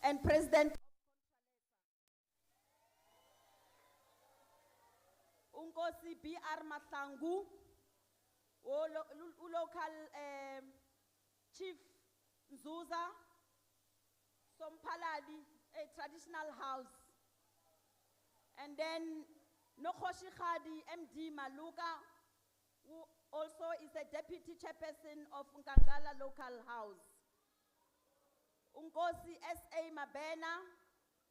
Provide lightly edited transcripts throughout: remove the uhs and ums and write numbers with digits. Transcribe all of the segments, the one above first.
and President Unkosi B.R. Mahlangu, local Chief Nzuza, Sompalali, a traditional house. And then Nokhoshi Khadi MD Maluka, who also is a deputy chairperson of Nkangala Local House. Unkosi S.A. Mabena,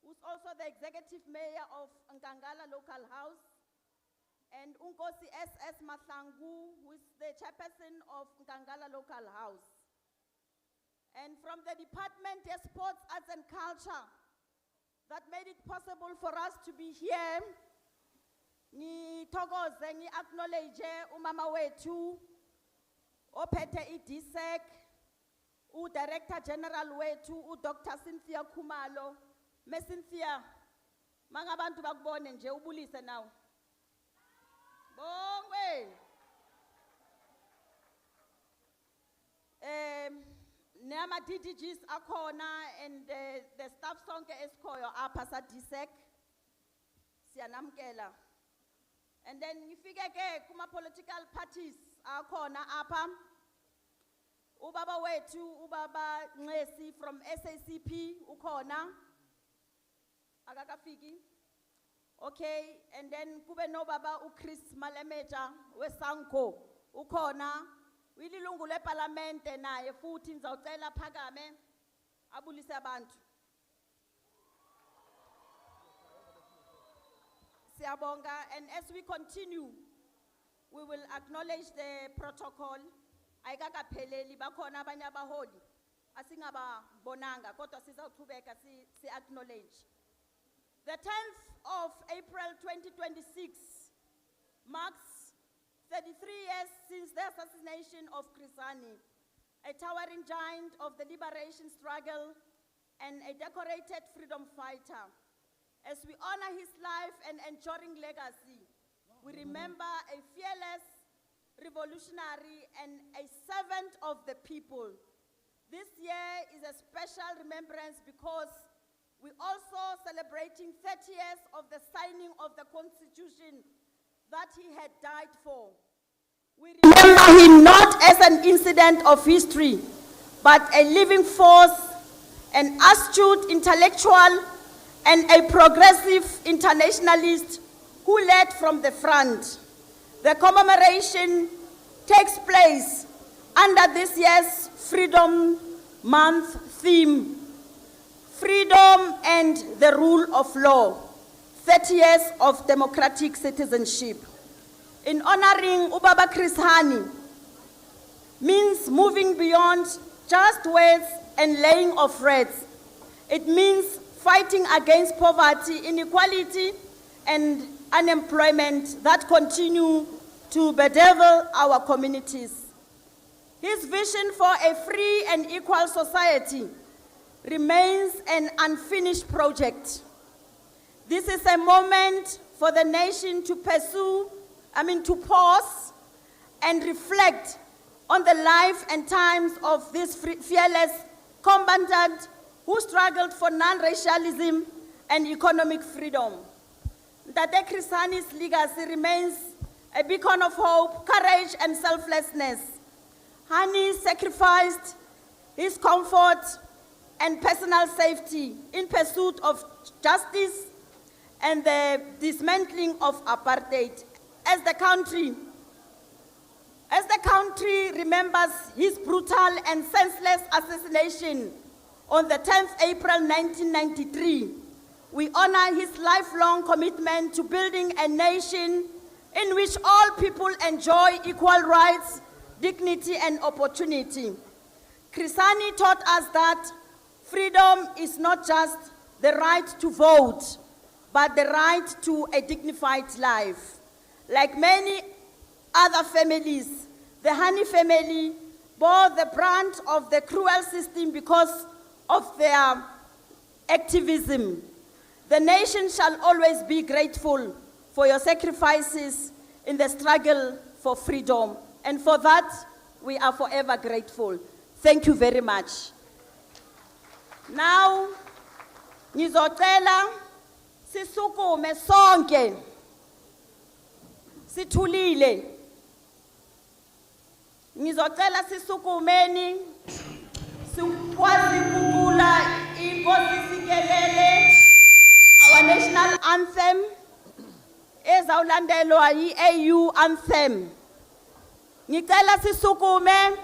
who's also the executive mayor of Nkangala Local House. And Unkosi S.S. Mahlangu, who is the chairperson of Nkangala Local House. And from the Department of Sports, Arts and Culture, that made it possible for us to be here. Ngithokoze ngi-acknowledge umama wethu ophethe i-DSEC, u-Director General wethu, u-Dr. Cynthia Khumalo. Cynthia, mangabantu bakubone nje ubulise nawe. Bongwe. Nama DDGs akhona and the staff sonke esikhoyo apha sa DSEC siyanamkela. And then ngifike ke kuma political parties akhona apha. Ubaba wethu, ubaba Nxesi from SACP ukhona. Akakafiki. Okay, and then kube no baba Chris Malemeja weSanko ukhona. Wililungu leParlamente naye futhi ngizocela phakame abulise abantu. Siyabonga, and as we continue, we will acknowledge the protocol. Ayikakapheleli bakhona abanye abaholi asingababonanga kodwa sizawuqhubeka si acknowledge. The 10th of April 2026 marks 33 years since the assassination of Chris Hani, a towering giant of the liberation struggle and a decorated freedom fighter. As we honor his life and enduring legacy, we remember a fearless revolutionary and a servant of the people. This year is a special remembrance because we're also celebrating 30 years of the signing of the Constitution that he had died for. We remember him not as an incident of history, but a living force, an astute intellectual, and a progressive internationalist who led from the front. The commemoration takes place under this year's Freedom Month theme, Freedom and the Rule of Law, 30 years of democratic citizenship. In honoring Ubaba Chris Hani means moving beyond just words and laying of threads. It means fighting against poverty, inequality, and unemployment that continue to bedevil our communities. His vision for a free and equal society remains an unfinished project. This is a moment for the nation to to pause and reflect on the life and times of this fearless combatant who struggled for non-racialism and economic freedom. Tate Chris Hani's legacy remains a beacon of hope, courage, and selflessness. Hani sacrificed his comfort and personal safety in pursuit of justice and the dismantling of apartheid. As the country remembers his brutal and senseless assassination on the 10th April 1993, we honor his lifelong commitment to building a nation in which all people enjoy equal rights, dignity, and opportunity. Chris Hani taught us that freedom is not just the right to vote, but the right to a dignified life. Like many other families, the Hani family bore the brunt of the cruel system because of their activism. The nation shall always be grateful for your sacrifices in the struggle for freedom. And for that, we are forever grateful. Thank you very much. Now, Ngizocela sisukume sonke sithulile. Ngizocela sisukumeni sikwazi ukucula inkosi sikelele our national anthem ezawulandelwa yi-AU anthem. Ngicela sisukume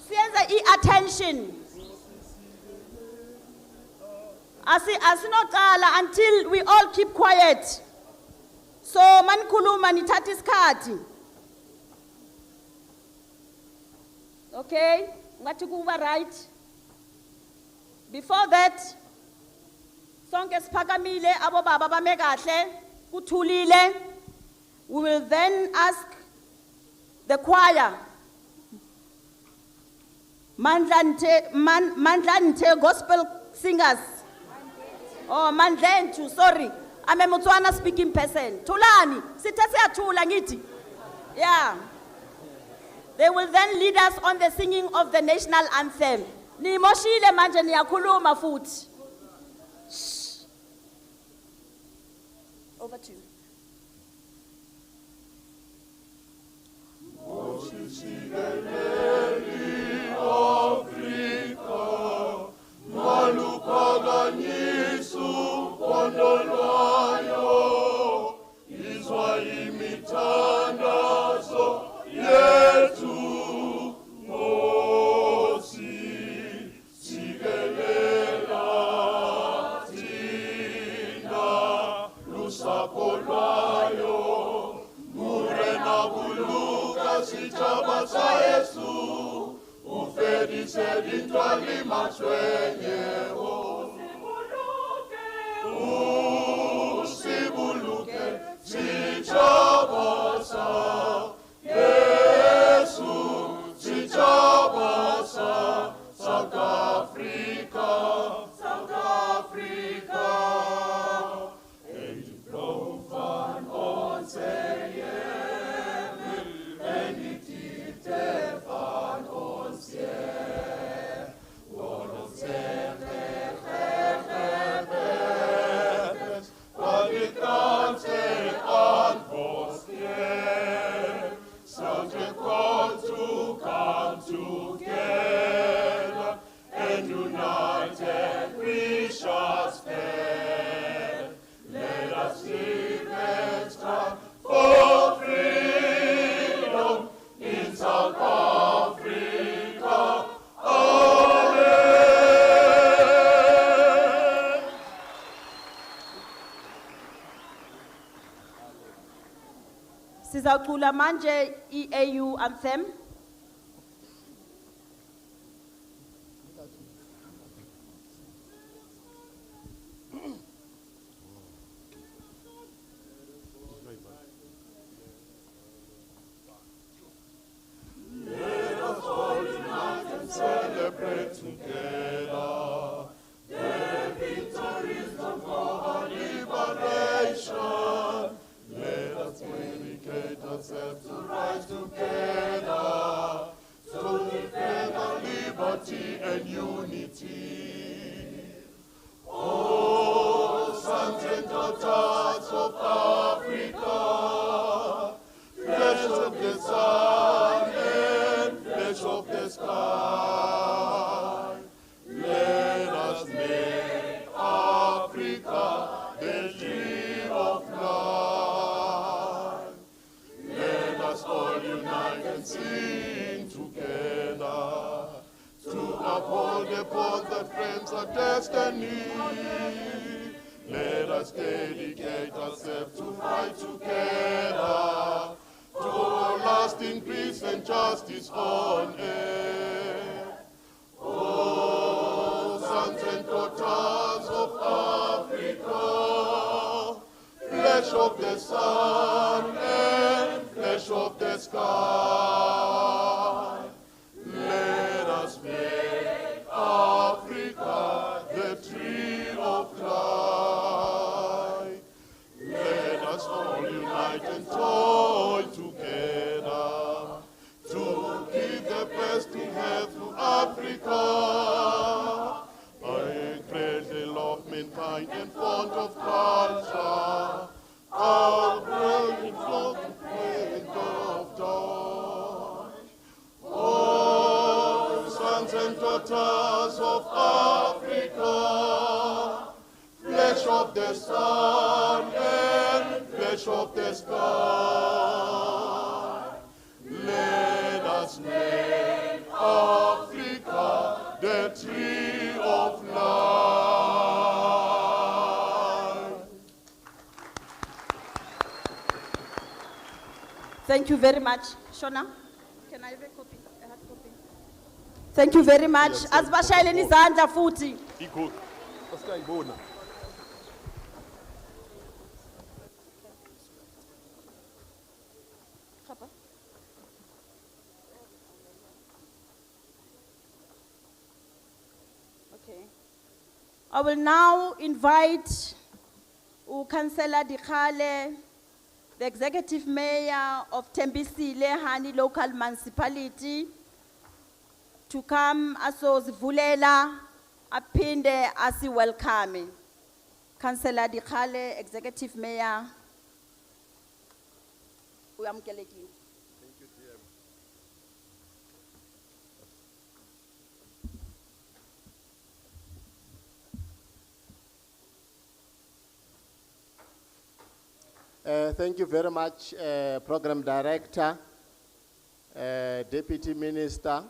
siyenze i-attention. Asinoqala until we all keep quiet. So manikhuluma nithatha isikhathi. Okay, ngathi kuba right. Before that, sonke siphakamile abo baba bame kahle kuthulile. We will then ask the choir, Mandlante gospel singers. Oh, Mandlentu, sorry. I'm a Motswana speaking person. Tulani, sitase atula ngiti. Yeah. They will then lead us on the singing of the national anthem. Ni moshile manje niyakhuluma futhi. Shh. Over to you. Sizaqula manje i-AU anthem. Celebrate together the victories of our liberation. Let us dedicate ourselves to rise together to defend our liberty and unity. Oh, sons and daughters of Africa, flesh of the sun and flesh of the sky, let us make Africa the tree of life. Let us all unite and sing together to uphold the cause that frames our destiny. Let us dedicate ourselves to fight together to lasting peace and justice on earth. Oh, sons and daughters of Africa, flesh of the sun and flesh of the sky, let us make Africa the tree of life. Let us all unite and toil together to give the best we have to Africa. I greatly in kind and fond of culture, our growing flock to break of dawn. Oh, sons and daughters of Africa, flesh of the sun and flesh of the sky, let us make Africa the tree of life. Thank you very much. Shona, can I have a copy? A hard copy? Thank you very much. Yes, Asibashayeleni izandla futhi. Iko, asiyayibona. Okay. I will now invite Councillor Dikhale, the Executive Mayor of Thembisile Hani Local Municipality, to come azozivulela aphinde asi-welcome. Councillor Dikhale, Executive Mayor, uyamukelekile. Thank you very much, Program Director, Deputy Minister,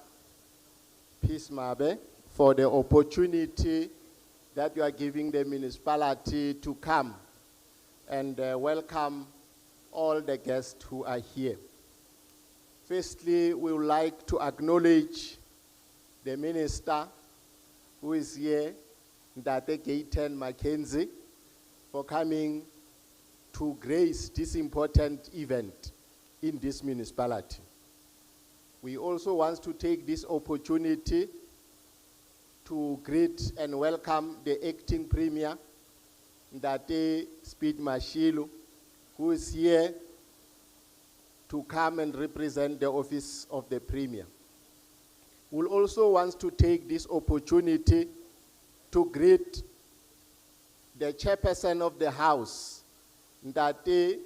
Peace Mabe, for the opportunity that you are giving the municipality to come and welcome all the guests who are here. Firstly, we would like to acknowledge the Minister who is here, Ndate Gayton Mackenzie, for coming to grace this important event in this municipality. We also want to take this opportunity to greet and welcome the acting Premier, Ndate Speed Mashilu, who is here to come and represent the office of the Premier. We'll also want to take this opportunity to greet the chairperson of the House, Ndate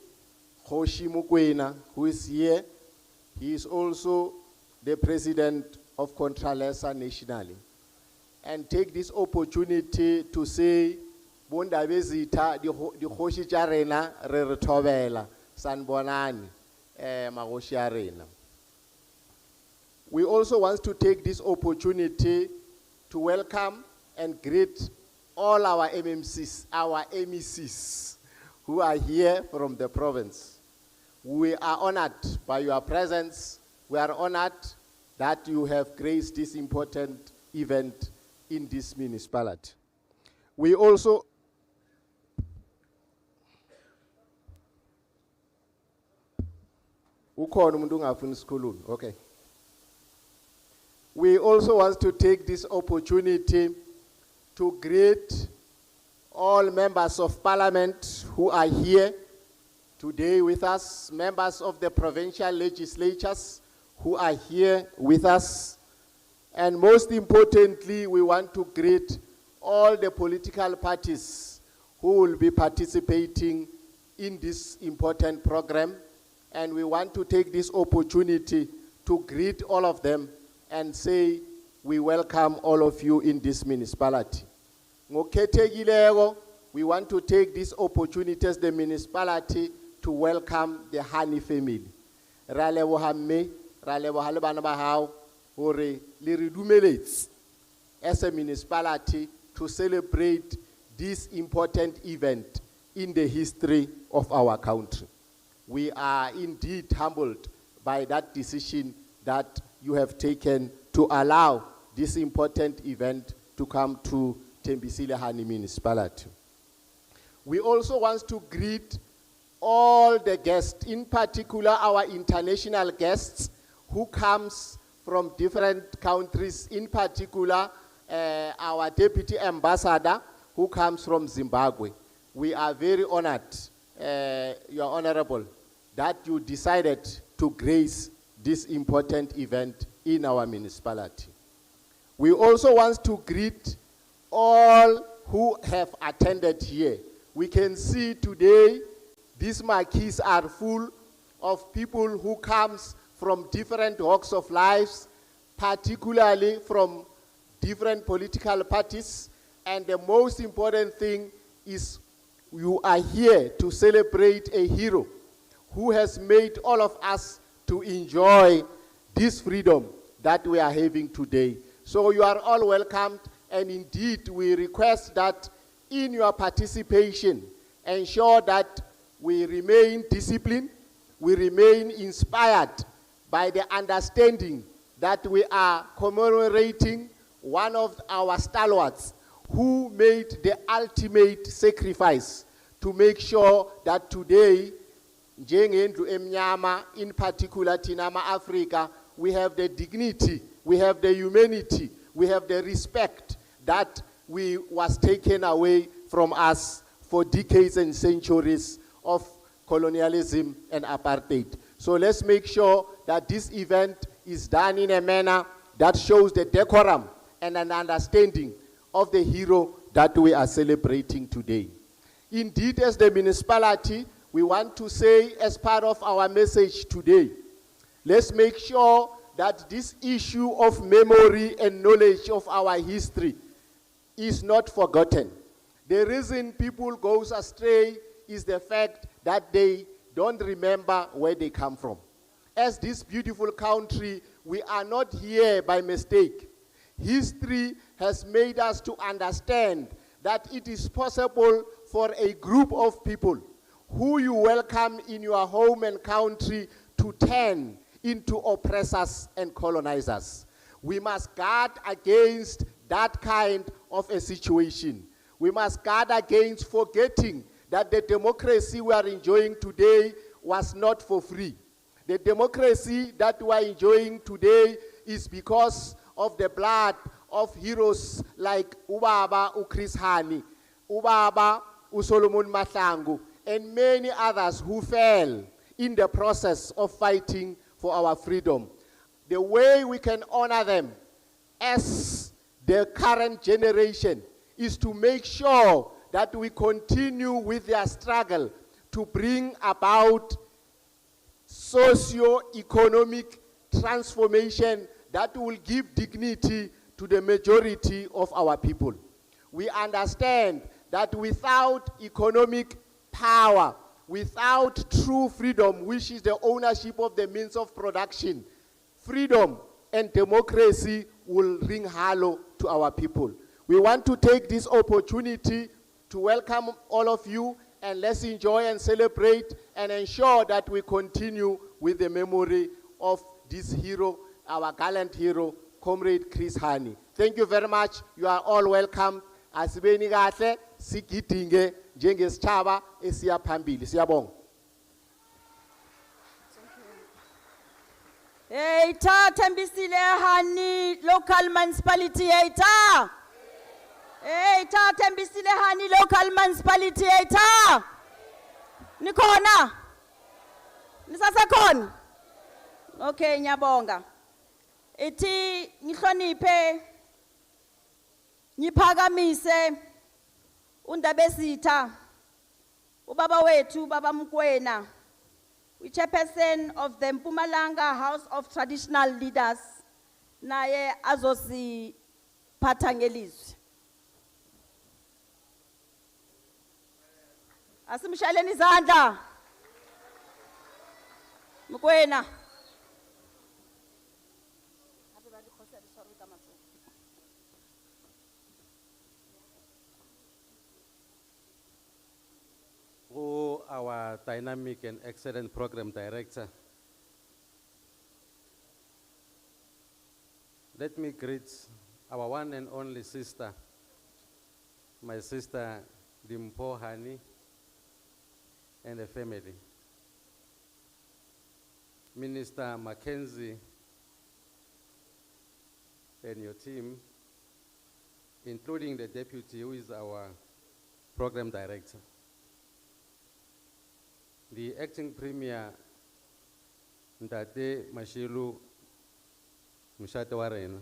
Khoshi Mukwena, who is here. He is also the president of Contralesa nationally. And take this opportunity to say, Bonda Bezita, di Khoshi Jarena, re retobela, Sanbonani, Magoshi Arena. We also want to take this opportunity to welcome and greet all our MMCs, our MECs, who are here from the province. We are honored by your presence. We are honored that you have graced this important event in this municipality. We also okay. We also want to take this opportunity to greet all members of parliament who are here today with us, members of the provincial legislatures who are here with us, and most importantly, we want to greet all the political parties who will be participating in this important program, and we want to take this opportunity to greet all of them and say we welcome all of you in this municipality. We want to take this opportunity as the municipality to welcome the Hani family. As a municipality to celebrate this important event in the history of our country. We are indeed humbled by that decision that you have taken to allow this important event to come to Thembisile Hani municipality. We also want to greet all the guests, in particular our international guests who comes from different countries, in particular our deputy ambassador who comes from Zimbabwe. We are very honored, Your Honorable, that you decided to grace this important event in our municipality. We also want to greet all who have attended here. We can see today these marquees are full of people who comes from different walks of lives, particularly from different political parties. And the most important thing is you are here to celebrate a hero who has made all of us to enjoy this freedom that we are having today. So you are all welcomed, and indeed we request that in your participation, ensure that we remain disciplined, we remain inspired by the understanding that we are commemorating one of our stalwarts who made the ultimate sacrifice to make sure that today, njengendlu emnyama, in particular Tinama Africa, we have the dignity, we have the humanity, we have the respect that was taken away from us for decades and centuries of colonialism and apartheid. So let's make sure that this event is done in a manner that shows the decorum and an understanding of the hero that we are celebrating today. Indeed, as the municipality, we want to say as part of our message today, let's make sure that this issue of memory and knowledge of our history is not forgotten. The reason people go astray is the fact that they don't remember where they come from. As this beautiful country, we are not here by mistake. History has made us to understand that it is possible for a group of people who you welcome in your home and country to turn into oppressors and colonizers. We must guard against that kind of a situation. We must guard against forgetting that the democracy we are enjoying today was not for free. The democracy that we are enjoying today is because of the blood of heroes like Ubaba Chris Hani, Ubaba Solomon Mahlangu, and many others who fell in the process of fighting for our freedom. The way we can honor them as the current generation is to make sure that we continue with their struggle to bring about socio-economic transformation that will give dignity to the majority of our people. We understand that without economic power, without true freedom, which is the ownership of the means of production, freedom and democracy will ring hollow to our people. We want to take this opportunity to welcome all of you, and let's enjoy and celebrate and ensure that we continue with the memory of this hero, our gallant hero, Comrade Chris Hani. Thank you very much. You are all welcome. Asibeni kahle sigidinge njengesitshaba esiya phambili. Siyabonga. Hey, ta Thembisile Hani Local Municipality, hey ta. Hey, ta Thembisile Hani Local Municipality, hey ta. Nikhona? Nisasekhona? Okay, nyabonga. Ithi nihloniphe niphakamise undabesitha ubaba wethu baba Mkwena, chairperson of the Mpumalanga House of Traditional Leaders, naye azosiphatha ngelizwi. Asimshaleni izandla. Mkwena. Our dynamic and excellent program director, let me greet our one and only sister, my sister Thembisile Hani, and the family. Minister Mackenzie and your team, including the deputy who is our program director. The acting premier, Ntate Mashilu Mshate Warena,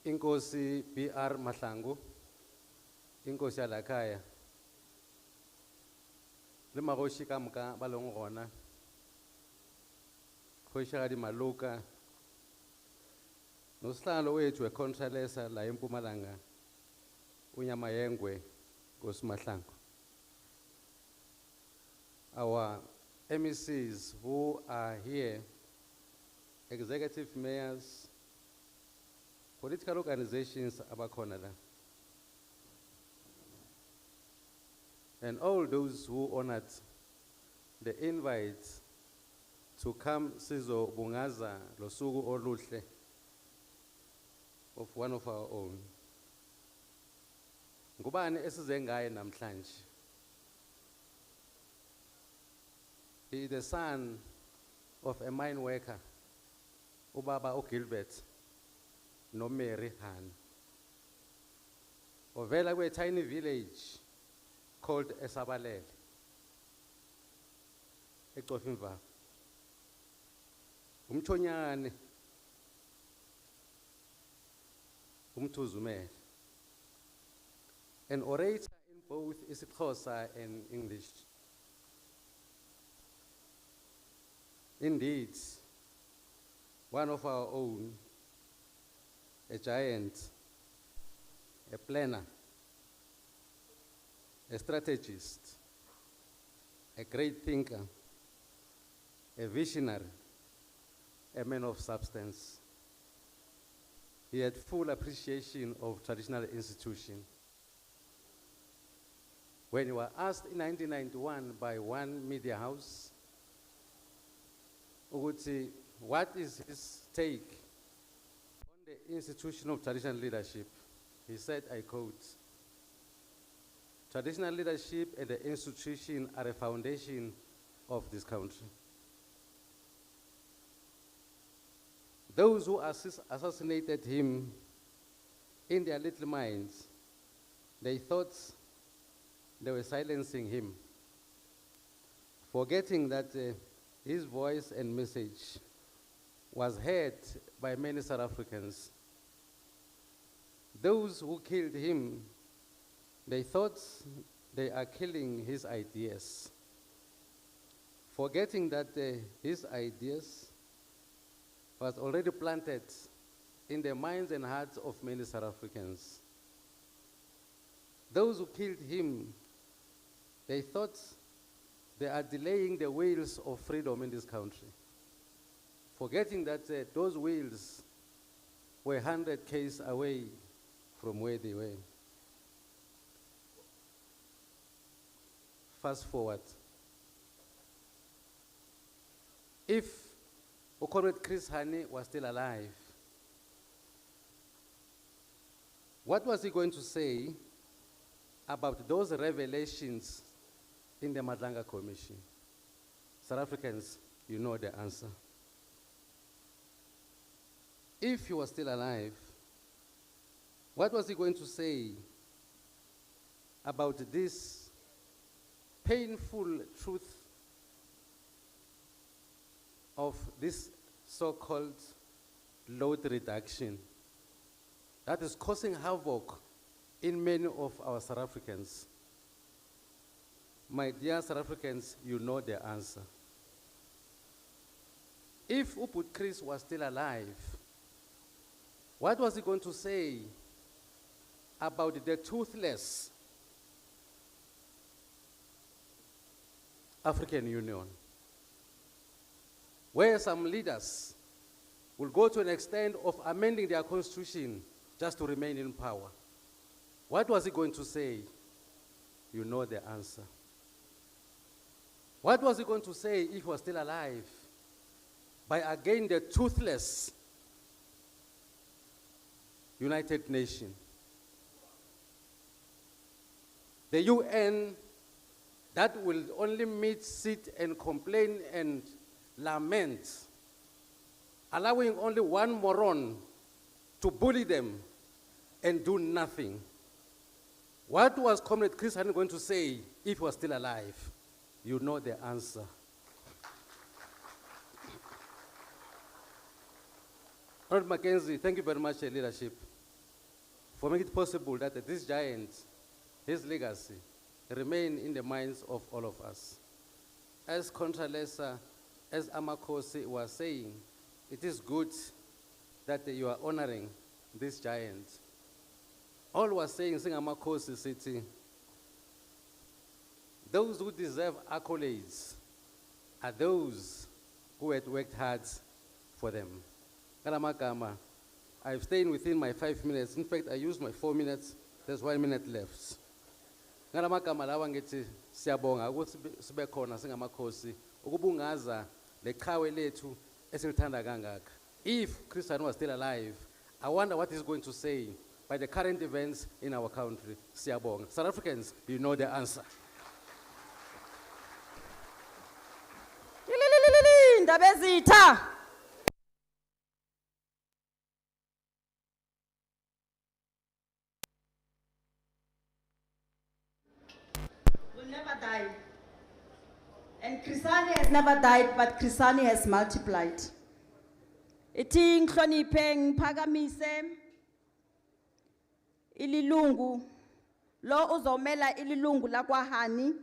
Inkosi BR Mahlangu, Inkosi Alakaya, le magoshi ka moka ba leng gona, Kgoshagadi Maluka, nosihlalo wethu weContralesa la eMpumalanga, uNyamayengwe Nkosi Mahlangu. Our MECs who are here, executive mayors, political organizations abakhona la, and all those who honored the invite to come sizo bungaza losuku oluhle of one of our own. Ngubani esize ngaye namhlanje? He is the son of a mine worker, Ubaba Gilbert no Mary Han. Ovela kwe tiny village called Esabalele, eCofimva. Umthonyane, Umthuzumele, an orator in both isiXhosa and English. Indeed, one of our own, a giant, a planner, a strategist, a great thinker, a visionary, a man of substance. He had full appreciation of traditional institutions. When he was asked in 1991 by one media house, Uguti, what is his take on the institution of traditional leadership? He said, I quote, "Traditional leadership and the institution are a foundation of this country. Those who assassinated him, in their little minds, they thought they were silencing him, forgetting that his voice and message was heard by many South Africans. Those who killed him, they thought they are killing his ideas, forgetting that his ideas was already planted in the minds and hearts of many South Africans. Those who killed him, they thought they are delaying the wheels of freedom in this country, forgetting that those wheels were 100 k's away from where they were. Fast forward. If Comrade Chris Hani was still alive, what was he going to say about those revelations in the Madlanga Commission? South Africans, you know the answer. If he was still alive, what was he going to say about this painful truth of this so-called load reduction that is causing havoc in many of our South Africans? My dear South Africans, you know the answer. If Uput Chris was still alive, what was he going to say about the toothless African Union, where some leaders will go to an extent of amending their constitution just to remain in power? What was he going to say? You know the answer. What was he going to say if he was still alive? By again the toothless United Nations, the UN that will only meet, sit, and complain and lament, allowing only one moron to bully them and do nothing. What was Comrade Chris Hani going to say if he was still alive? You know the answer. Lord Mackenzie, thank you very much for your leadership. for making it possible that this giant, his legacy, remain in the minds of all of us. As Contralesa, as Amakosi was saying, it is good that you are honoring this giant. All was saying, sing Amakosi City, those who deserve accolades are those who had worked hard for them. Kalamagama, I've stayed within my 5 minutes. In fact, I used my 4 minutes. There's 1 minute left. Kalamagama lawa ngithi siyabonga ukuthi sibe khona singamakhosi ukubungaza leqhawe lethu esilithanda kangaka. If Chris Hani was still alive, I wonder what he's going to say by the current events in our country. Siyabonga. South Africans, you know the answer. Ndabezitha. Will never die. And Chris Hani has never died, but Chris Hani has multiplied. Ithi ngihloniphe ngiphakamise ililungu lo uzomela ililungu lakwaHani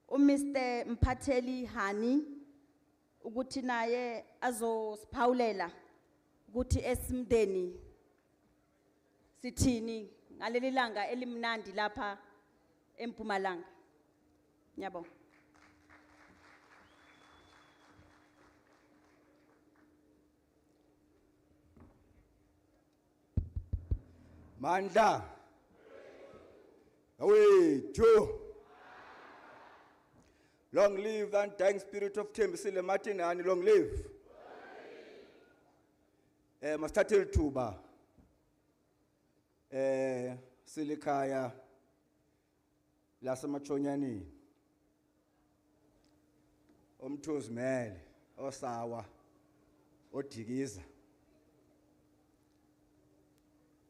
uMr Mphatheli Hani ukuthi naye azosiphawulela ukuthi esimdeni sithini ngaleli langa elimnandi lapha eMpumalanga. Ngiyabonga. Mandla. Away, Joe. Long live the undying spirit of Thembisile Hani, long live. Mastatile Tuba. Silikaya. Lasamachonyani. Omthozimele, osawa, odigiza.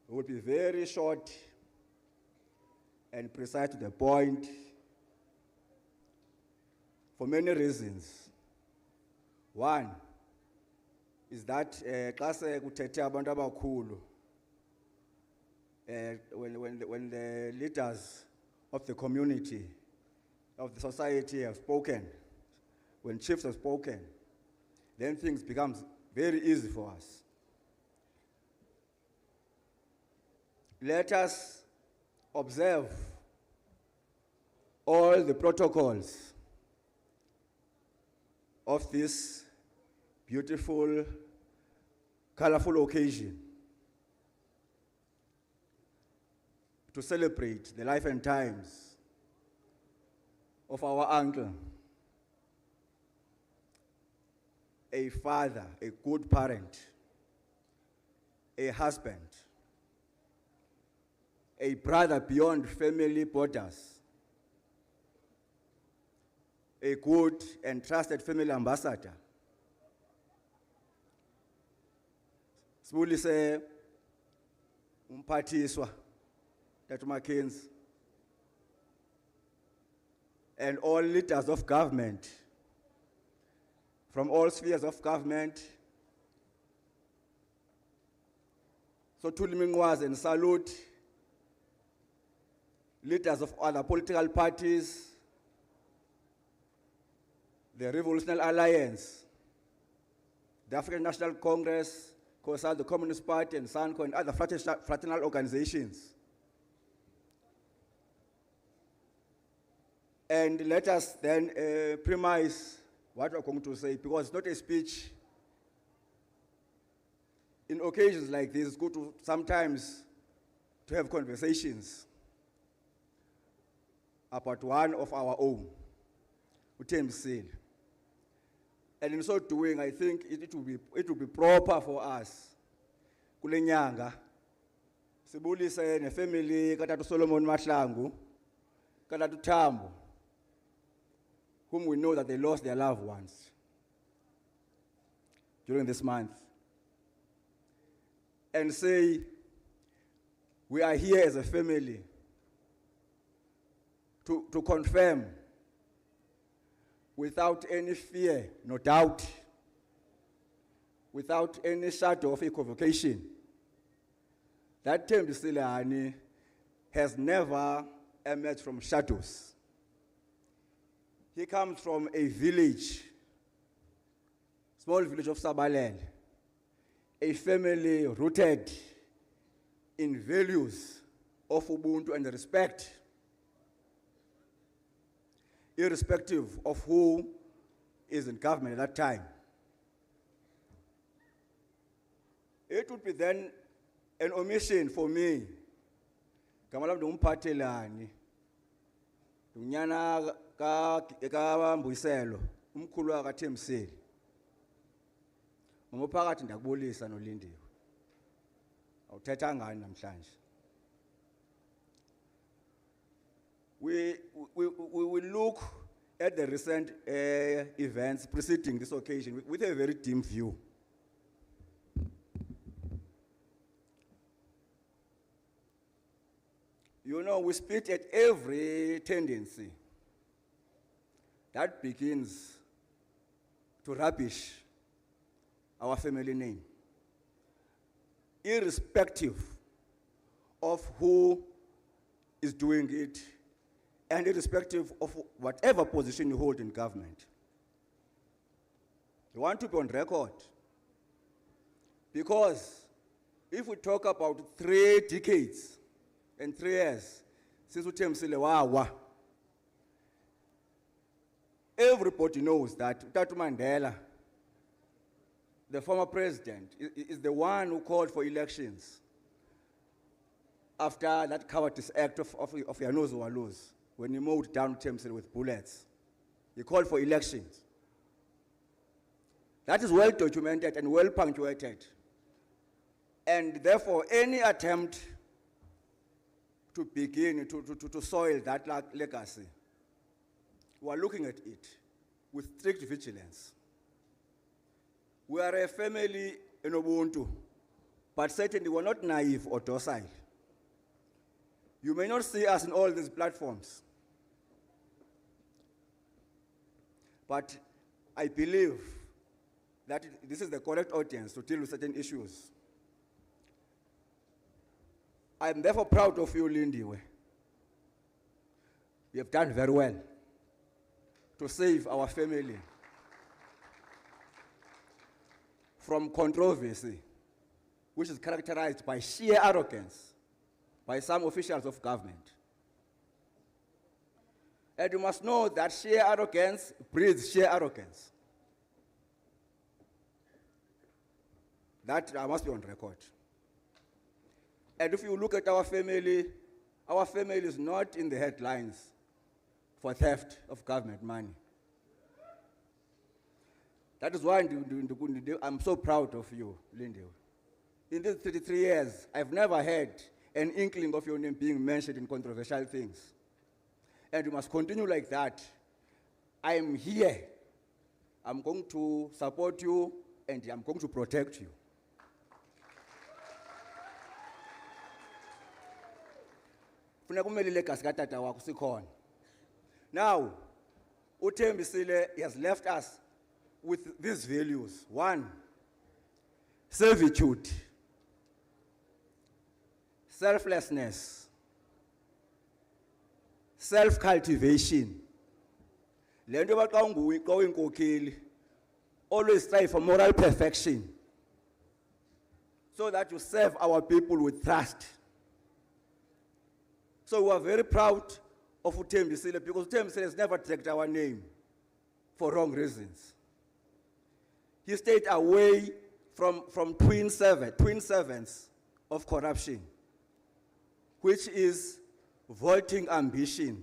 It will be very short and precise to the point for many reasons. One is that when the leaders of the community, of the society have spoken, when chiefs have spoken, then things become very easy for us. Let us observe all the protocols of this beautiful, colorful occasion to celebrate the life and times of our uncle, a father, a good parent, a husband, a brother beyond family borders, a good and trusted family ambassador. Sibulise umphathiswa Dr. Mackenzie and all leaders of government from all spheres of government. So tulimingwazi and salute leaders of other political parties, the Revolutionary Alliance, the African National Congress, COSATU, the Communist Party, and SANCO, and other fraternal organizations. And let us then premise what we're going to say, because it's not a speech. In occasions like this, it's good to sometimes to have conversations about one of our own, Thembisile. And in so doing, I think it will be proper for us. Kulenyanga, sibulise ne family katatu Solomon Mahlangu, katatu Tambo, whom we know that they lost their loved ones during this month. And say, we are here as a family to confirm without any fear, no doubt, without any shadow of equivocation, that Thembisile Hani has never emerged from shadows. He comes from a village, small village of Sabalele, a family rooted in values of Ubuntu and respect, irrespective of who is in government at that time. It would be then an omission for me. Kamalam Mpumalanga Hani, Dunyana Thembisile, umkhulu waka Thembisile. Ngophakathi ndakubulisa noLindiwe. Awuthetha ngani namhlanje? We will look at the recent events preceding this occasion with a very dim view. You know, we spit at every tendency that begins to rubbish our family name, irrespective of who is doing it and irrespective of whatever position you hold in government. You want to be on record, because if we talk about 3 decades and 3 years since Thembisile wawa, everybody knows that Tatu Mandela, the former president, is the one who called for elections after that cowardice act of Yanozo Waluz, when he mowed down Thembisile with bullets. He called for elections. That is well documented and well punctuated. And therefore, any attempt to begin to soil that legacy, we are looking at it with strict vigilance. We are a family in Ubuntu, but certainly we're not naive or docile. You may not see us in all these platforms, but I believe that this is the correct audience to deal with certain issues. I am therefore proud of you, Lindiwe. You have done very well to save our family from controversy, which is characterized by sheer arrogance by some officials of government. And you must know that sheer arrogance breeds sheer arrogance. That I must be on record. And if you look at our family is not in the headlines for theft of government money. That is why I'm so proud of you, Lindiwe. In these 33 years, I've never had an inkling of your name being mentioned in controversial things. And you must continue like that. I am here. I'm going to support you and I'm going to protect you. Now, Thembisile has left us with these values. 1, servitude, selflessness, self-cultivation. Always strive for moral perfection so that you serve our people with trust. So we are very proud of Thembisile because Thembisile has never taken our name for wrong reasons. He stayed away from twin servants of corruption, which is vaulting ambition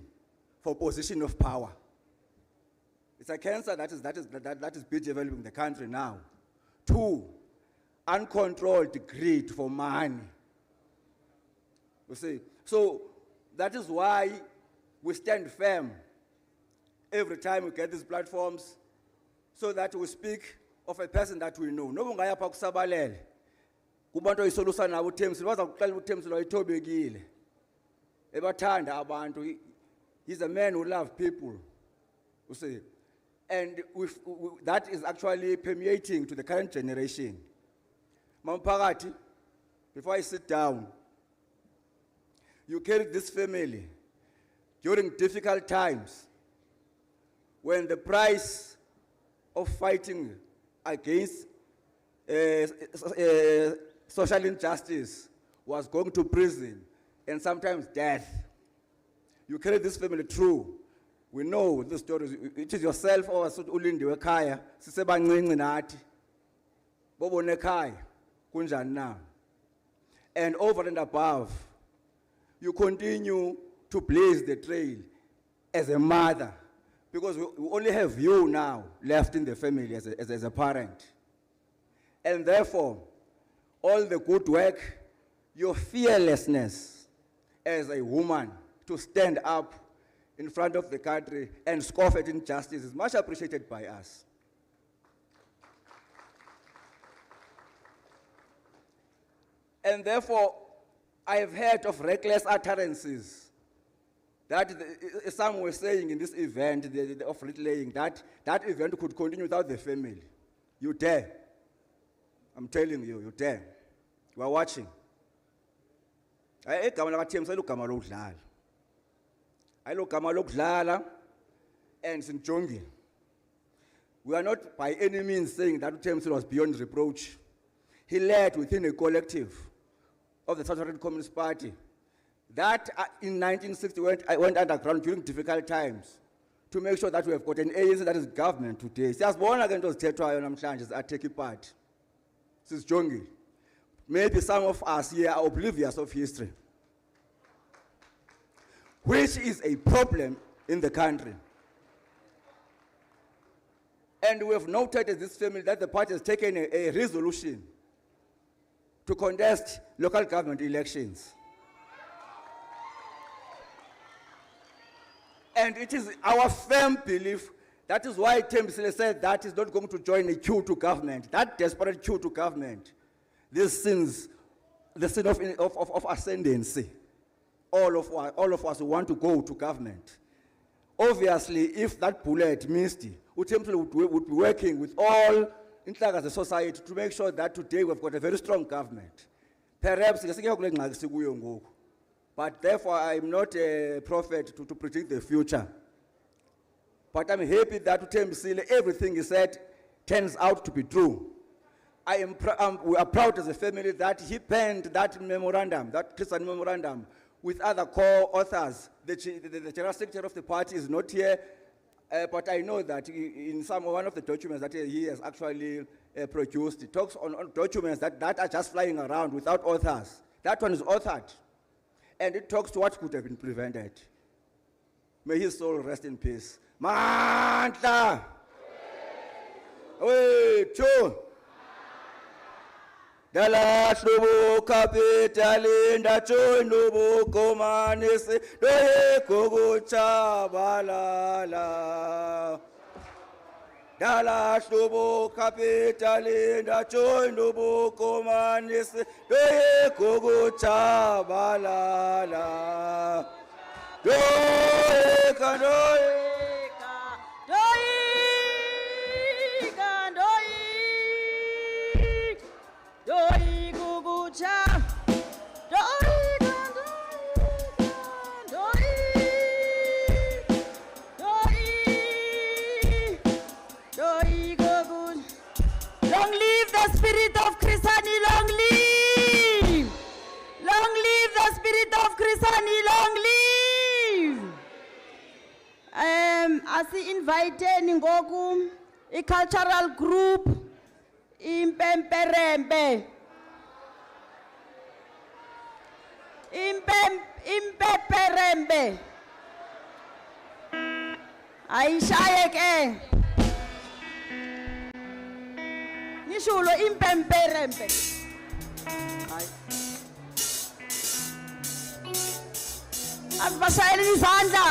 for position of power. It's a cancer that is been developing in the country now. 2, uncontrolled greed for money. You see, so that is why we stand firm every time we get these platforms, so that we speak of a person that we know. No ngaya pha kusabalele. Kubantu oyisolusa nabo uThembisile baza kuqala uThembisile wayithobekile. Ebathanda abantu. He's a man who loves people. You see. And that is actually permeating to the current generation. Mamphakathi, before I sit down, You carried this family during difficult times when the price of fighting against social injustice was going to prison and sometimes death. You carried this family through. We know the stories. It is yourself or ulindiwe ekhaya sisebancinci nathi bobone ekhaya kunjani na. And over and above, you continue to blaze the trail as a mother, because we only have you now left in the family as a parent. And therefore, all the good work, your fearlessness as a woman to stand up in front of the country and scoff at injustice is much appreciated by us. And therefore, I have heard of reckless utterances that some were saying in this event of relaying that event could continue without the family. You dare. I'm telling you, you dare. You are watching. And Sinjongi. We are not by any means saying that Thembisile was beyond reproach. He led within a collective of the South African Communist Party that in 1960 went underground during difficult times to make sure that we have got an ANC that is government today. Siyazibona ke into zithethwayo namhlanje atake part. Sisijongi. Maybe some of us here are oblivious of history, which is a problem in the country. And we have noted as this family that the party has taken a resolution to contest local government elections. And it is our firm belief, that is why Thembisile said that he's not going to join a queue to government, that desperate queue to government. This sins, the sin of ascendancy. All of us want to go to government. Obviously, if that bullet missed, Thembisile would be working with all intlaka the society to make sure that today we've got a very strong government. Perhaps, but therefore I'm not a prophet to predict the future. But I'm happy that Thembisile, everything he said turns out to be true. We are proud as a family that he penned that memorandum, that Christian memorandum, with other co-authors. The general secretary of the party is not here, but I know that in one of the documents that he has actually produced, it talks on documents that are just flying around without authors. That one is authored, and it talks to what could have been prevented. May his soul rest in peace. Mantla! Wait, two. Dala shlubu kapitali ndacho nubu komanisi doye kugucha balala. Dala shlubu kapitali ndacho nubu komanisi doye kugucha balala. Doye kandoye. Long live the spirit of Chris Hani, long live! Long live the spirit of Chris Hani, long live! Asi invited ngoku a cultural group impemperembe. Impeperembe. Aishaye ke. Nishulo impemperembe. Asibashayele izandla.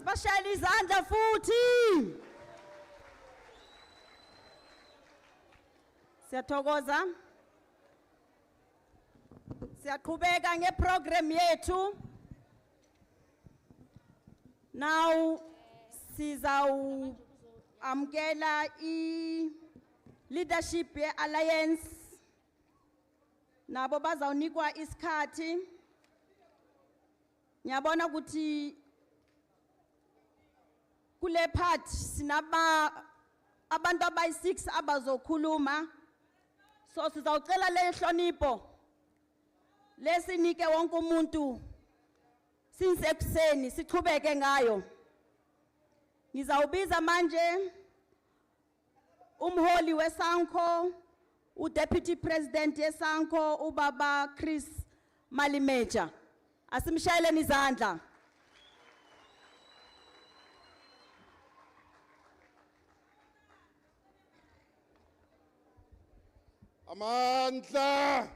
Bashayela izandla futhi. Siyathokoza. Siyaqhubeka ngeprogram yethu. Now amkela leadership alliance nabo bazawunikwa isikhathi. Ngiyabona ukuthi kule part sinaba abantu abayi6 abazokhuluma, so sizawucela le hlonipho lesinike wonke umuntu sinsekuseni siqhubeke ngayo. Ngizawubiza manje umholi weSANCO, uDeputy President yeSANCO ubaba Chris Malimeja. Asimshayeleni izandla. Amandla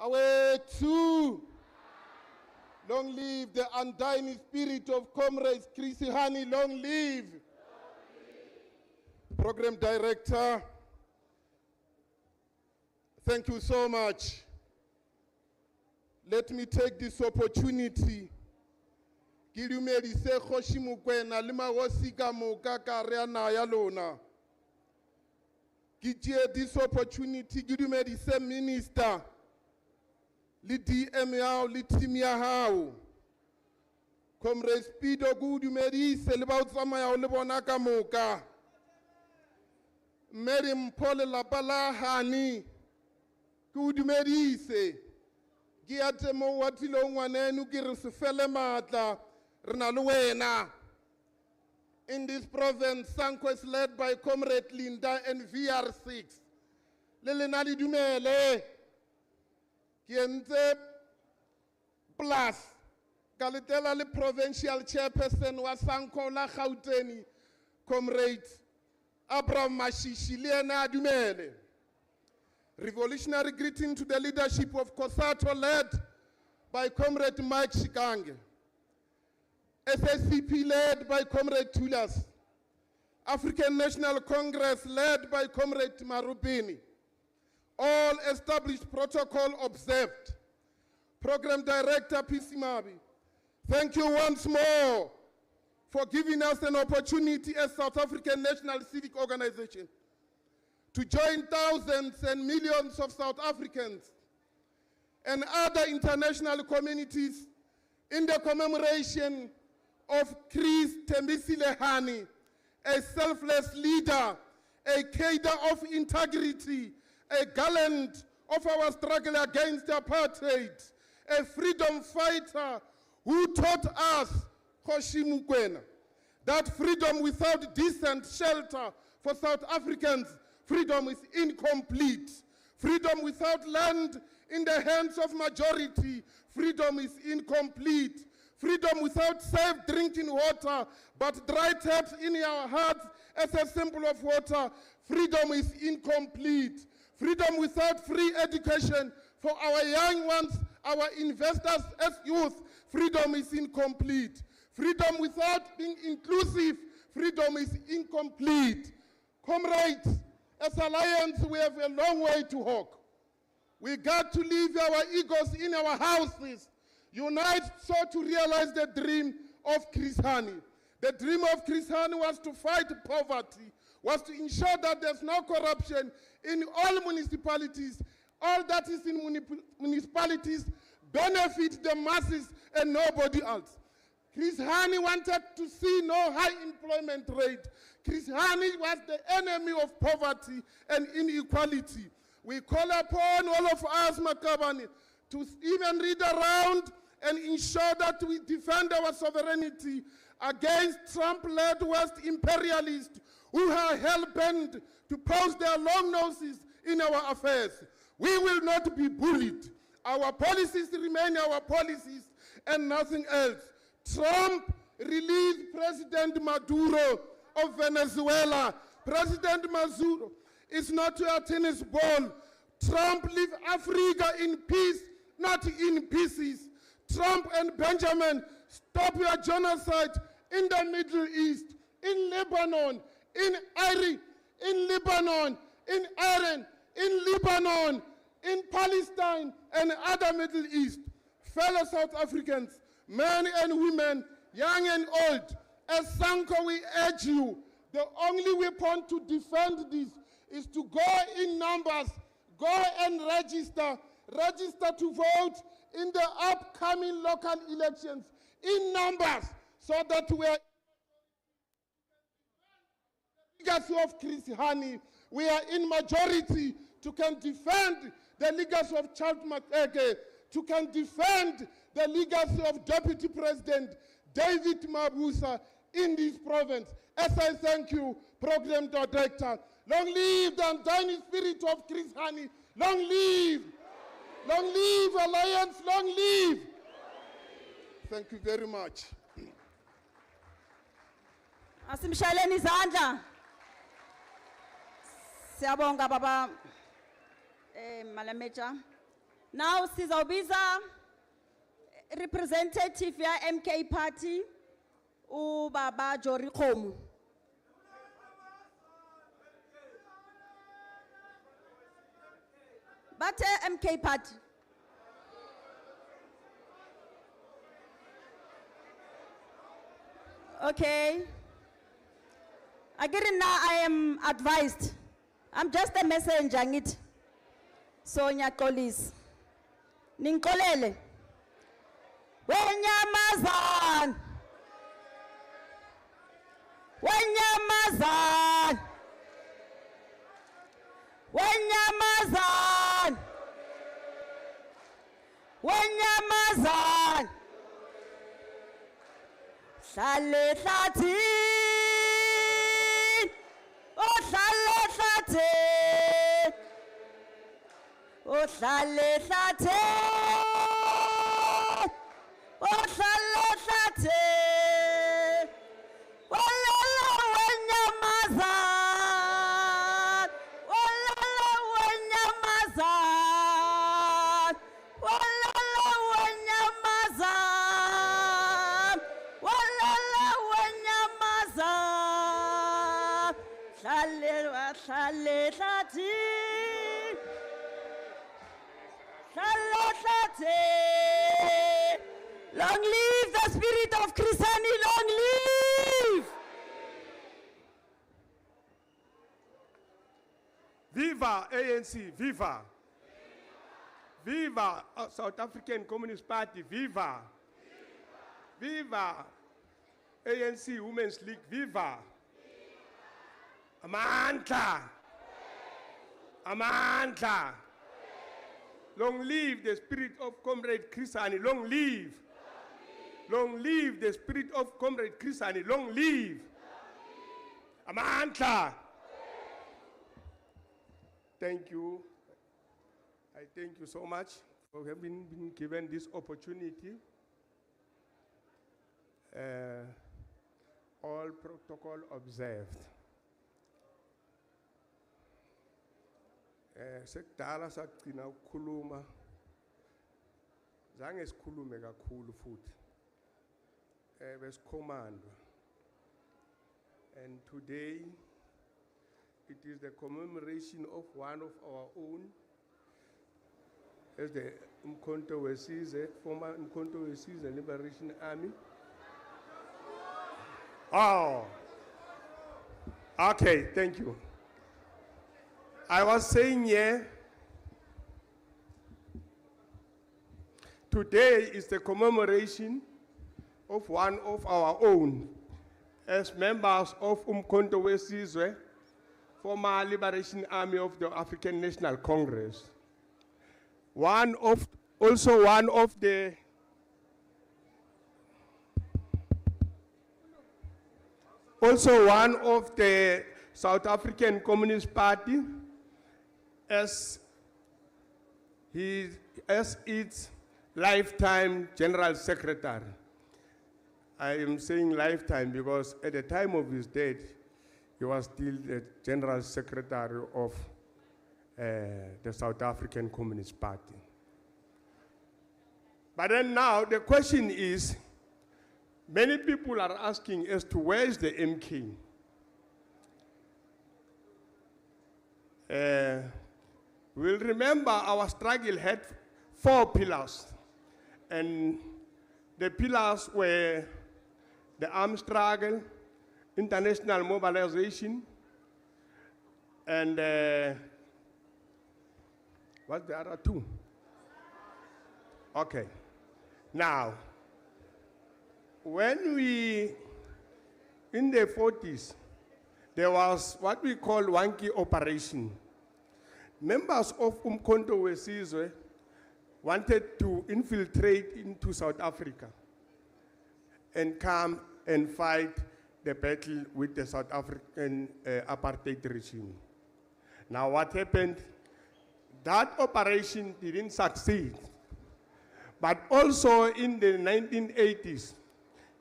awethu. Long live the undying spirit of comrades Chris Hani, long live. Program Director, thank you so much. Let me take this opportunity. Gilumedise Khoshimukwena lima wosika mukaka reana yalona. Gijie this opportunity Gilumedise Minister. Li DM yao, li team ya hao. Comrade Spido Gudumedise libauzama ya ulibonaka muka. Mary Mpumalanga Hani Gudumedise. Giate mo watilo ngwanenu girisifele matla rinaluwena. In this province, SANCO is led by Comrade Linda and VR6. Lelenali dumele. Kienze plus. Kalitela le provincial chairperson wa SANCO la Gauteng, Comrade Abraham Mashishi Liena dumele. Revolutionary greeting to the leadership of COSATU led by Comrade Mike Shikange. SACP led by Comrade Tulas. African National Congress led by Comrade Marubini. All established protocol observed. Program Director Pisimabi, thank you once more for giving us an opportunity as South African National Civic Organization to join thousands and millions of South Africans and other international communities in the commemoration of Chris Thembisile Hani, a selfless leader, a cadre of integrity, a gallant of our struggle against apartheid, a freedom fighter who taught us, Khoshimukwena, that freedom without decent shelter for South Africans, freedom is incomplete. Freedom without land in the hands of majority, freedom is incomplete. Freedom without safe drinking water, but dry taps in our hearts as a symbol of water, freedom is incomplete. Freedom without free education for our young ones, our investors as youth, freedom is incomplete. Freedom without being inclusive, freedom is incomplete. Comrades, as Alliance, we have a long way to walk. We got to leave our egos in our houses, unite so to realize the dream of Chris Hani. The dream of Chris Hani was to fight poverty, was to ensure that there's no corruption in all municipalities. All that is in municipalities benefit the masses and nobody else. Chris Hani wanted to see no high employment rate. Chris Hani was the enemy of poverty and inequality. We call upon all of us, Makabani, to even read around and ensure that we defend our sovereignty against Trump-led West imperialists who are hell-bent to post their long noses in our affairs. We will not be bullied. Our policies remain our policies and nothing else. Trump released President Maduro of Venezuela. President Maduro is not a tennis ball. Trump leave Africa in peace, not in pieces. Trump and Benjamin Stop your genocide in the Middle East, in Lebanon, in Iraq, in Lebanon, in Iran, in Lebanon, in Palestine, and other Middle East. Fellow South Africans, men and women, young and old, as Sanko, we urge you, the only weapon to defend this is to go in numbers, go and register to vote in the upcoming local elections in numbers, so that we are legacy of Chris Hani, we are in majority to can defend the legacy of Charles Makeke, to can defend the legacy of Deputy President David Mabuza in this province. As I thank you, Program Director, long live the undying spirit of Chris Hani, long live Alliance, long live. Thank you very much. Asimshaleni izandla. Siyabonga baba Malameja. Now sizawubiza representative ya MK Party ubaba Jori Khomu. Bathe MK Party. Okay. Again, now I am advised. I'm just a messenger, ngit. So nyakolis. Ninkolele. Wenyamazan. Wenyamazan. Wenyamazan. Wenyamazan. Hlale hlathini. Oh hlale hlathini. Oh hlale hlathini. Oh hlale hlathini. Walala wenyamazan. Walala wenyamazan. Walala wenyamazan. Walala wenyamazan. Hlale hlathini. Hlale hlathini. Long live the spirit of Chris Hani, long live! Viva ANC, viva! Viva South African Communist Party, viva! Viva ANC Women's League, viva! Amandla! Amandla! Long live the spirit of Comrade Chris Hani, long live! Long live the spirit of Comrade Chris Hani, long live! Amandla! Thank you. I thank you so much for having been given this opportunity. All protocol observed. Sekudala sagcina ukukhuluma. Zange sikhulume kakhulu futhi. Besikhomandwa. And today it is the commemoration of one of our own, as the former Mthombomuhle Liberation Army. Oh, okay, thank you. I was saying here, today is the commemoration of one of our own, as members of Mthombomuhle, former Liberation Army of the African National Congress. Also one of the South African Communist Party as its lifetime General Secretary. I am saying lifetime because at the time of his death, he was still the General Secretary of the South African Communist Party. But then now the question is, Many people are asking as to where is the MK? We'll remember our struggle had 4 pillars. And the pillars were the armed struggle, international mobilization, and what's the other 2? Okay. Now, when we, in the 40s, there was what we call Wanki operation. Members of Umkhonto Wesizwe wanted to infiltrate into South Africa and come and fight the battle with the South African apartheid regime. Now what happened? That operation didn't succeed. But also in the 1980s,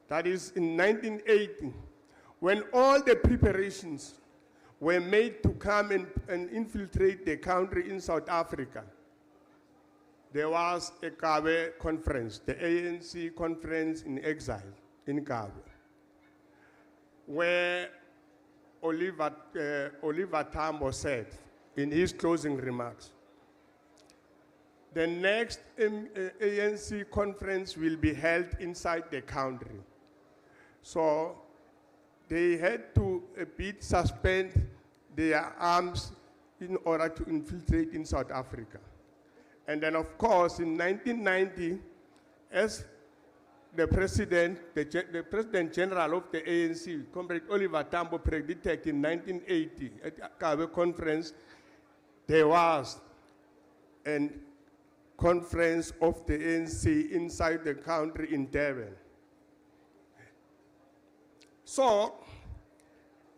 that is in 1980, when all the preparations were made to come and infiltrate the country in South Africa, there was a Kabe conference, the ANC conference in exile in Kabe, where Oliver Tambo said in his closing remarks, the next ANC conference will be held inside the country. So they had to suspend their arms in order to infiltrate in South Africa. And then of course in 1990, as the President General of the ANC, Comrade Oliver Tambo, predicted in 1980 at the Kabe conference, there was a conference of the ANC inside the country in Durban. So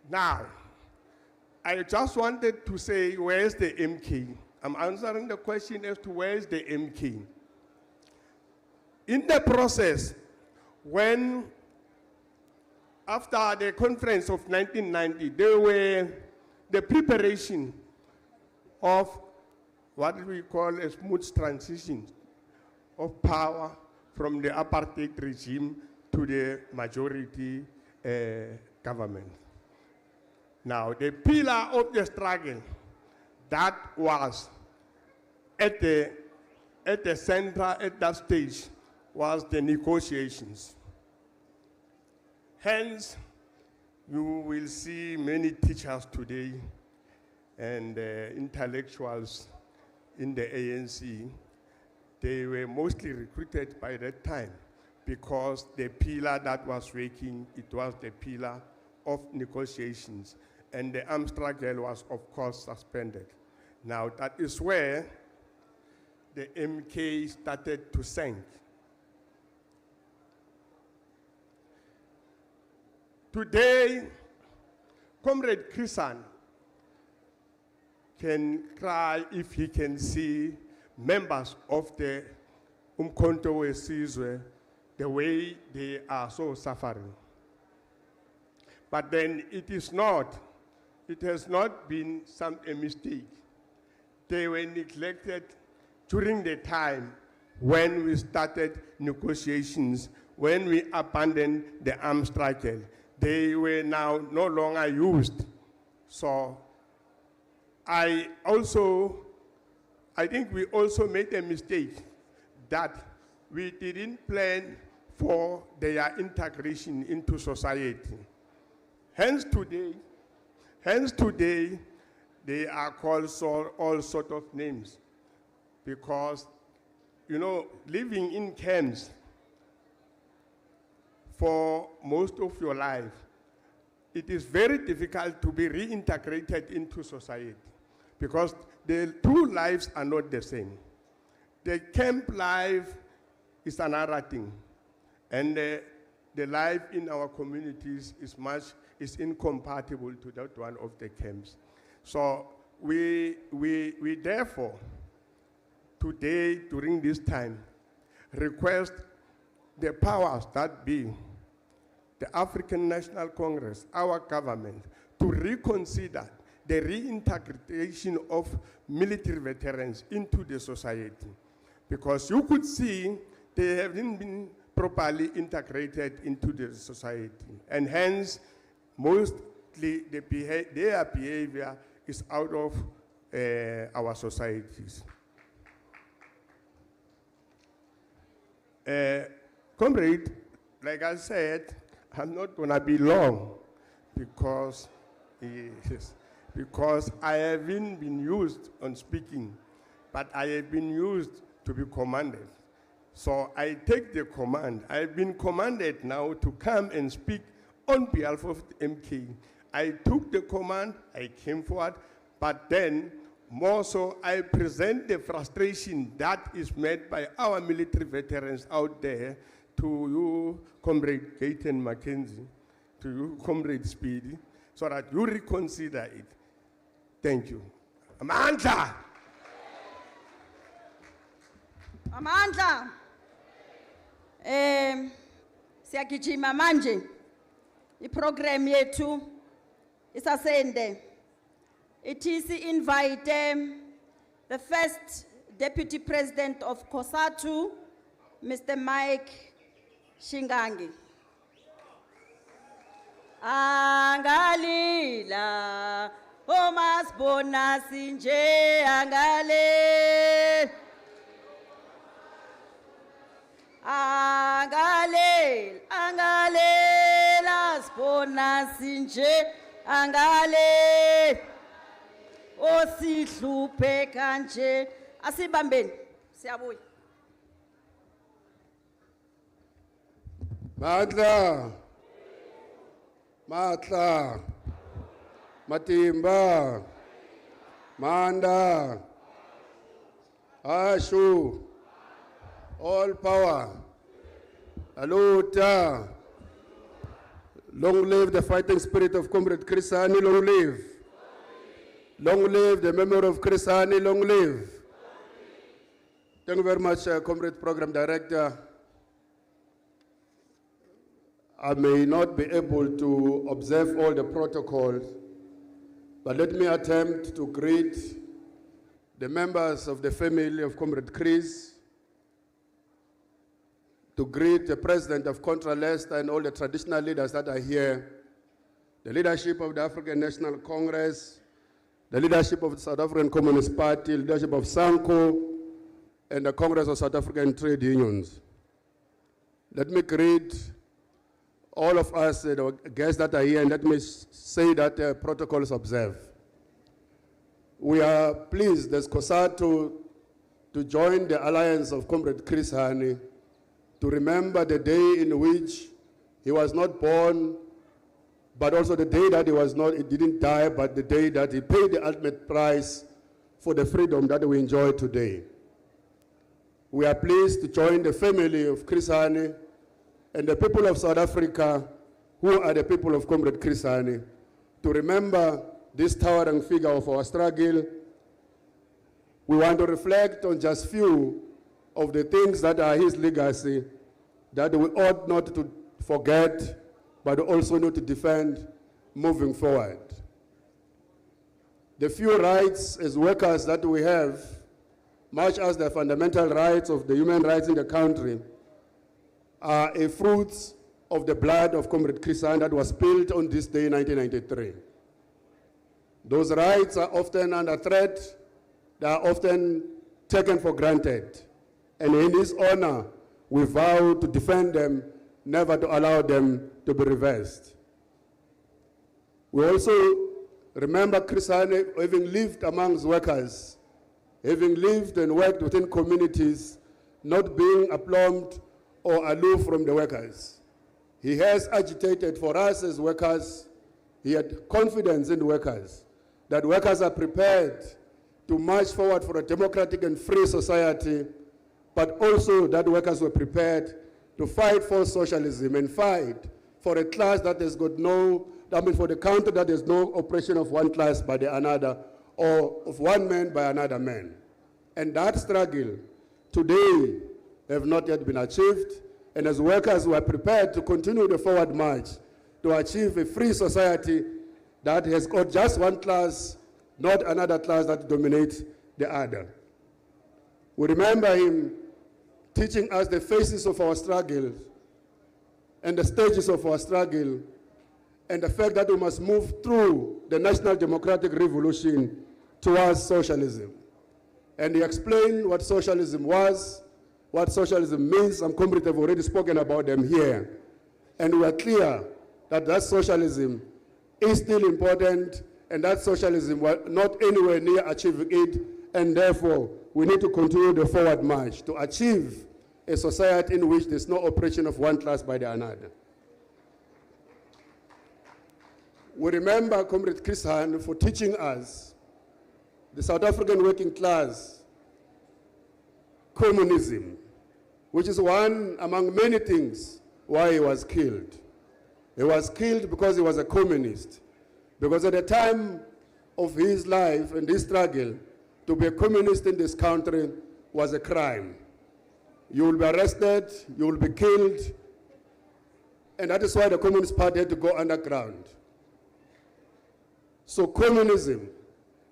now, I just wanted to say, where's the MK? I'm answering the question as to where's the MK. In the process, when, after the conference of 1990, there were the preparation of what we call a smooth transition of power from the apartheid regime to the majority government. Now, the pillar of the struggle that was at the center at that stage was the negotiations. Hence, you will see many teachers today and intellectuals in the ANC. They were mostly recruited by that time because the pillar that was working, it was the pillar of negotiations. And the armed struggle was, of course, suspended. Now, that is where the MK started to sink. Today, Comrade Chris Hani can cry if he can see members of the Umkhonto Wesizwe the way they are so suffering. But then it has not been a mistake. They were neglected during the time when we started negotiations, when we abandoned the armed struggle. They were now no longer used. So I think we also made a mistake that we didn't plan for their integration into society. Hence today, they are called all sorts of names because, living in camps for most of your life, it is very difficult to be reintegrated into society because the two lives are not the same. The camp life is another thing, and the life in our communities is incompatible to that one of the camps. So we therefore, today, during this time, request the powers that be, the African National Congress, our government, to reconsider the reintegration of military veterans into the society. Because you could see they haven't been properly integrated into the society. And hence, mostly their behavior is out of our societies. Comrade, like I said, I'm not gonna be long because I haven't been used on speaking, but I have been used to be commanded. So I take the command. I've been commanded now to come and speak on behalf of the MK. I took the command, I came forward, but then more so I present the frustration that is met by our military veterans out there to you, Comrade Gaten Mackenzie, to you, Comrade Speedy, so that you reconsider it. Thank you. Amandla! Amandla. Siyagijima manje. Iprogram yethu isasende. It is invite the first Deputy President of COSATU, Mr. Mike Shingangi. Angalila, omas bonasinje angale. Angale, angale, las bonasinje angale. Osihlupe kanje asibambeni siyabuya. Matla, Matla, Matimba, Manda, Ashu, all power, Aluta, long live the fighting spirit of Comrade Chris Hani, long live. Long live the memory of Chris Hani, long live. Thank you very much, Comrade Program Director. I may not be able to observe all the protocols, but let me attempt to greet the members of the family of Comrade Chris, to greet the President of Contra Leste and all the traditional leaders that are here, the leadership of the African National Congress, the leadership of the South African Communist Party, leadership of SANCO, and the Congress of South African Trade Unions. Let me greet all of us, the guests that are here, and let me say that protocols observed. We are pleased as COSATU to join the alliance of Comrade Chris Hani to remember the day in which he was not born, but also the day that he didn't die, but the day that he paid the ultimate price for the freedom that we enjoy today. We are pleased to join the family of Chris Hani and the people of South Africa, who are the people of Comrade Chris Hani, to remember this towering figure of our struggle. We want to reflect on just few of the things that are his legacy that we ought not to forget, but also need to defend moving forward. The few rights as workers that we have, much as the fundamental rights of the human rights in the country, are a fruit of the blood of Comrade Chris Hani that was spilled on this day in 1993. Those rights are often under threat, they are often taken for granted. And in his honor, we vow to defend them, never to allow them to be reversed. We also remember Chris Hani having lived amongst workers, having lived and worked within communities, not being aplomb or aloof from the workers. He has agitated for us as workers. He had confidence in workers, that workers are prepared to march forward for a democratic and free society, but also that workers were prepared to fight for socialism and fight for a class that has got for the country that there's no oppression of one class by the another, or of one man by another man. And that struggle today have not yet been achieved, and as workers we are prepared to continue the forward march to achieve a free society that has got just one class, not another class that dominates the other. We remember him teaching us the phases of our struggle and the stages of our struggle, and the fact that we must move through the national democratic revolution towards socialism. And he explained what socialism was, what socialism means. Some comrades have already spoken about them here. And we are clear that that socialism is still important, and that socialism was not anywhere near achieving it, and therefore we need to continue the forward march to achieve a society in which there's no oppression of one class by the another. We remember Comrade Chris Hani for teaching us the South African working class communism, which is one among many things why he was killed. He was killed because he was a communist. Because at the time of his life and his struggle, to be a communist in this country was a crime. You will be arrested, you will be killed, and that is why the Communist Party had to go underground. So communism,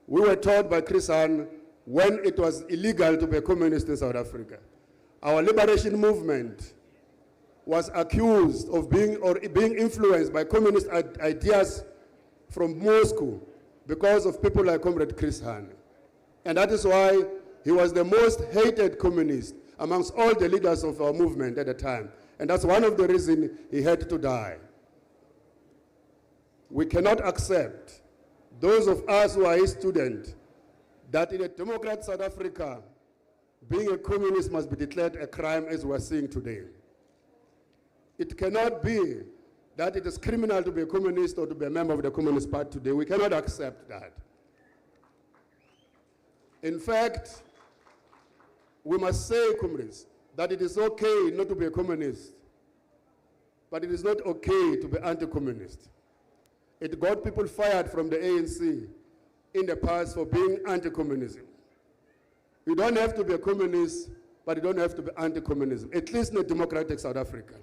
we were taught by Chris Hani when it was illegal to be a communist in South Africa. Our liberation movement was accused of being influenced by communist ideas from Moscow because of people like Comrade Chris Hani. And that is why he was the most hated communist amongst all the leaders of our movement at the time. And that's one of the reasons he had to die. We cannot accept, those of us who are his students, that in a democratic South Africa, being a communist must be declared a crime as we are seeing today. It cannot be that it is criminal to be a communist or to be a member of the Communist Party today. We cannot accept that. In fact, we must say, comrades, that it is okay not to be a communist, but it is not okay to be anti-communist. It got people fired from the ANC in the past for being anti-communism. You don't have to be a communist, but you don't have to be anti-communism, at least in a democratic South Africa.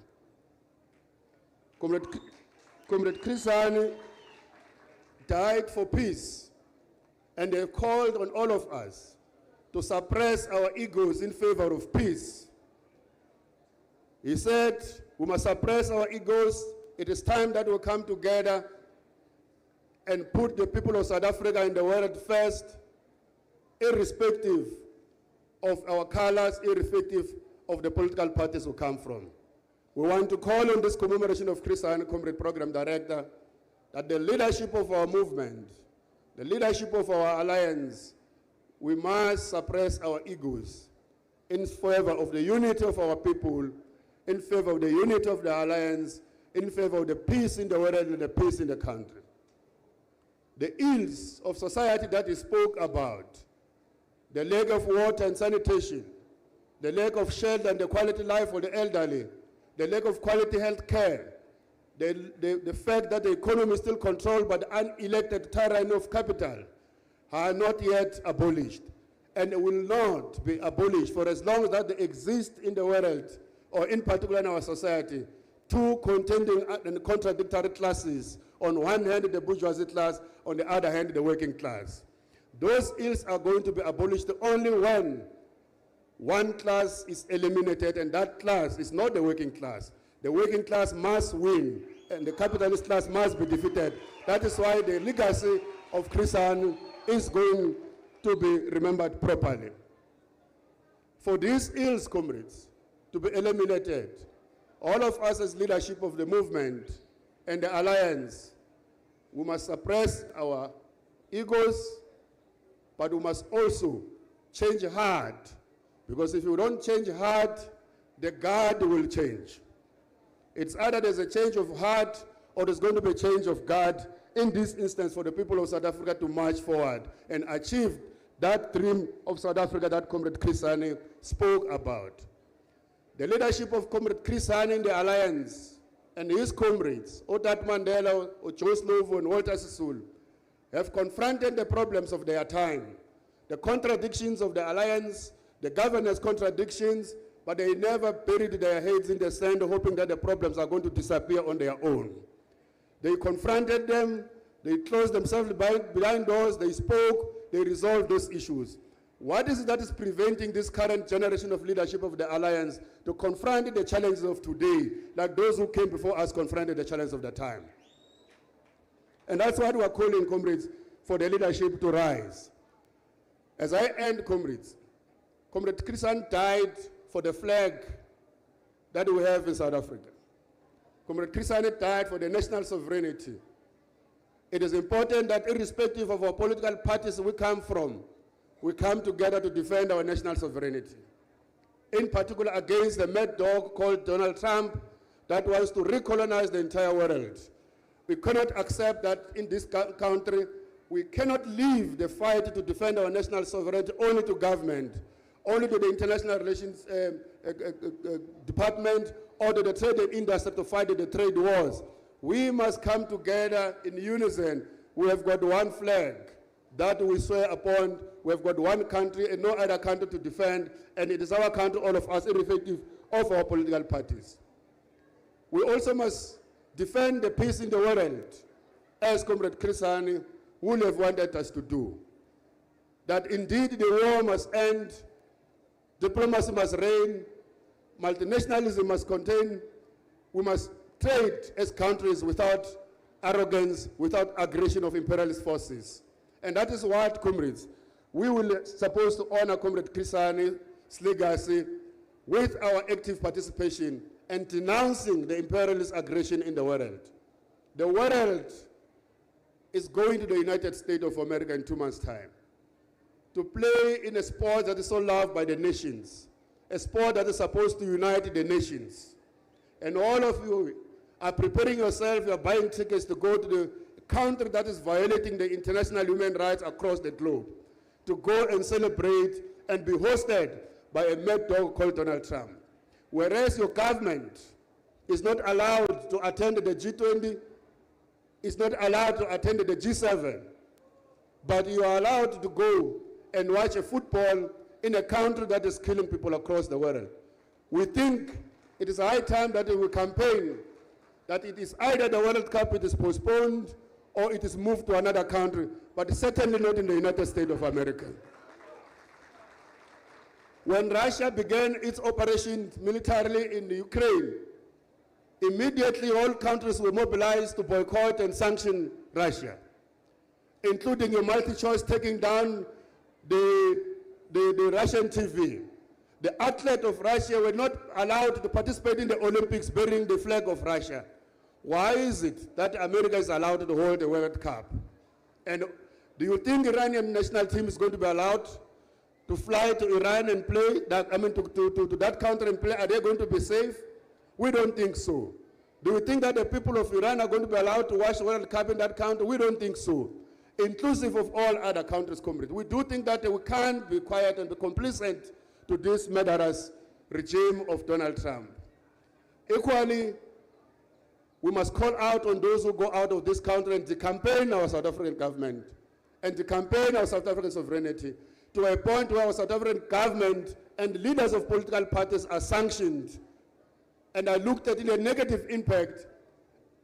Comrade Chris Hani died for peace, and they called on all of us to suppress our egos in favor of peace. He said, we must suppress our egos. It is time that we come together and put the people of South Africa in the world first, irrespective of our colors, irrespective of the political parties we come from. We want to call on this commemoration of Chris Hani, Comrade Program Director, that the leadership of our movement, the leadership of our alliance, we must suppress our egos in favor of the unity of our people, in favor of the unity of the alliance, in favor of the peace in the world and the peace in the country. The ills of society that he spoke about, the lack of water and sanitation, the lack of shelter and the quality life for the elderly, the lack of quality health care, the fact that the economy is still controlled by the unelected tyranny of capital, are not yet abolished, and will not be abolished for as long as that they exist in the world, or in particular in our society, two contending and contradictory classes. On one hand, the bourgeoisie class, on the other hand, the working class. Those ills are going to be abolished only when one class is eliminated, and that class is not the working class. The working class must win, and the capitalist class must be defeated. That is why the legacy of Chris Hani is going to be remembered properly. For these ills, comrades, to be eliminated, all of us as leadership of the movement and the alliance, we must suppress our egos, but we must also change hard, because if you don't change hard, the guard will change. It's either there's a change of heart or there's going to be a change of guard, in this instance for the people of South Africa to march forward and achieve that dream of South Africa that Comrade Chris Hani spoke about. The leadership of Comrade Chris Hani in the alliance and his comrades, Otat Mandela, Joe Slovo, and Walter Sisulu, have confronted the problems of their time, the contradictions of the alliance, the governance contradictions, but they never buried their heads in the sand hoping that the problems are going to disappear on their own. They confronted them, they closed themselves behind doors, they spoke, they resolved those issues. What is it that is preventing this current generation of leadership of the Alliance to confront the challenges of today, like those who came before us confronted the challenges of the time? And that's what we are calling, comrades, for the leadership to rise. As I end, comrades, Comrade Chris Hani died for the flag that we have in South Africa. Comrade Chris Hani died for the national sovereignty. It is important that irrespective of our political parties we come from, we come together to defend our national sovereignty. In particular against the mad dog called Donald Trump that wants to recolonize the entire world. We cannot accept that in this country, we cannot leave the fight to defend our national sovereignty only to government, only to the international relations department, or to the trade and industry to fight the trade wars. We must come together in unison. We have got one flag that we swear upon. We have got one country and no other country to defend, and it is our country, all of us, irrespective of our political parties. We also must defend the peace in the world, as Comrade Chris Hani would have wanted us to do. That indeed the war must end, diplomacy must reign, multinationalism must contain, we must trade as countries without arrogance, without aggression of imperialist forces. And that is what, comrades, we will supposed to honor Comrade Chris Hani's legacy with our active participation and denouncing the imperialist aggression in the world. The world is going to the United States of America in 2 months' time to play in a sport that is so loved by the nations, a sport that is supposed to unite the nations. And all of you are preparing yourself, you are buying tickets to go to the country that is violating the international human rights across the globe, to go and celebrate and be hosted by a mad dog called Donald Trump. Whereas your government is not allowed to attend the G20, is not allowed to attend the G7, but you are allowed to go and watch a football in a country that is killing people across the world. We think it is high time that we will campaign that it is either the World Cup, it is postponed, or it is moved to another country, but certainly not in the United States of America. When Russia began its operations militarily in the Ukraine, immediately all countries were mobilized to boycott and sanction Russia, including your multi-choice taking down the Russian TV. The athletes of Russia were not allowed to participate in the Olympics bearing the flag of Russia. Why is it that America is allowed to hold the World Cup? And do you think the Iranian national team is going to be allowed to fly to Iran and play, to that country and play? Are they going to be safe? We don't think so. Do you think that the people of Iran are going to be allowed to watch the World Cup in that country? We don't think so. Inclusive of all other countries, comrades. We do think that we can't be quiet and be complacent to this murderous regime of Donald Trump. Equally, we must call out on those who go out of this country and campaign our South African government and campaign our South African sovereignty to a point where our South African government and leaders of political parties are sanctioned and are looked at in a negative impact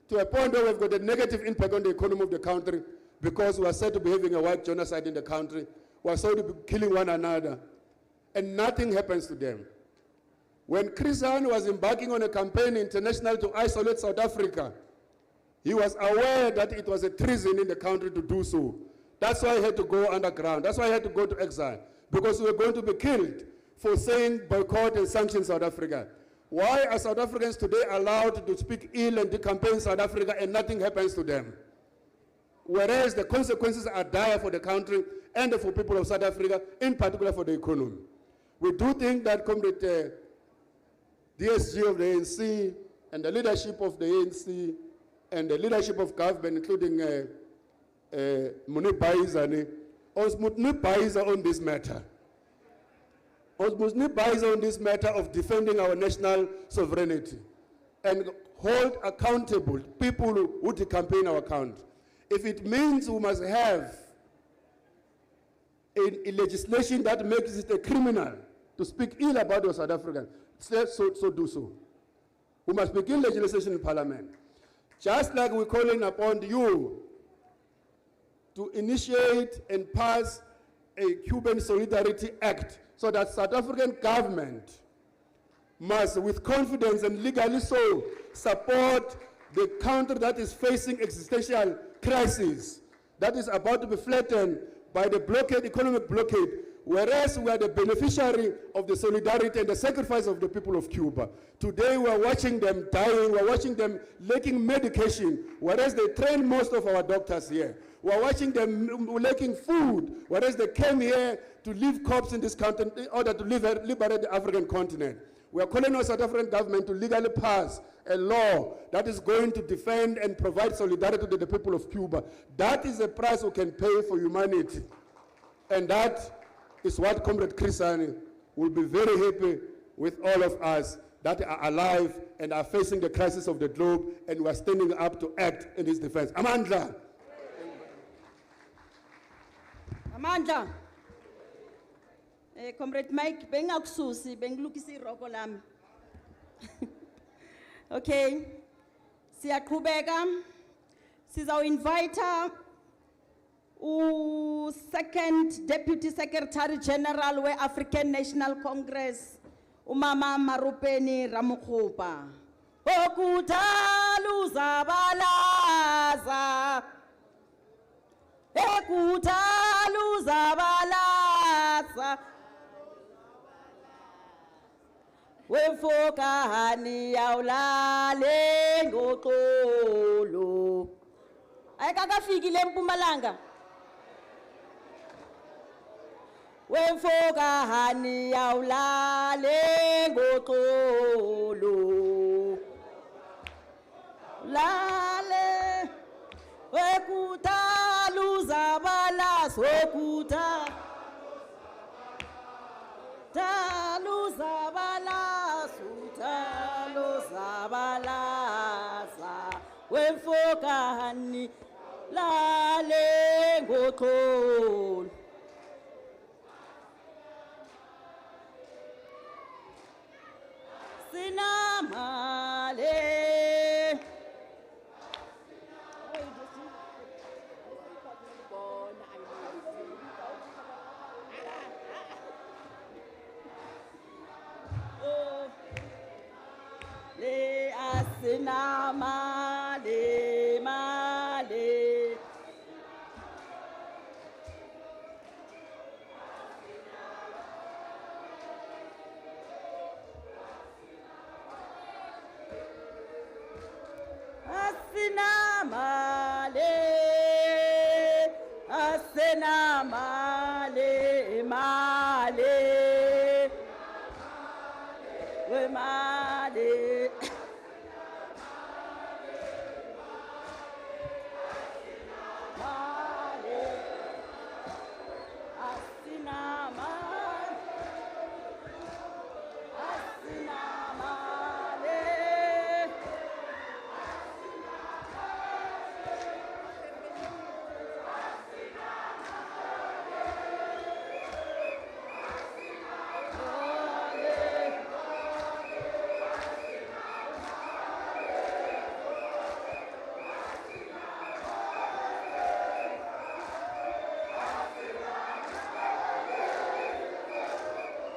to a point where we've got a negative impact on the economy of the country because we are said to be having a white genocide in the country. We are said to be killing one another, and nothing happens to them. When Chris Hani was embarking on a campaign international to isolate South Africa, he was aware that it was a treason in the country to do so. That's why he had to go underground. That's why he had to go to exile, because we were going to be killed for saying boycott and sanction South Africa. Why are South Africans today allowed to speak ill and to campaign South Africa and nothing happens to them? Whereas the consequences are dire for the country and for people of South Africa, in particular for the economy. We do think that Comrade DSG of the ANC and the leadership of the ANC and the leadership of government, including Mthombomuhle, on this matter. On this matter of defending our national sovereignty and hold accountable people who would campaign our country. If it means we must have a legislation that makes it a criminal to speak ill about the South Africans, so do so. We must begin legislation in Parliament. Just like we're calling upon you to initiate and pass a Cuban Solidarity Act, so that South African government must, with confidence and legally so, support the country that is facing existential crisis, that is about to be flattened by the blockade, economic blockade, whereas we are the beneficiary of the solidarity and the sacrifice of the people of Cuba. Today we are watching them dying, we are watching them lacking medication, whereas they train most of our doctors here. We are watching them lacking food, whereas they came here to leave corpses in this country in order to liberate the African continent. We are calling on South African government to legally pass a law that is going to defend and provide solidarity to the people of Cuba. That is the price we can pay for humanity. And that is what Comrade Chris Hani will be very happy with all of us that are alive and are facing the crisis of the globe, and we are standing up to act in his defense. Amandla. Amandla. Comrade Mike, bengakususi, bengilukisi iroko lami. Okay. Siyaqhubeka. Sizawinvite second Deputy Secretary General we African National Congress, Umama Marupeni Ramukhupa. Okutalu zabalaza. Okutalu zabalaza. Wefoka hani yaulale ngokolo. Ayikakafikile Mpumalanga. Wefoka hani yaulale ngokolo. Lale wekutalu zabalas wekuta. Talu zabalas, talu zabalasa, wefoka hani lale ngokolo. Sinamale. Le asinamale male. Asinamale, asinamale male. We male.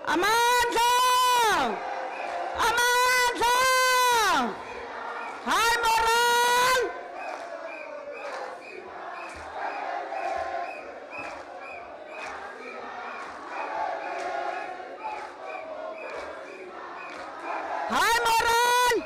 Amandla! Amandla! High moral! High moral!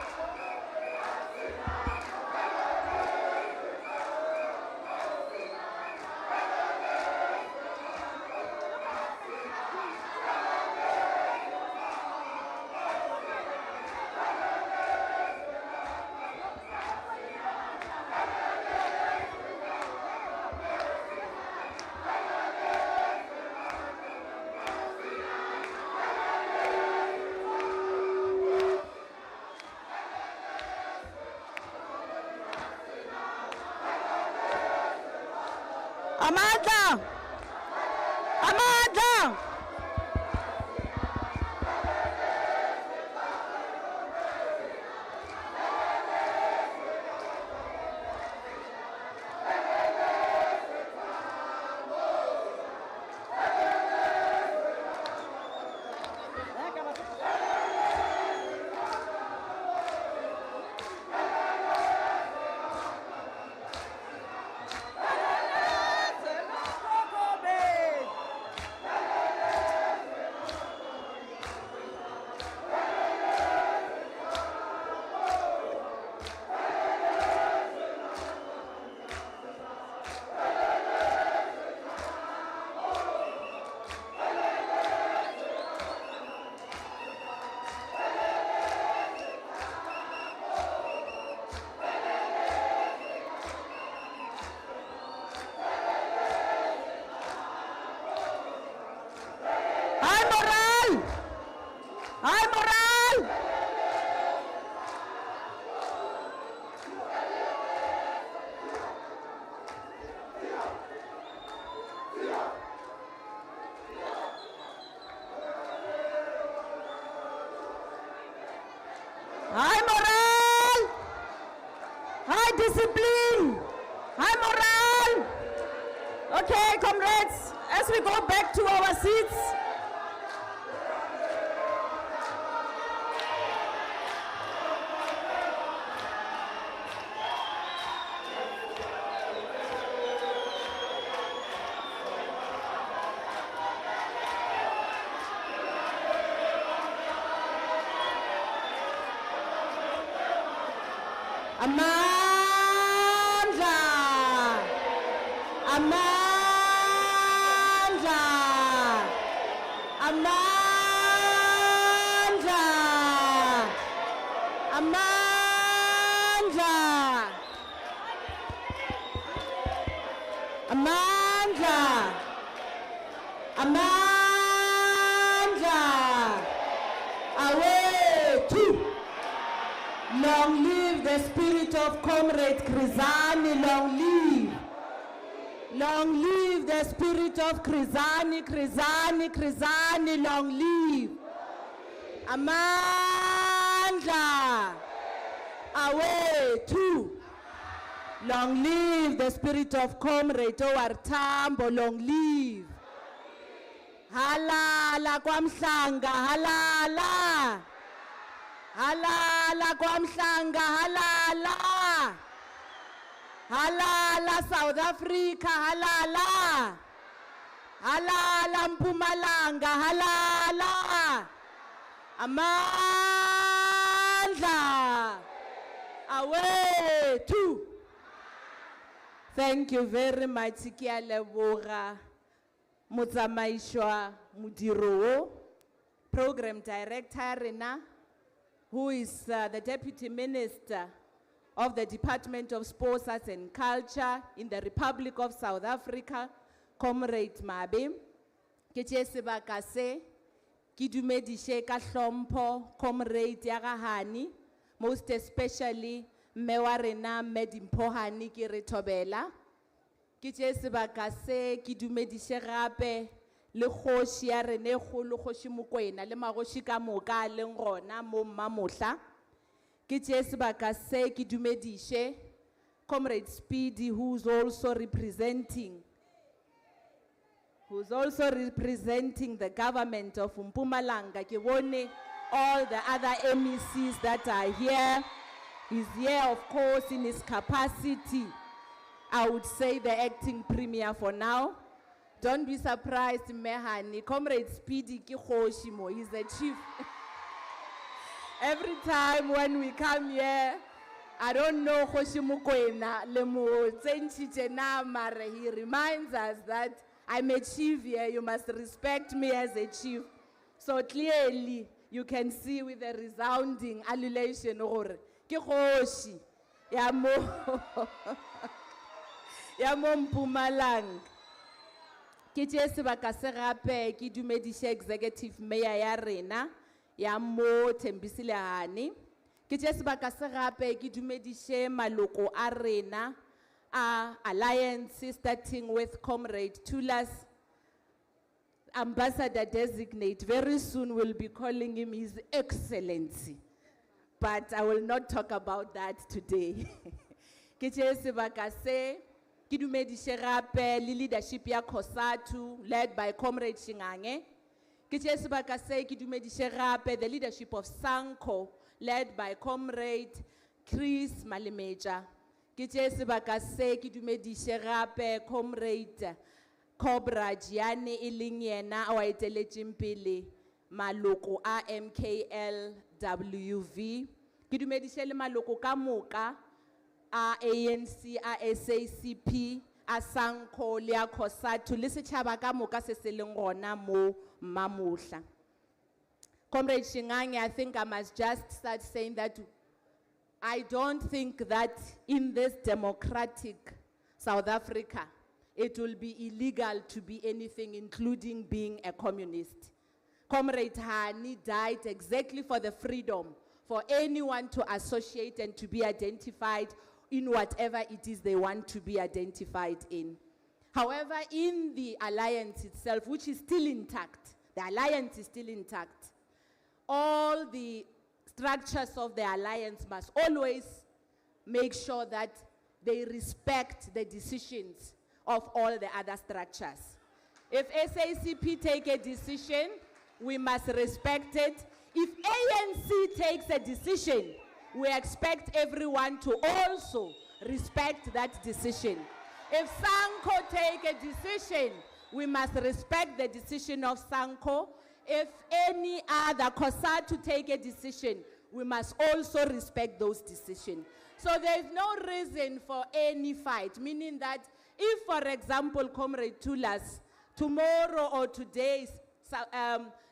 Amandla! Amandla! discipline, high morale. Okay, comrades, as we go back to our seats. Amandla, Amandla, Amandla, Amandla, Amandla, Amandla, away two. Long live the spirit of Comrade Chris Hani, long live. Long live the spirit of Chris Hani, Chris Hani, Chris Hani, long live. Amandla, away two. Long live the spirit of Comrade Thembisile, long live. Halala kwamhlanga, halala. Halala kwamhlanga, halala. Halala South Africa, halala. Halala Mpumalanga, halala. Amandla. Away two. Thank you very much, Ke a leboga Motsamaišwa Modiro, Program Director rena, who is the Deputy Minister of the Department of Sports, Arts and Culture in the Republic of South Africa, Comrade Mabe. Ke tšee sebaka se, ke dumediše ka hlompho Comrade ya ga Hani, most especially mme wa rena Mpho Hani ke re thobela. Ke tšee sebaka se, ke dumediše gape le kgoši ya rene kgolo kgoši Mokoena le magoši ka moka a leng gona mo Mthombomuhle. Ke tšee sebaka se, ke dumediše Comrade Speedy, who's also representing the government of Mpumalanga. Ke bone all the other MECs that are here. He's here, of course, in his capacity, I would say the acting premier for now. Don't be surprised, Mehani. Comrade Speedy ki kgoši mo, he's the chief. Every time when we come here, I don't know kgoši Mokoena le mo tsentšitše na, mare he reminds us that I'm a chief here, you must respect me as a chief. So clearly, you can see with the resounding allulation gore ke kgoši ya mo ya mo Mpumalanga. Ke tšee sebaka se gape ke dumediše executive mayor ya rena ya mo Thembisile Hani. Ke tšee sebaka se gape ke dumediše maloko a rena a alliance, starting with Comrade Thula's ambassador designate. Very soon we'll be calling him His Excellency, but I will not talk about that today. Ke tšee sebaka se, ke dumediše gape le leadership ya COSATU led by Comrade Shingange. Ke tšee sebaka se, ke dumediše gape the leadership of SANCO led by Comrade Chris Thembisile. Ke tšee sebaka se, ke dumediše gape Comrade Cobra Gianni e leng yena a wa eteletšeng pele maloko a MKLWV. Ke dumediše le maloko ka moka a ANC, a SACP, a SANCO le a COSATU le setšhaba ka moka se se leng gona mo Mthombomuhle. Comrade Shingange, I think I must just start saying that I don't think that in this democratic South Africa, it will be illegal to be anything, including being a communist. Comrade Hani died exactly for the freedom for anyone to associate and to be identified in whatever it is they want to be identified in. However, in the alliance itself, which is still intact, the alliance is still intact, all the structures of the alliance must always make sure that they respect the decisions of all the other structures. If SACP take a decision, we must respect it. If ANC takes a decision, we expect everyone to also respect that decision. If SANCO take a decision, we must respect the decision of SANCO. If any other COSATU take a decision, we must also respect those decisions. So there is no reason for any fight, meaning that if, for example, Comrade Tulas, tomorrow or today,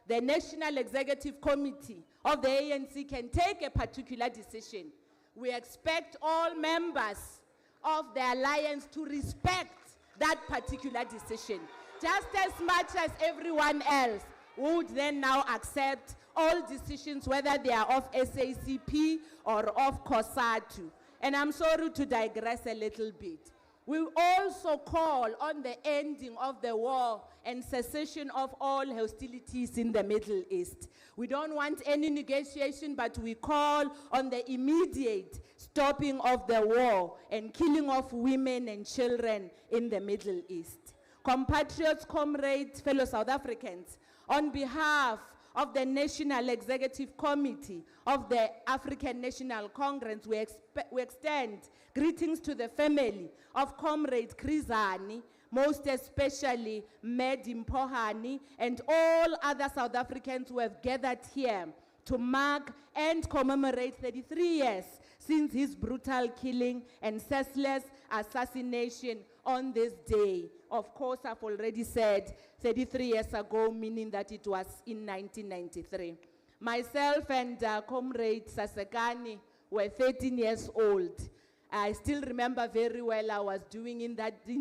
the National Executive Committee of the ANC can take a particular decision, we expect all members of the alliance to respect that particular decision, just as much as everyone else would then now accept all decisions, whether they are of SACP or of COSATU. And I'm sorry to digress a little bit. We also call on the ending of the war and cessation of all hostilities in the Middle East. We don't want any negotiation, but we call on the immediate stopping of the war and killing of women and children in the Middle East. Compatriots, comrades, fellow South Africans, on behalf of the National Executive Committee of the African National Congress, we extend greetings to the family of Comrade Chris Hani, most especially Mthombomuhle Hani, and all other South Africans who have gathered here to mark and commemorate 33 years since his brutal killing and senseless assassination on this day. Of course, I've already said 33 years ago, meaning that it was in 1993. Myself and Comrade Sasekani were 13 years old. I still remember very well I was doing in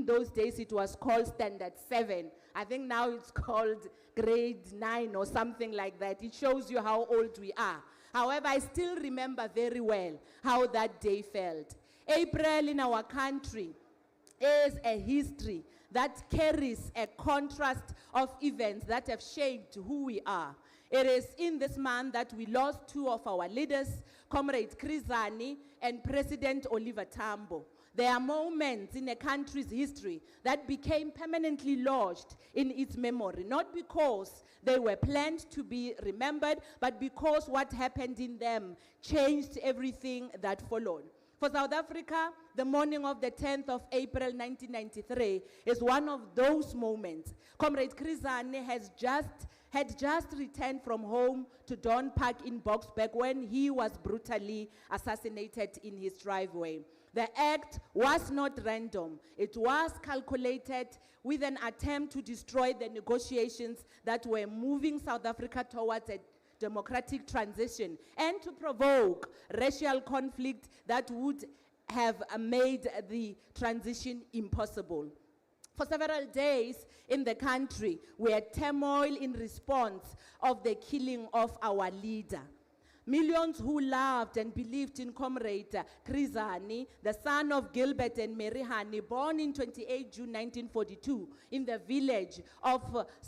those days it was called Standard 7. I think now it's called grade 9 or something like that. It shows you how old we are. However, I still remember very well how that day felt. April in our country is a history that carries a contrast of events that have shaped who we are. It is in this month that we lost two of our leaders, Comrade Chris Hani and President Oliver Tambo. There are moments in a country's history that became permanently lodged in its memory, not because they were planned to be remembered, but because what happened in them changed everything that followed. For South Africa, the morning of the 10th of April 1993 is one of those moments. Comrade Chris Hani had just returned from home to Dawn Park in Boksburg when he was brutally assassinated in his driveway. The act was not random. It was calculated with an attempt to destroy the negotiations that were moving South Africa towards a democratic transition and to provoke racial conflict that would have made the transition impossible. For several days in the country, we had turmoil in response of the killing of our leader. Millions who loved and believed in Comrade Chris Hani, the son of Gilbert and Mary Hani, born in 28 June 1942 in the village of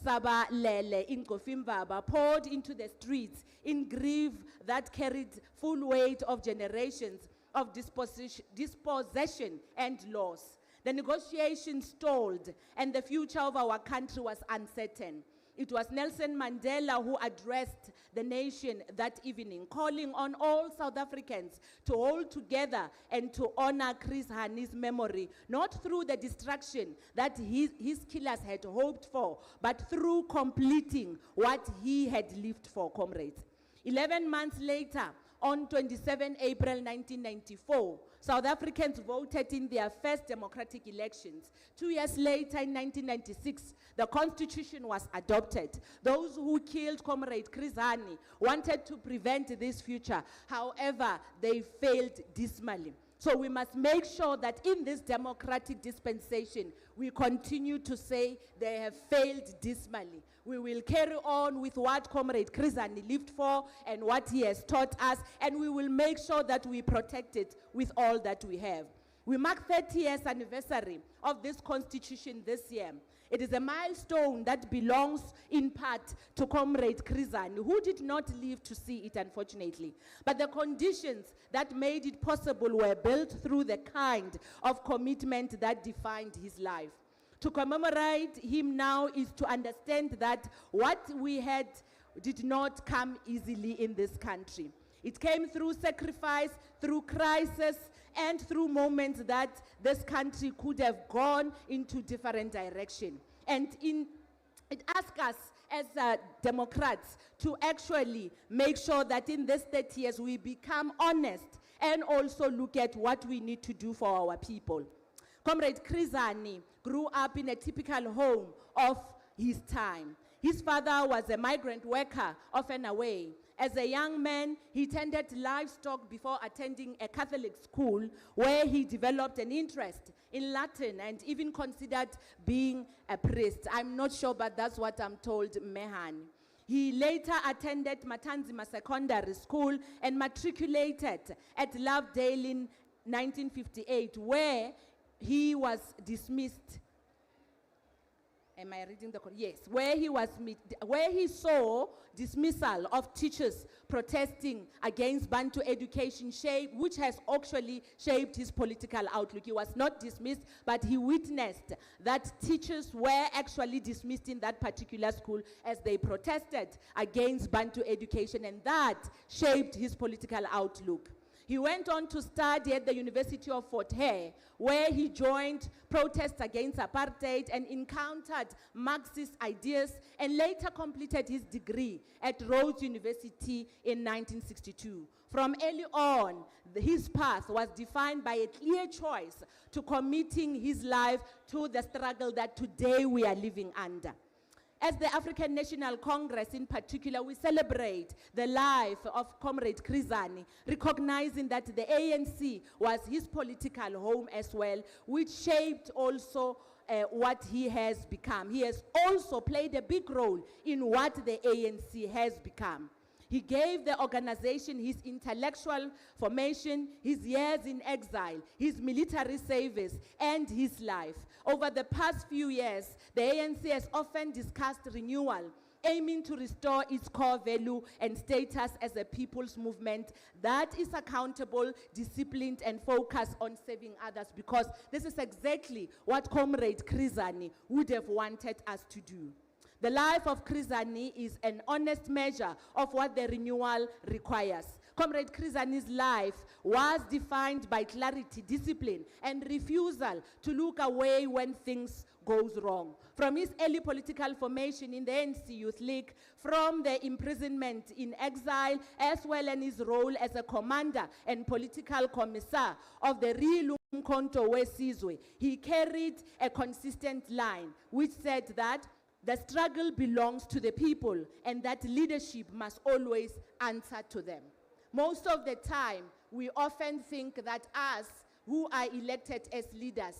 Sabalele in Kofimbaba, poured into the streets in grief that carried full weight of generations of dispossession and loss. The negotiations stalled and the future of our country was uncertain. It was Nelson Mandela who addressed the nation that evening, calling on all South Africans to hold together and to honor Chris Hani's memory, not through the destruction that his killers had hoped for, but through completing what he had lived for, comrades. 11 months later, on 27 April 1994, South Africans voted in their first democratic elections. 2 years later, in 1996, the Constitution was adopted. Those who killed Comrade Chris Hani wanted to prevent this future. However, they failed dismally. So we must make sure that in this democratic dispensation, we continue to say they have failed dismally. We will carry on with what Comrade Chris Hani lived for and what he has taught us, and we will make sure that we protect it with all that we have. We mark 30 years anniversary of this constitution this year. It is a milestone that belongs in part to Comrade Chris Hani, who did not live to see it, unfortunately. But the conditions that made it possible were built through the kind of commitment that defined his life. To commemorate him now is to understand that what we had did not come easily in this country. It came through sacrifice, through crisis, and through moments that this country could have gone into different direction. And it asks us as Democrats to actually make sure that in this 30 years we become honest and also look at what we need to do for our people. Comrade Chris Hani grew up in a typical home of his time. His father was a migrant worker, often away. As a young man, he tended livestock before attending a Catholic school where he developed an interest in Latin and even considered being a priest. I'm not sure, but that's what I'm told, Mehan. He later attended Matanzima Secondary School and matriculated at Lovedale in 1958, where he was dismissed. Am I reading the correct? Yes, where he saw dismissal of teachers protesting against Bantu education, which has actually shaped his political outlook. He was not dismissed, but he witnessed that teachers were actually dismissed in that particular school as they protested against Bantu education, and that shaped his political outlook. He went on to study at the University of Fort Hare, where he joined protests against apartheid and encountered Marxist ideas, and later completed his degree at Rhodes University in 1962. From early on, his path was defined by a clear choice to committing his life to the struggle that today we are living under. As the African National Congress in particular, we celebrate the life of Comrade Chris Hani, recognizing that the ANC was his political home as well, which shaped also what he has become. He has also played a big role in what the ANC has become. He gave the organization his intellectual formation, his years in exile, his military service, and his life. Over the past few years, the ANC has often discussed renewal, aiming to restore its core value and status as a people's movement that is accountable, disciplined, and focused on serving others, because this is exactly what Comrade Chris Hani would have wanted us to do. The life of Chris Hani is an honest measure of what the renewal requires. Comrade Chris Hani's life was defined by clarity, discipline, and refusal to look away when things goes wrong. From his early political formation in the ANC Youth League, from the imprisonment in exile, as well as his role as a commander and political commissar of the real Umkhonto weSizwe, he carried a consistent line which said that the struggle belongs to the people and that leadership must always answer to them. Most of the time, we often think that us who are elected as leaders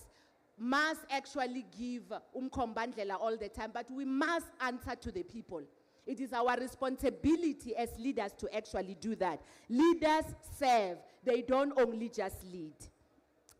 must actually give umkombandlela all the time, but we must answer to the people. It is our responsibility as leaders to actually do that. Leaders serve, they don't only just lead.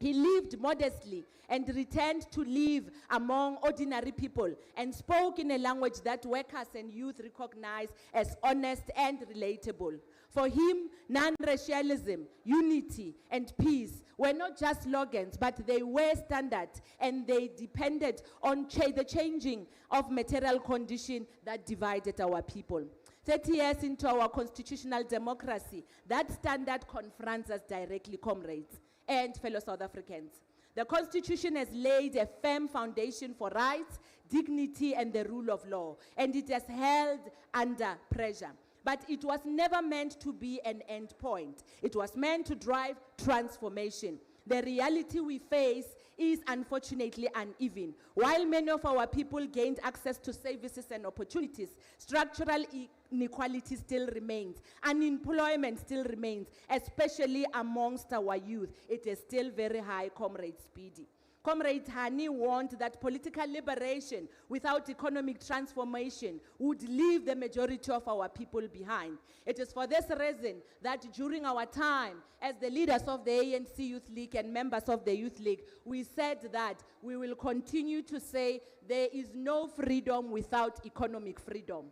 He lived modestly and returned to live among ordinary people and spoke in a language that workers and youth recognize as honest and relatable. For him, non-racialism, unity, and peace were not just slogans, but they were standards, and they depended on the changing of material conditions that divided our people. 30 years into our constitutional democracy, that standard confronts us directly, comrades and fellow South Africans. The Constitution has laid a firm foundation for rights, dignity, and the rule of law, and it has held under pressure. But it was never meant to be an end point. It was meant to drive transformation. The reality we face is unfortunately uneven. While many of our people gained access to services and opportunities, structural inequality still remains. Unemployment still remains, especially amongst our youth. It is still very high, Comrade Speedy. Comrade Hani warned that political liberation without economic transformation would leave the majority of our people behind. It is for this reason that during our time as the leaders of the ANC Youth League and members of the Youth League, we said that we will continue to say there is no freedom without economic freedom.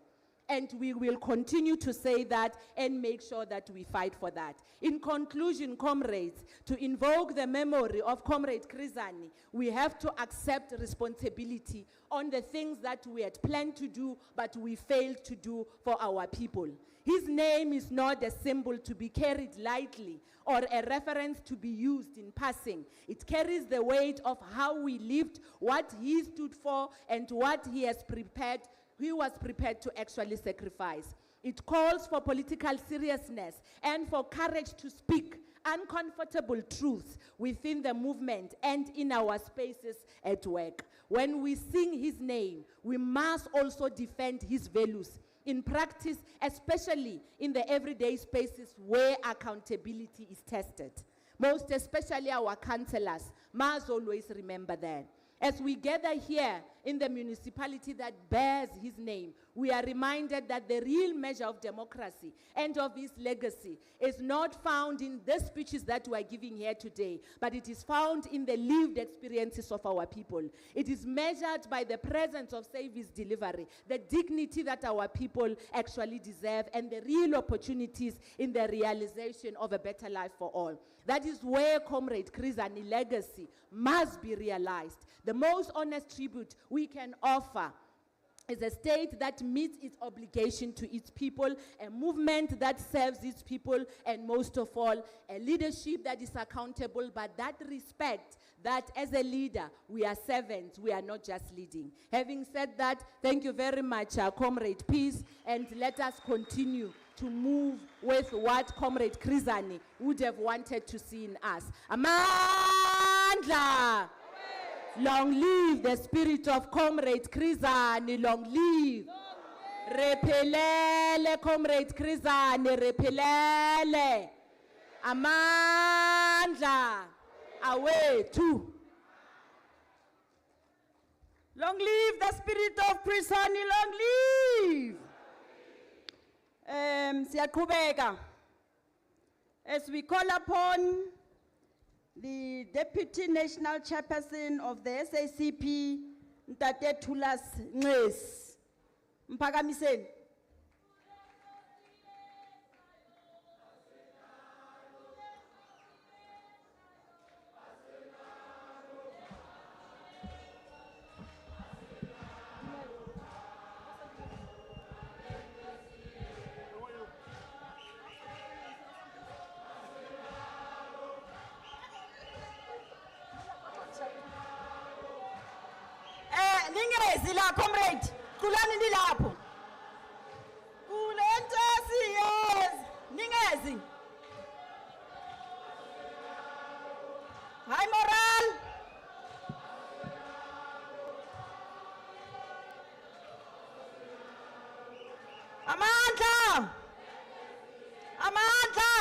And we will continue to say that and make sure that we fight for that. In conclusion, comrades, to invoke the memory of Comrade Chris Hani, we have to accept responsibility on the things that we had planned to do, but we failed to do for our people. His name is not a symbol to be carried lightly or a reference to be used in passing. It carries the weight of how we lived, what he stood for, and what he was prepared to actually sacrifice. It calls for political seriousness and for courage to speak uncomfortable truths within the movement and in our spaces at work. When we sing his name, we must also defend his values in practice, especially in the everyday spaces where accountability is tested. Most especially our councillors must always remember that. As we gather here in the municipality that bears his name, we are reminded that the real measure of democracy and of his legacy is not found in the speeches that we are giving here today, but it is found in the lived experiences of our people. It is measured by the presence of service delivery, the dignity that our people actually deserve, and the real opportunities in the realization of a better life for all. That is where Comrade Chris Hani's legacy must be realized. The most honest tribute we can offer is a state that meets its obligation to its people, a movement that serves its people, and most of all, a leadership that is accountable, but that respect that as a leader, we are servants, we are not just leading. Having said that, thank you very much, Comrade Peace, and let us continue to move with what Comrade Chris Hani would have wanted to see in us. Amandla! Long live the spirit of Comrade Chris Hani, long live. Repelele, Comrade Chris Hani, repelele. Amandla, away too. Long live the spirit of Chris Hani, long live. Siyaqhubeka. As we call upon the Deputy National Chairperson of the SACP, Ntate Thulas Nces. Mphakamiseni. Ningezi la comrade, kulani nilapho. Kulentasi yes, ningezi. High moral. Amandla. Amandla.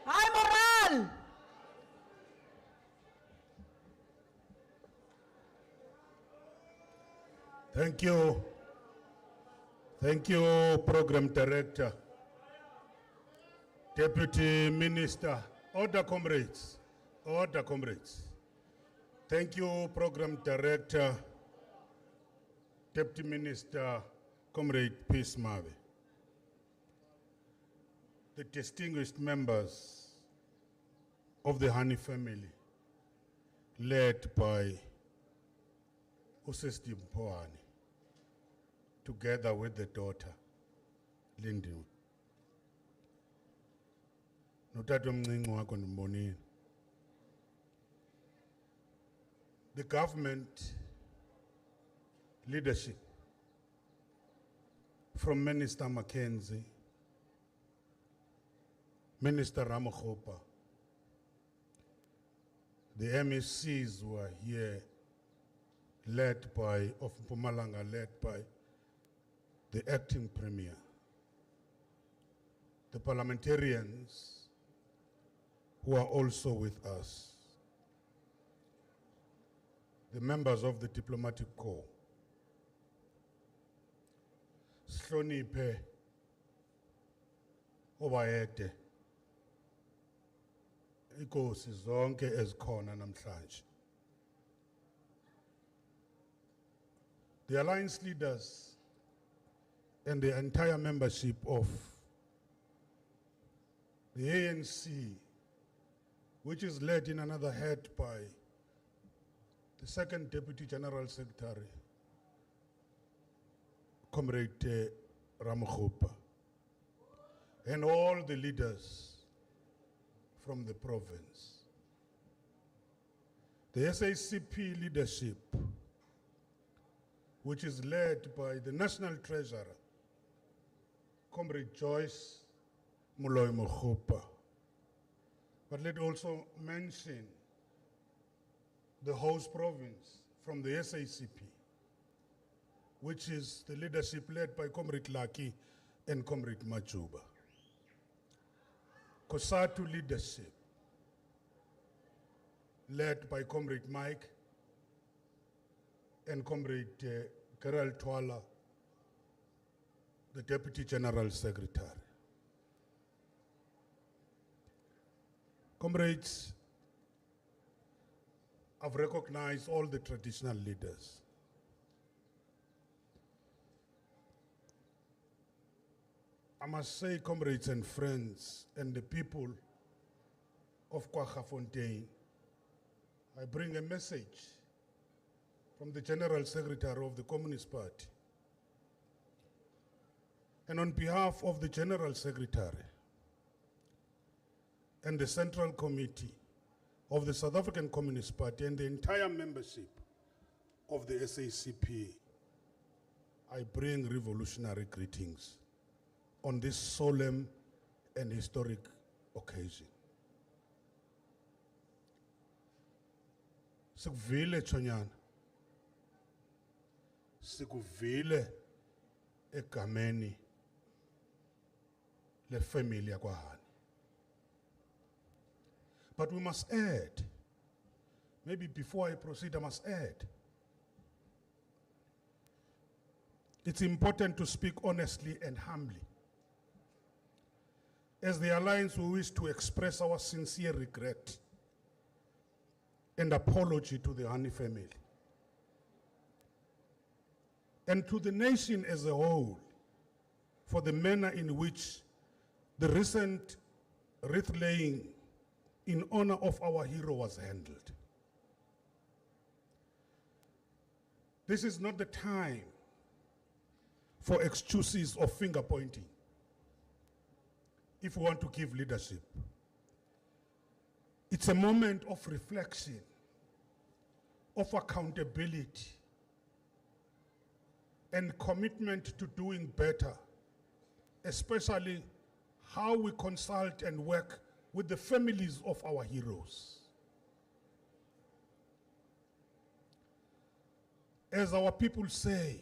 High moral. Thank you. Thank you, Program Director, Deputy Minister, order comrades, order comrades. Thank you, Program Director, Deputy Minister, Comrade Peace Mabe. The distinguished members of the Hani family, led by Usesti Mpoani, together with the daughter, Lindy. The government leadership, from Minister Mackenzie, Minister Ramokgopa, the MECs were here, led by, of Mpumalanga, led by the acting premier, the parliamentarians who are also with us, the members of the diplomatic corps, sihloniphe obayede inkosi zonke ezikhona namhlanje. The alliance leaders and the entire membership of the ANC, which is led in another head by the second Deputy General Secretary, Comrade Ramokgopa, and all the leaders from the province. The SACP leadership, which is led by the National Treasurer, Comrade Joyce Mthombomuhle. But let also mention the host province from the SACP, which is the leadership led by Comrade Lucky and Comrade Majuba. COSATU leadership, led by Comrade Mike and Comrade Gerald Twala, the Deputy General Secretary. Comrades, I've recognized all the traditional leaders. I must say, comrades and friends, and the people of Kwaggafontein, I bring a message from the General Secretary of the Communist Party. And on behalf of the General Secretary and the Central Committee of the South African Communist Party and the entire membership of the SACP, I bring revolutionary greetings on this solemn and historic occasion. Sikuvile Chonyana, sikuvile egameni le family yakwahani. But we must add, maybe before I proceed, I must add, it's important to speak honestly and humbly. As the Alliance, we wish to express our sincere regret and apology to the Hani family and to the nation as a whole for the manner in which the recent wreath-laying in honor of our hero was handled. This is not the time for excuses or finger-pointing if we want to give leadership. It's a moment of reflection, of accountability, and commitment to doing better, especially how we consult and work with the families of our heroes. As our people say,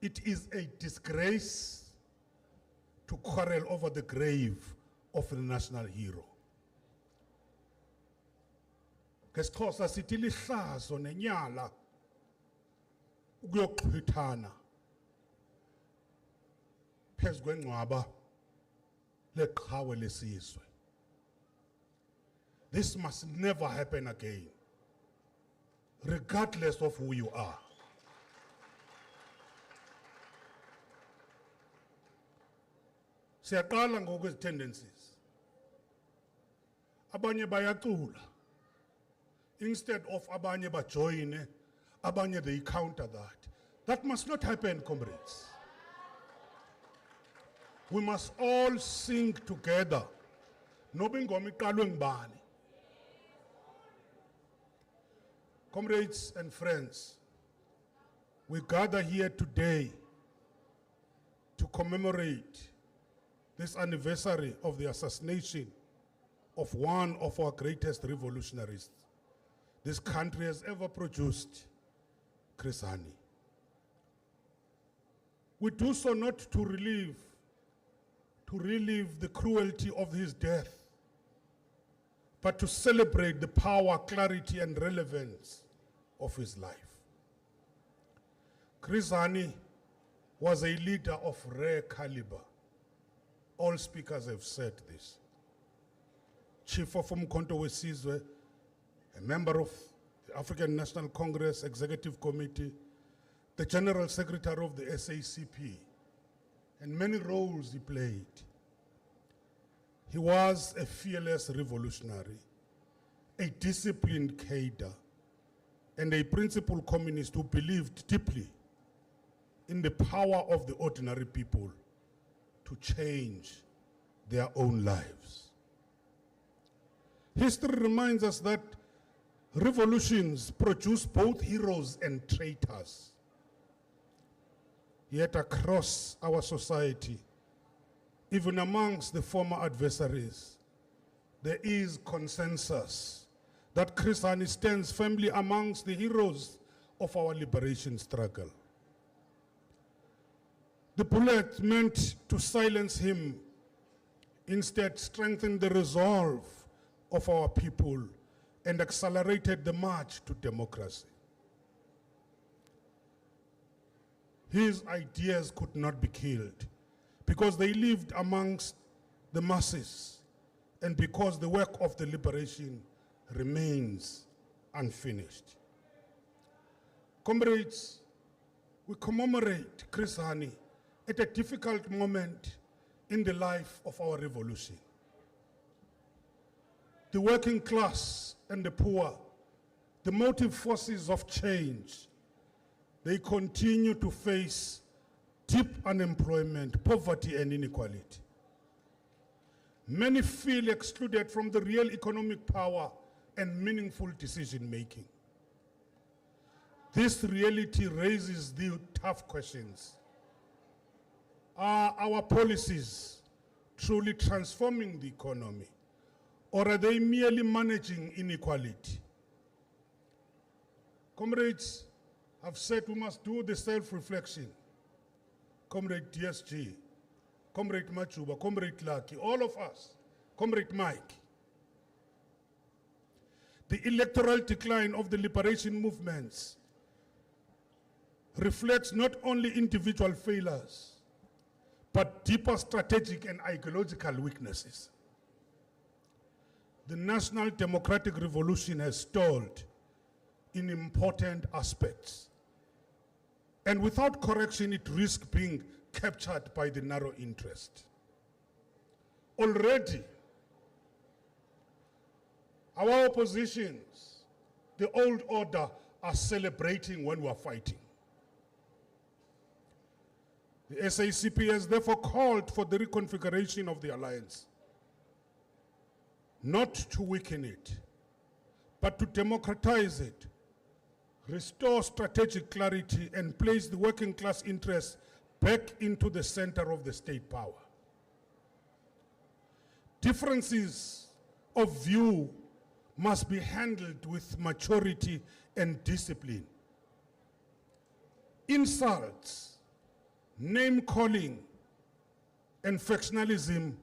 it is a disgrace to quarrel over the grave of the national hero. Ngesixhosa sithi lihlazo nenyala ukuyochithana phezu kwengcwaba leqhawe lesizwe. This must never happen again, regardless of who you are. Siyaqala ngokwezi tendencies. Abanye bayacula. Instead of abanye bajoyine, abanye they counter that. That must not happen, comrades. We must all sing together. Nobingoma iqalwe ngubani. Comrades and friends, we gather here today to commemorate this anniversary of the assassination of one of our greatest revolutionaries this country has ever produced, Chris Hani. We do so not to relive the cruelty of his death, but to celebrate the power, clarity, and relevance of his life. Chris Hani was a leader of rare caliber. All speakers have said this. Chief of Umkhonto weSizwe, a member of the African National Congress Executive Committee, the General Secretary of the SACP, and many roles he played. He was a fearless revolutionary, a disciplined cadre, and a principled communist who believed deeply in the power of the ordinary people to change their own lives. History reminds us that revolutions produce both heroes and traitors. Yet across our society, even amongst the former adversaries, there is consensus that Chris Hani stands firmly amongst the heroes of our liberation struggle. The bullet meant to silence him instead strengthened the resolve of our people and accelerated the march to democracy. His ideas could not be killed because they lived amongst the masses and because the work of the liberation remains unfinished. Comrades, we commemorate Chris Hani at a difficult moment in the life of our revolution. The working class and the poor, the motive forces of change, they continue to face deep unemployment, poverty, and inequality. Many feel excluded from the real economic power and meaningful decision-making. This reality raises the tough questions. Are our policies truly transforming the economy, or are they merely managing inequality? Comrades, I've said we must do the self-reflection. Comrade DSG, Comrade Machuba, Comrade Lucky, all of us, Comrade Mike. The electoral decline of the liberation movements reflects not only individual failures, but deeper strategic and ideological weaknesses. The national democratic revolution has stalled in important aspects. And without correction, it risks being captured by the narrow interest. Already, our oppositions, the old order, are celebrating when we are fighting. The SACP has therefore called for the reconfiguration of the alliance, not to weaken it, but to democratize it, restore strategic clarity, and place the working class interests back into the center of the state power. Differences of view must be handled with maturity and discipline. Insults, name-calling, and factionalism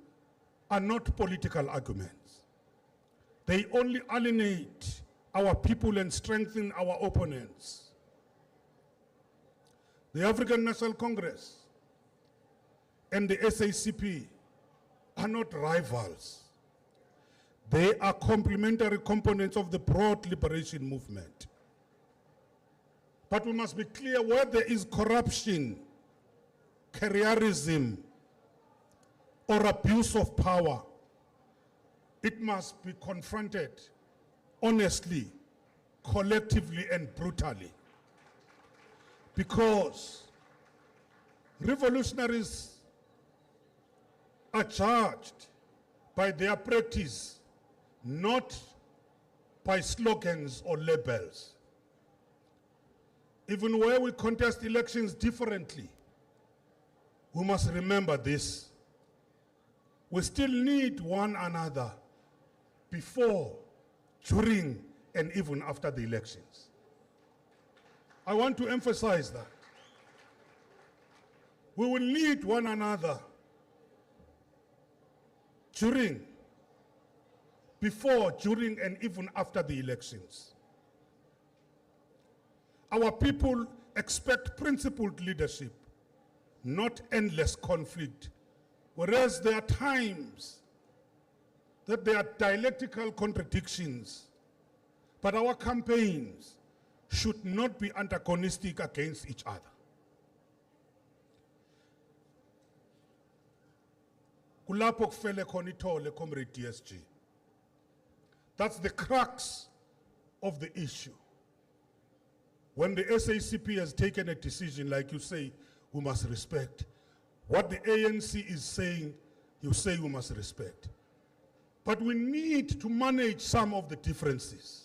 are not political arguments. They only alienate our people and strengthen our opponents. The African National Congress and the SACP are not rivals. They are complementary components of the broad liberation movement. But we must be clear, where there is corruption, careerism, or abuse of power, it must be confronted honestly, collectively, and brutally. Because revolutionaries are judged by their practice, not by slogans or labels. Even where we contest elections differently, we must remember this. We still need one another before, during, and even after the elections. I want to emphasize that. We will need one another during, before, during, and even after the elections. Our people expect principled leadership, not endless conflict, whereas there are times that there are dialectical contradictions, but our campaigns should not be antagonistic against each other. Kulapho kufele khona ithole, Comrade DSG. That's the crux of the issue. When the SACP has taken a decision, like you say, we must respect. What the ANC is saying, you say we must respect. But we need to manage some of the differences.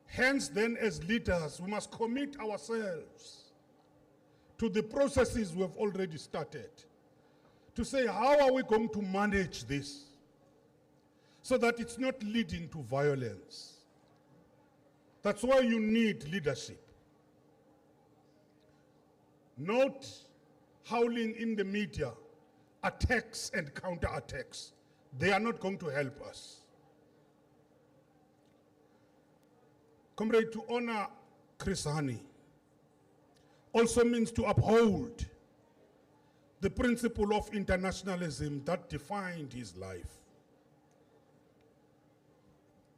Hence then, as leaders, we must commit ourselves to the processes we have already started, to say, how are we going to manage this so that it's not leading to violence? That's why you need leadership. Not howling in the media, attacks and counterattacks. They are not going to help us. Comrade, to honor Chris Hani also means to uphold the principle of internationalism that defined his life.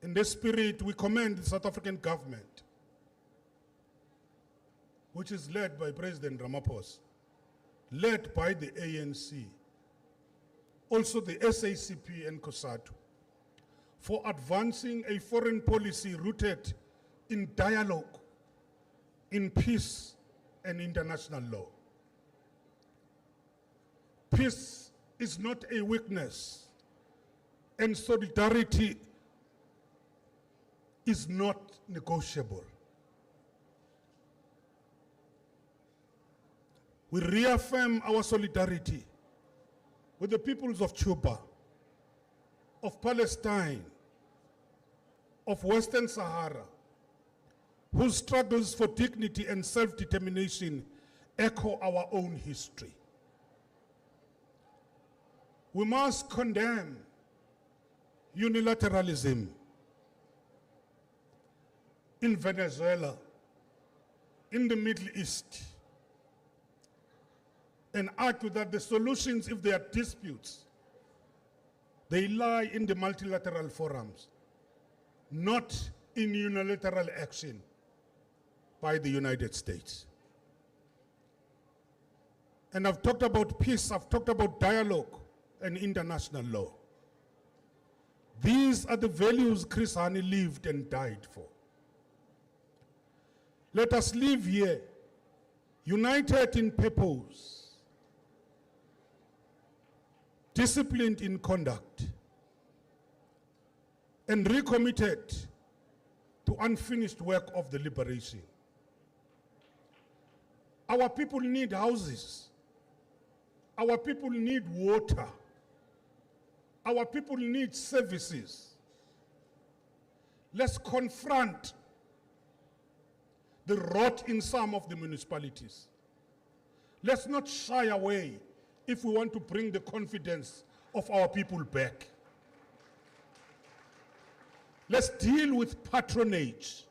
In this spirit, we commend the South African government, which is led by President Ramaphosa, led by the ANC, also the SACP and COSATU, for advancing a foreign policy rooted in dialogue, in peace and international law. Peace is not a weakness, and solidarity is not negotiable. We reaffirm our solidarity with the peoples of Cuba, of Palestine, of Western Sahara, whose struggles for dignity and self-determination echo our own history. We must condemn unilateralism in Venezuela, in the Middle East, and argue that the solutions, if there are disputes, they lie in the multilateral forums, not in unilateral action by the United States. And I've talked about peace, I've talked about dialogue and international law. These are the values Chris Hani lived and died for. Let us live here, united in purpose, disciplined in conduct, and recommitted to unfinished work of the liberation. Our people need houses. Our people need water. Our people need services. Let's confront the rot in some of the municipalities. Let's not shy away if we want to bring the confidence of our people back. Let's deal with patronage,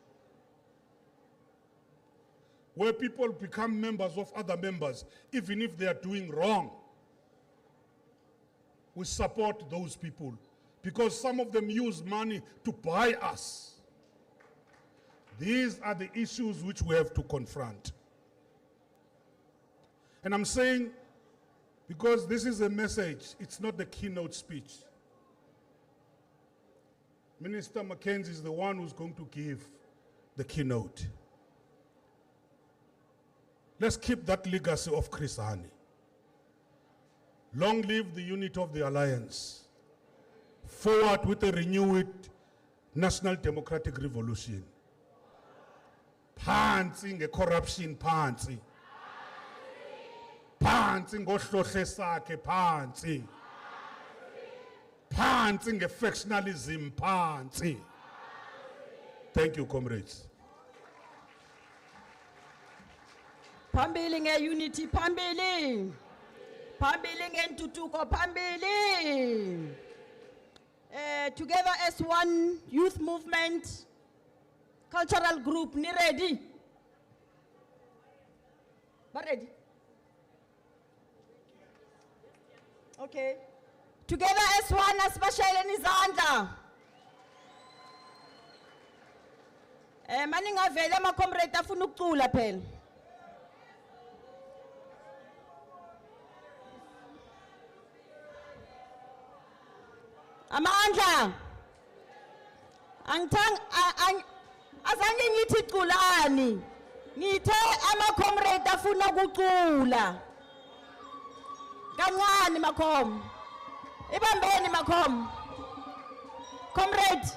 where people become members of other members, even if they are doing wrong. We support those people because some of them use money to buy us. These are the issues which we have to confront. And I'm saying, because this is a message, it's not the keynote speech. Minister Mackenzie is the one who's going to give the keynote. Let's keep that legacy of Chris Hani. Long live the unity of the Alliance. Forward with a renewed national democratic revolution. Phansi nge-corruption, phansi. Phansi ngohlohle sakhe, phansi. Phansi nge-factionalism, phansi. Thank you, comrades. Phambili nge-unity, phambili. Phambili ngentutuko, phambili. together as one youth movement, cultural group, ni ready? Ba ready? Okay. Together as one, asibashayele nizandla. Maningavele ama-comrade afuna ukucula phela. Amandla. Azange ngithi culani. Ngithe ama-comrade afuna ukucula. Kancane makhom. Ibambeni makhom. Comrade.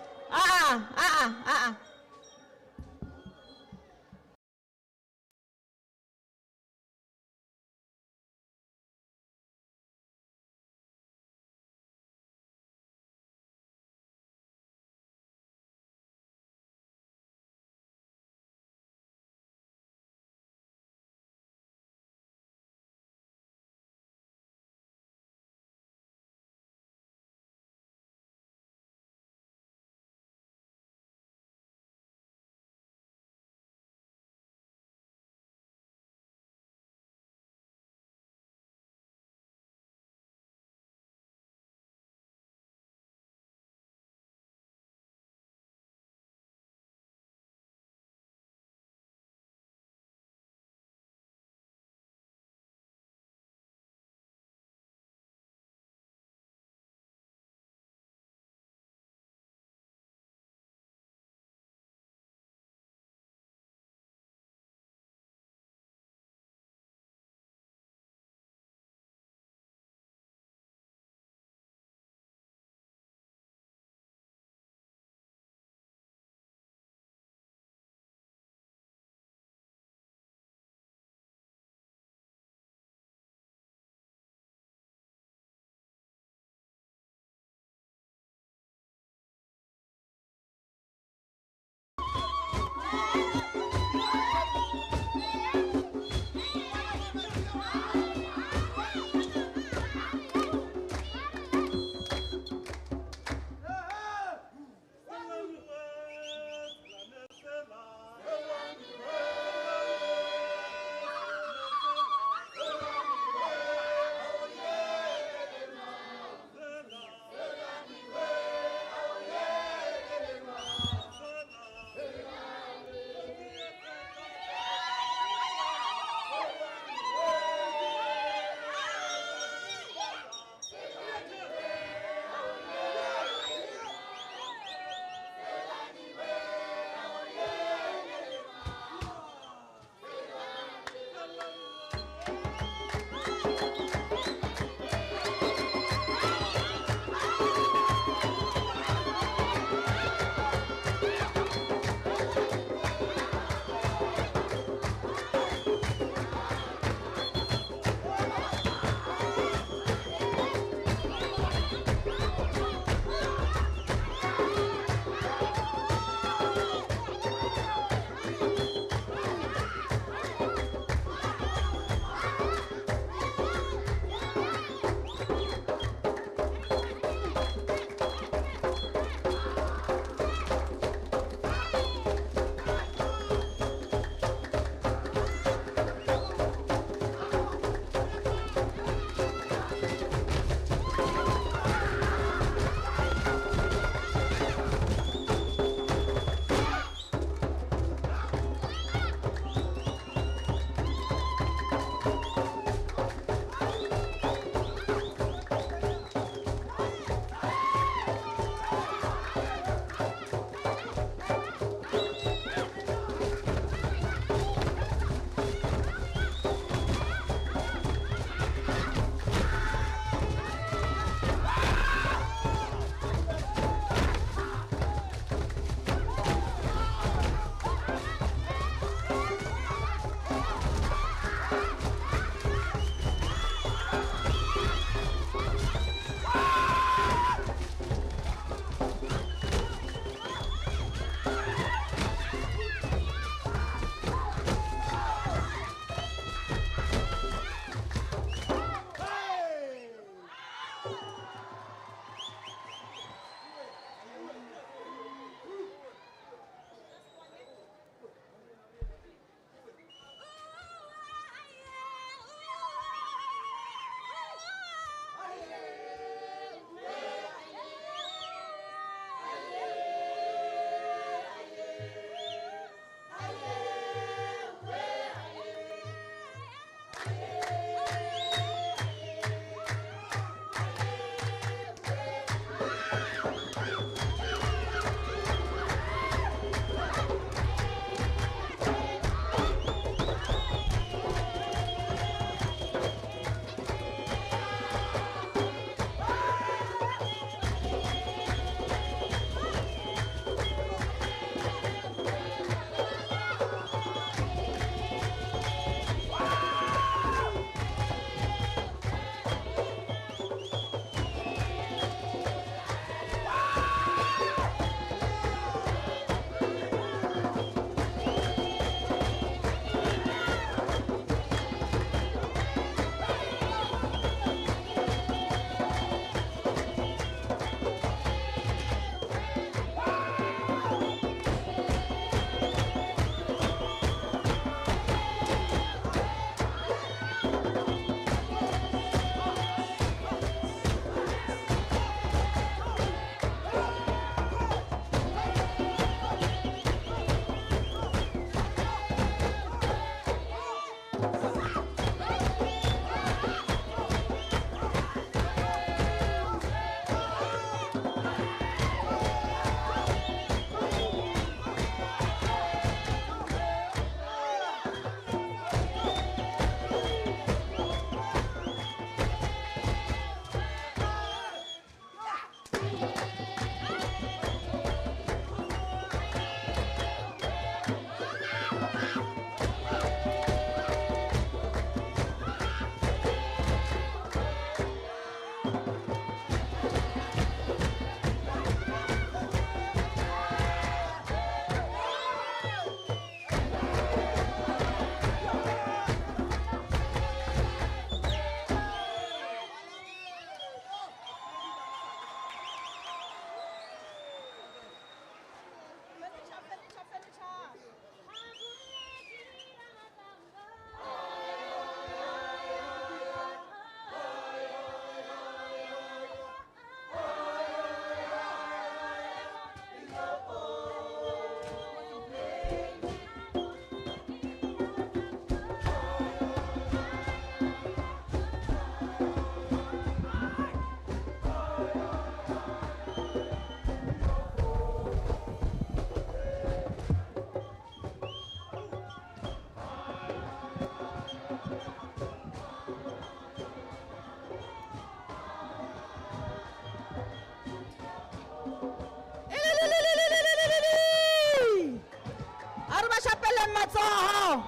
Arba chapelle matsoho.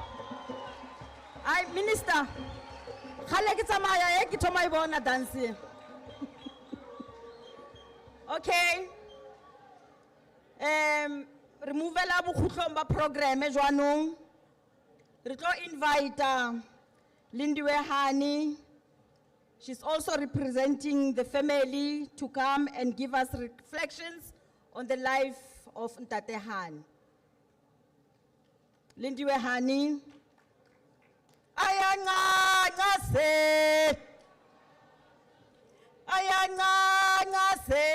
Ai minister. Khale ke tsamaya e ke thoma e bona dance. Okay. Removal a bokhutlong ba program e jwanong. Re tlo invite Lindiwe Hani. She's also representing the family to come and give us reflections on the life of Ntate Hani. Lindiwe Hani. Ayanqase. Ayanqase.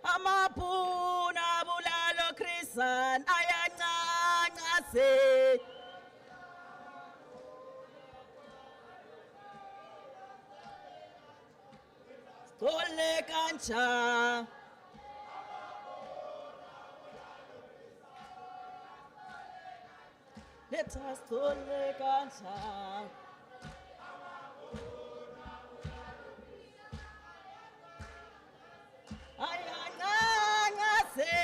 Amapuna bulalo Chrisan. Ayanqase. Tole kancha. Let us tole kancha. Ayangase.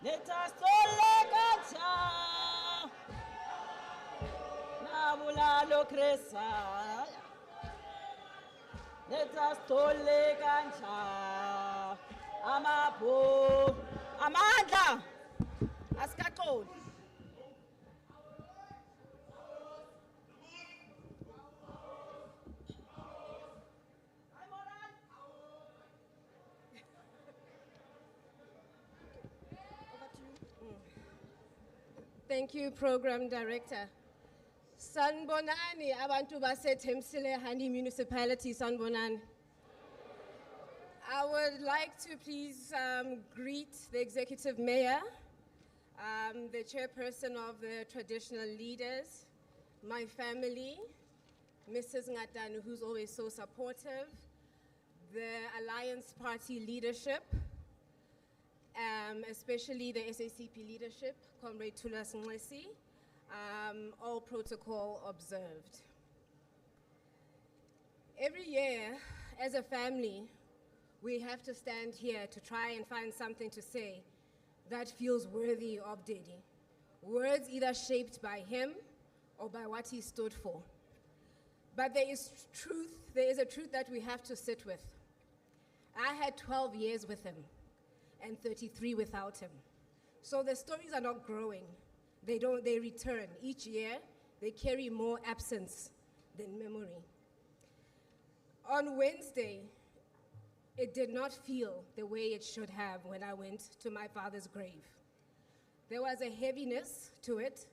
Let us tole kancha. Nabulalo kresa. Let us tole kancha. Amapo. Amanda. Askakon. Thank you, Program Director. Sanbonani, abantu base Thembisile Hani Municipality, Sanbonani. I would like to please greet the Executive Mayor, the Chairperson of the Traditional Leaders, my family, Mrs. Ngatanu, who's always so supportive, the Alliance Party leadership, especially the SACP leadership, Comrade Tulas Nglesi, all protocol observed. Every year, as a family, we have to stand here to try and find something to say that feels worthy of Dedi. Words either shaped by him or by what he stood for. But there is a truth that we have to sit with. I had 12 years with him and 33 without him. So the stories are not growing. They return. Each year, they carry more absence than memory. On Wednesday, it did not feel the way it should have when I went to my father's grave. There was a heaviness to it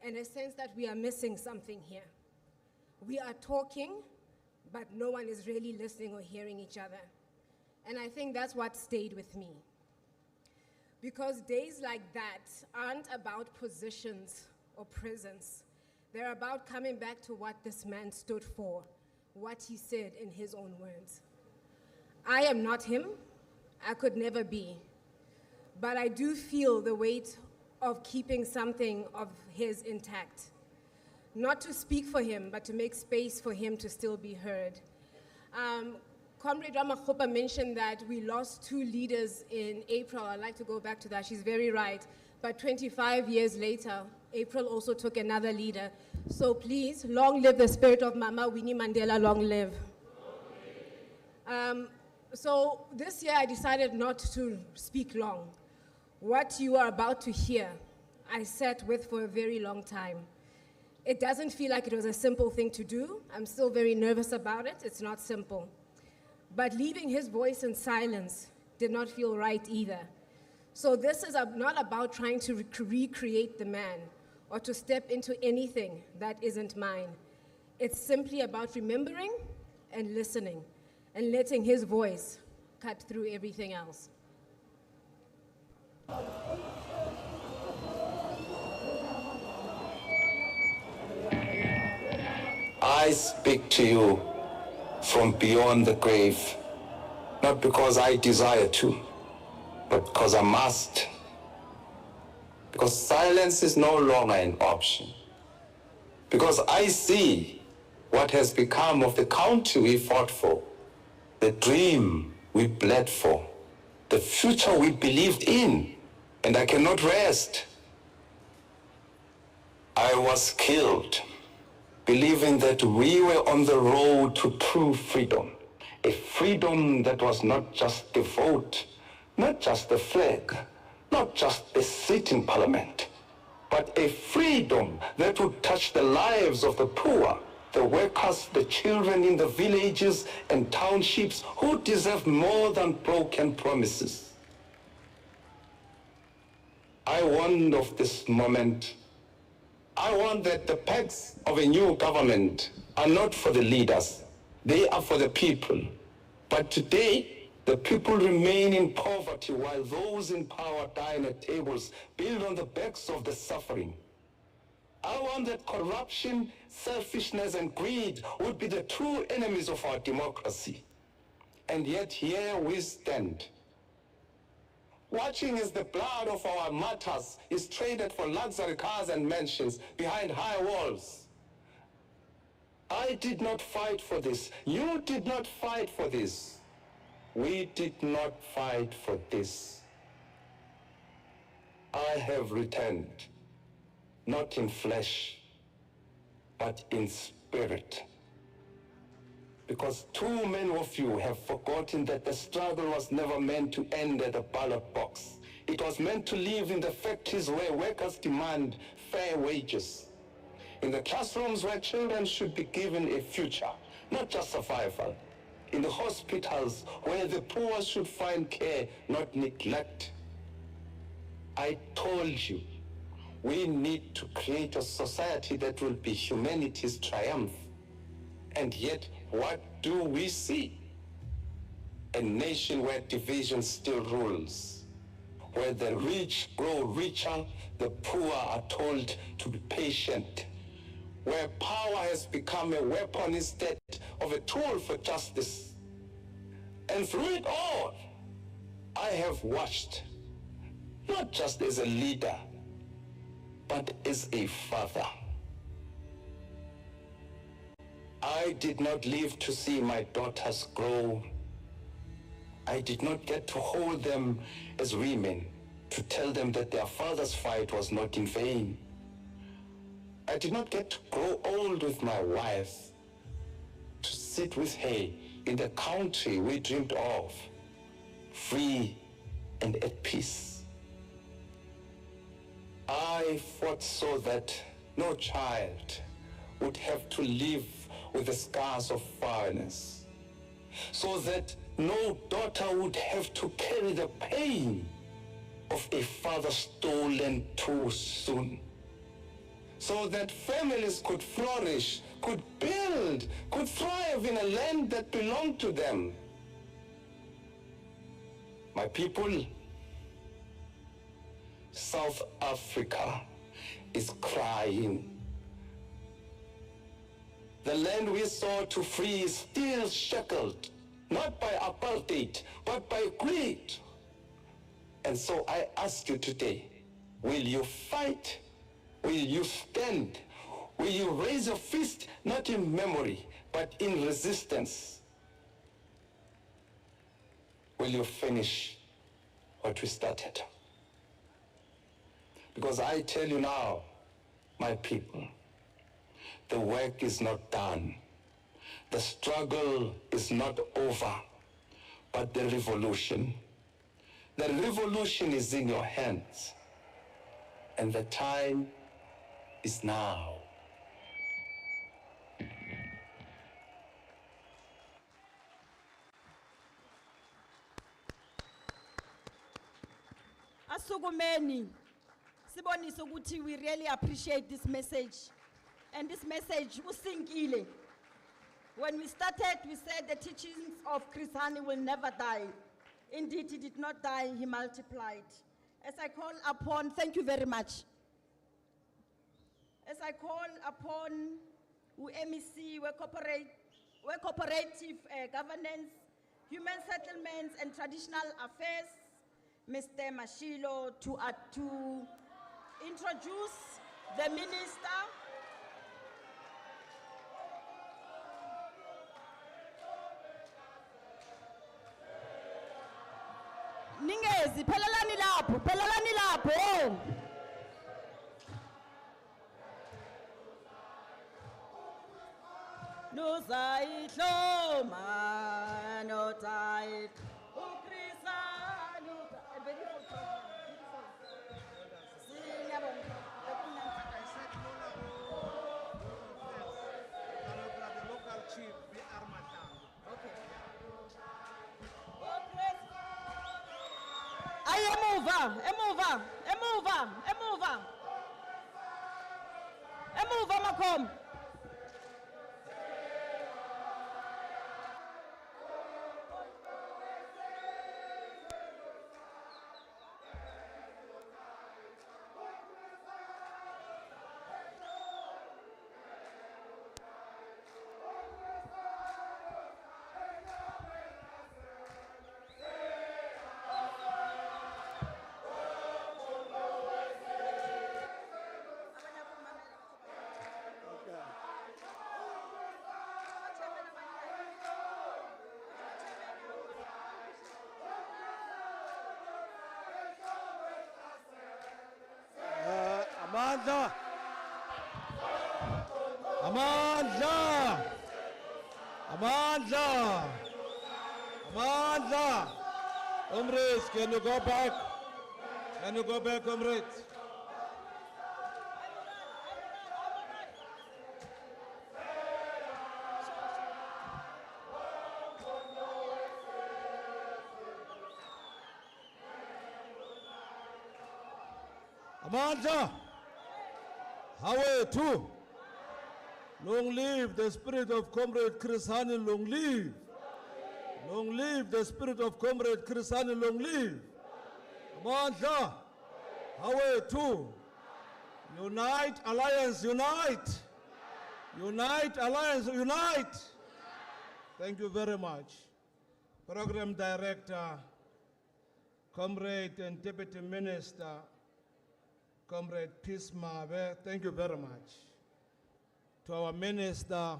and a sense that we are missing something here. We are talking, but no one is really listening or hearing each other. And I think that's what stayed with me. Because days like that aren't about positions or presence. They're about coming back to what this man stood for, what he said in his own words. I am not him. I could never be. But I do feel the weight of keeping something of his intact. Not to speak for him, but to make space for him to still be heard. Comrade Ramakgopa mentioned that we lost 2 leaders in April. I'd like to go back to that. She's very right. But 25 years later, April also took another leader. So please, long live the spirit of Mama Winnie Mandela, long live. So this year I decided not to speak long. What you are about to hear, I sat with for a very long time. It doesn't feel like it was a simple thing to do. I'm still very nervous about it. It's not simple. But leaving his voice in silence did not feel right either. So this is not about trying to recreate the man or to step into anything that isn't mine. It's simply about remembering and listening and letting his voice cut through everything else. I speak to you from beyond the grave, not because I desire to, but because I must. Because silence is no longer an option. Because I see what has become of the country we fought for, the dream we bled for, the future we believed in, and I cannot rest. I was killed, believing that we were on the road to true freedom, a freedom that was not just the vote, not just the flag, not just the seat in parliament, but a freedom that would touch the lives of the poor, the workers, the children in the villages and townships who deserve more than broken promises. I warned of this moment. I want that the pacts of a new government are not for the leaders, they are for the people. But today, the people remain in poverty while those in power dine at tables built on the backs of the suffering. I want that corruption, selfishness, and greed would be the true enemies of our democracy. And yet here we stand, watching as the blood of our martyrs is traded for luxury cars and mansions behind high walls. I did not fight for this. You did not fight for this. We did not fight for this. I have returned, not in flesh, but in spirit. Because too many of you have forgotten that the struggle was never meant to end at the ballot box. It was meant to live in the factories where workers demand fair wages. In the classrooms where children should be given a future, not just survival. In the hospitals where the poor should find care, not neglect. I told you, we need to create a society that will be humanity's triumph. And yet, what do we see? A nation where division still rules, where the rich grow richer, the poor are told to be patient, where power has become a weapon instead of a tool for justice. And through it all, I have watched, not just as a leader, but as a father. I did not live to see my daughters grow. I did not get to hold them as women, to tell them that their father's fight was not in vain. I did not get to grow old with my wife, to sit with her in the country we dreamed of, free and at peace. I fought so that no child would have to live with the scars of violence, so that no daughter would have to carry the pain of a father stolen too soon, so that families could flourish, could build, could thrive in a land that belonged to them. My people, South Africa is crying. The land we sought to free is still shackled, not by apartheid, but by greed. And so I ask you today, will you fight? Will you stand? Will you raise your fist, not in memory, but in resistance? Will you finish what we started? Because I tell you now, my people, the work is not done. The struggle is not over, but the revolution is in your hands, and the time is now. Asugumeni, sibonisa ukuthi we really appreciate this message. And this message usinkile. When we started, we said the teachings of Chris Hani will never die. Indeed, he did not die, he multiplied. As I call upon, thank you very much. As I call upon MEC, cooperative governance, Human Settlements and Traditional Affairs, Mr. Mashilo, to introduce the Minister. Ningezi, pelelani lapho. No side, no man, no side. Emuva, Makom. Amandla. Comrades, can you go back? Can you go back, comrades? Amandla. How too? Long live the spirit of Comrade Chris Hani, long live. Long live the spirit of Comrade Chris Hani, long live. Amandla, Hawe too. Unite, Alliance, unite. Unite, Alliance, unite. Thank you very much. Program Director, Comrade and Deputy Minister, Comrade Peace Mabe, thank you very much. To our Minister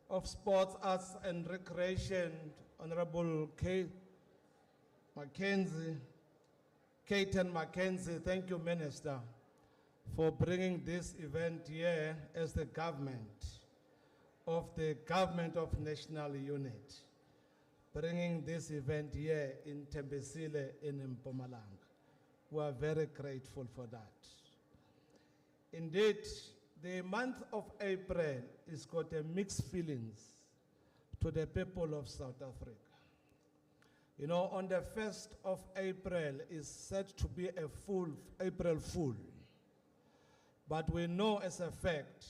of Sports, Arts and Recreation, Honorable Kate Kayton Mackenzie, thank you, Minister, for bringing this event here as the government of National Unity, bringing this event here in Thembisile in Mpumalanga. We are very grateful for that. Indeed, the month of April has got a mixed feelings to the people of South Africa. You know, on the 1st of April is said to be a April Fool. But we know as a fact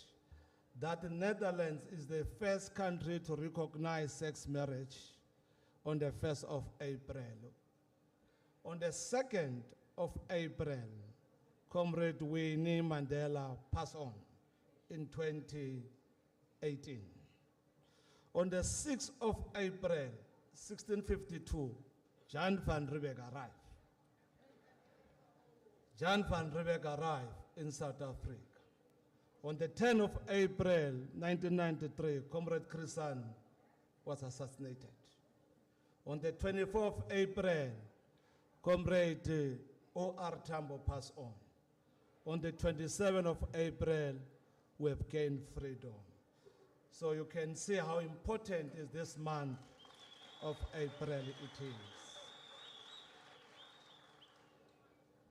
that the Netherlands is the first country to recognize sex marriage on the 1st of April. On the 2nd of April, Comrade Winnie Mandela passed on in 2018. On the 6th of April, 1652, Jan van Riebeeck arrived. Jan van Riebeeck arrived in South Africa. On the 10th of April, 1993, Comrade Chris Hani was assassinated. On the 24th of April, Comrade O.R. Tambo passed on. On the 27th of April, we have gained freedom. So you can see how important is this month of April it is.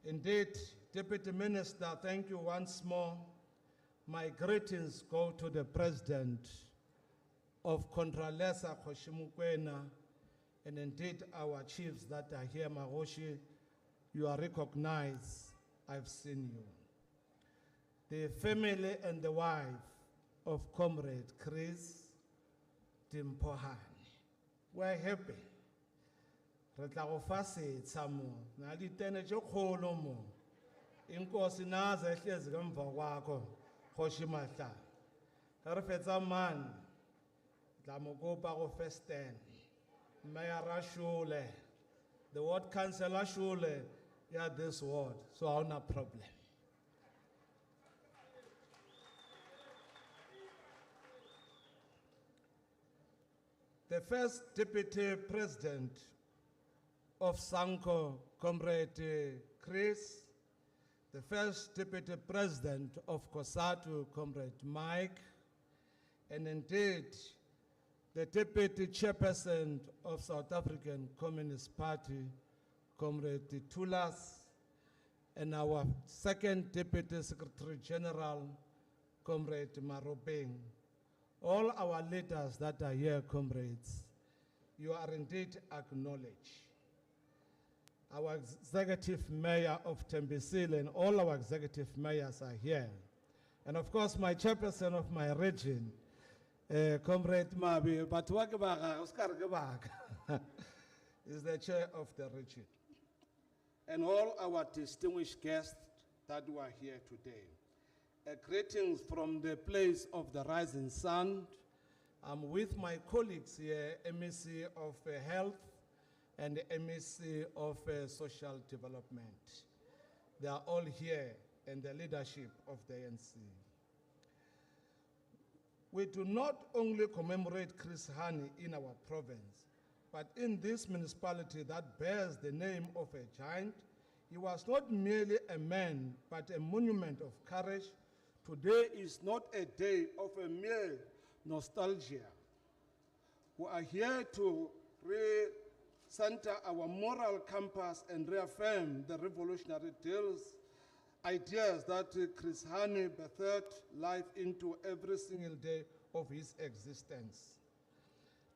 Indeed, Deputy Minister, thank you once more. My greetings go to the President of Contralesa, Khoshimukwena, and indeed our chiefs that are here, Maroshi. You are recognized. I've seen you. The family and the wife of Comrade Chris Thembisile Hani. We're happy. Re tla go fa setsha mo na ditene tše kgolo mo inkosi naza ehlezi ngemva kwakho Kgoshi Mahla. Re fetsa man tla mo kopa go first stand. Mayor Shule, the ward councillor Shule, yeah, this ward, so I have no problem. The first deputy president of SANCO, Comrade Chris, the first deputy president of COSATU, Comrade Mike, and indeed the deputy chairperson of South African Communist Party, Comrade Tulas, and our second deputy secretary general, Comrade Marobeng. All our leaders that are here, comrades, you are indeed acknowledged. Our executive mayor of Thembisile and all our executive mayors are here. And of course, my chairperson of my region, Comrade Mabi, but is the chair of the region. And all our distinguished guests that were here today. Greetings from the place of the rising sun. I'm with my colleagues here, MEC of Health and MEC of Social Development. They are all here in the leadership of the ANC. We do not only commemorate Chris Hani in our province, but in this municipality that bears the name of a giant. He was not merely a man, but a monument of courage. Today is not a day of a mere nostalgia. We are here to recenter our moral compass and reaffirm the revolutionary ideas that Chris Hani birthed life into every single day of his existence.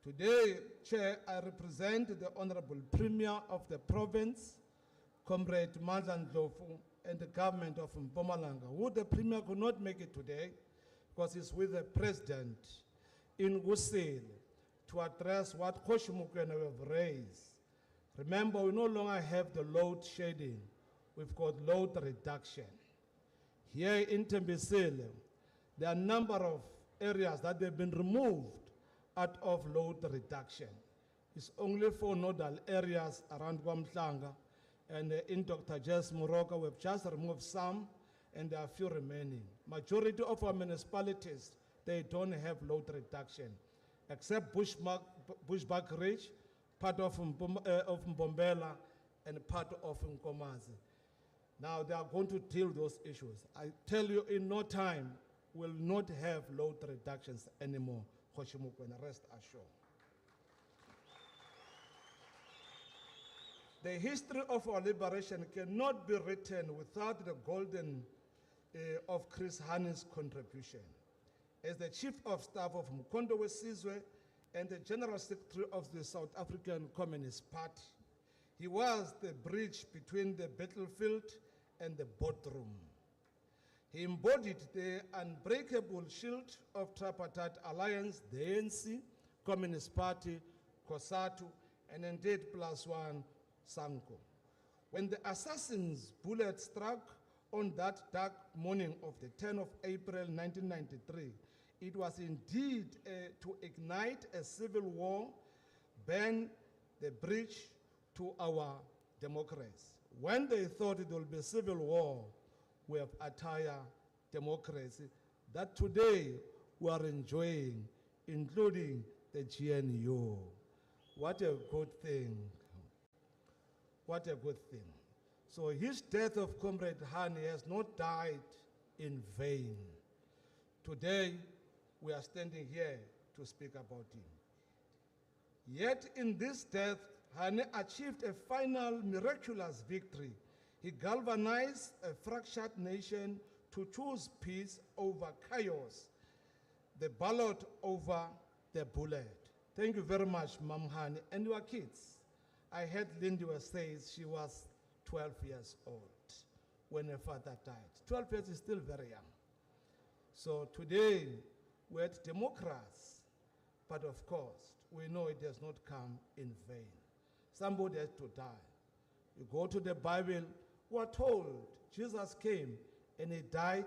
Today, Chair, I represent the Honorable Premier of the province, Comrade Ndlovu, and the government of Mpumalanga, who the Premier could not make it today because he's with the President in Kusile to address what Kgoshimokwane have raised. Remember, we no longer have the load shedding, we've got load reduction. Here in Thembisile, there are a number of areas that have been removed out of load reduction. It's only 4 nodal areas around Kwamhlanga, and in Dr. Jess Moroka, we've just removed some, and there are few remaining. Majority of our municipalities, they don't have load reduction, except Bushbuck Ridge, part of Mbombela, and part of Nkomazi. Now they are going to deal with those issues. I tell you, in no time, we'll not have load reductions anymore. Kgoshimokwane, rest assured. The history of our liberation cannot be written without the golden of Chris Hani's contribution. As the Chief of Staff of Mkondo Wesizwe and the General Secretary of the South African Communist Party, he was the bridge between the battlefield and the boardroom. He embodied the unbreakable shield of tripartite alliance, the ANC, Communist Party, COSATU, and indeed +1, SANCO. When the assassin's bullet struck on that dark morning of the 10th of April 1993, it was indeed to ignite a civil war, burn the bridge to our democracy. When they thought it would be a civil war, we have entire democracy that today we are enjoying, including the GNU. What a good thing. What a good thing. So his death of Comrade Hani has not died in vain. Today, we are standing here to speak about him. Yet in this death, Hani achieved a final miraculous victory. He galvanized a fractured nation to choose peace over chaos, the ballot over the bullet. Thank you very much, Mam Hani, and your kids. I heard Lindy say she was 12 years old when her father died. 12 years is still very young. So today, we're at democracy, but of course, we know it does not come in vain. Somebody has to die. You go to the Bible, we're told Jesus came and he died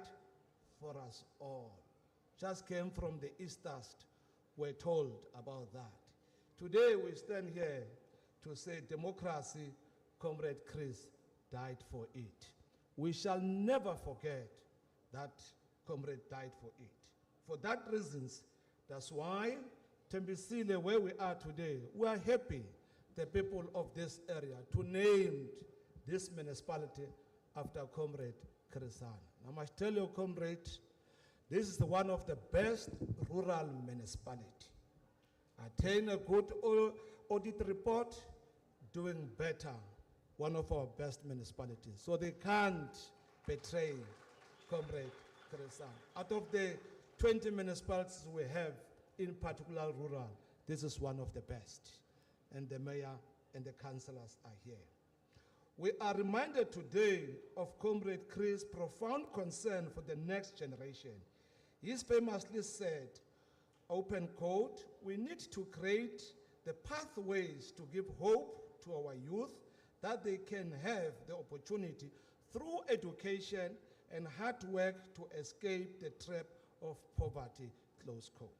for us all. Just came from the East West, we're told about that. Today we stand here to say democracy, Comrade Chris died for it. We shall never forget that Comrade died for it. For that reasons, that's why Thembisile, where we are today, we are happy, the people of this area, to name this municipality after Comrade Chris Hani. I must tell you, comrade, this is one of the best rural municipalities. Attain a good audit report, doing better, one of our best municipalities. So they can't betray Comrade Chris Hani. Out of the 20 municipalities we have, in particular rural, this is one of the best. And the mayor and the councillors are here. We are reminded today of Comrade Chris' profound concern for the next generation. He famously said, open quote, we need to create the pathways to give hope to our youth that they can have the opportunity through education and hard work to escape the trap of poverty, close quote.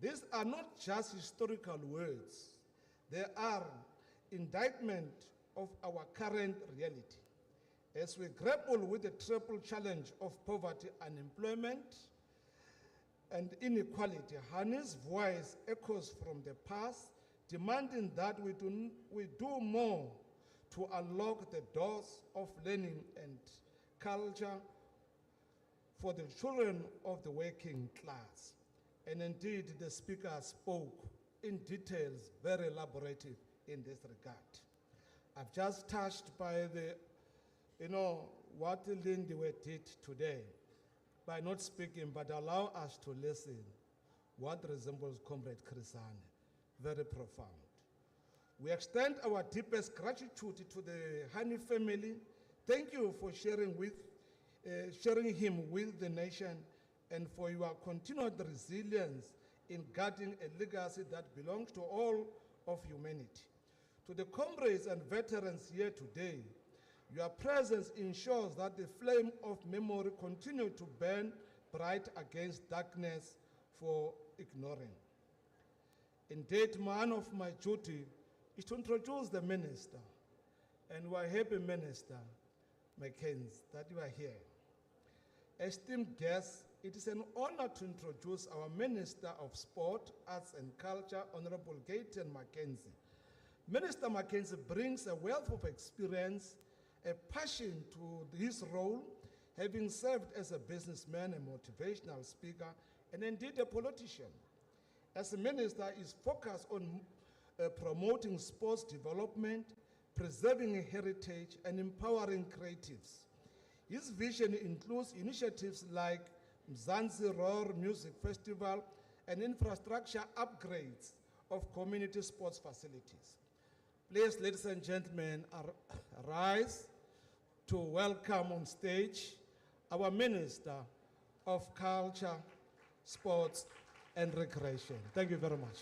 These are not just historical words. They are indictment of our current reality. As we grapple with the triple challenge of poverty, unemployment, and inequality, Hani's voice echoes from the past, demanding that we do more to unlock the doors of learning and culture for the children of the working class. And indeed, the speaker spoke in details, very elaborative in this regard. I've just touched by the, what Lindiwe did today, by not speaking, but allow us to listen, what resembles Comrade Chris Hani, very profound. We extend our deepest gratitude to the Hani family. Thank you for sharing him with the nation and for your continued resilience in guarding a legacy that belongs to all of humanity. To the comrades and veterans here today, your presence ensures that the flame of memory continues to burn bright against darkness for ignoring. Indeed, one of my duty is to introduce the minister, and we're happy, Minister Mackenzie, that you are here. Esteemed guests, it is an honor to introduce our Minister of Sport, Arts and Culture, Honorable Gayton Mackenzie. Minister Mackenzie brings a wealth of experience, a passion to his role, having served as a businessman, a motivational speaker, and indeed a politician. As a minister, he is focused on promoting sports development, preserving heritage, and empowering creatives. His vision includes initiatives like Mzansi Roar Music Festival and infrastructure upgrades of community sports facilities. Please, ladies and gentlemen, rise to welcome on stage our Minister of Culture, Sports, and Recreation. Thank you very much.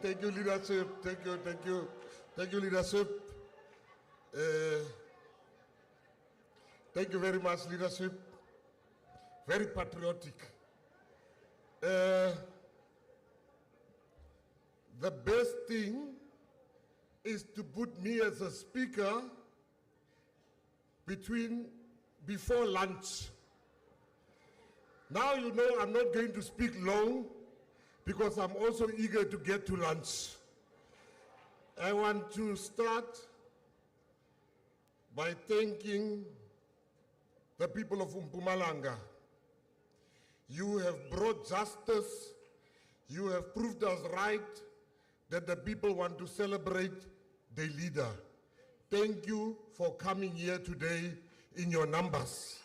Thank you, leadership. Thank you, leadership. Thank you very much, leadership. Very patriotic. The best thing is to put me as a speaker before lunch. Now you know I'm not going to speak long because I'm also eager to get to lunch. I want to start by thanking the people of Mpumalanga. You have brought justice. You have proved us right that the people want to celebrate their leader. Thank you for coming here today in your numbers.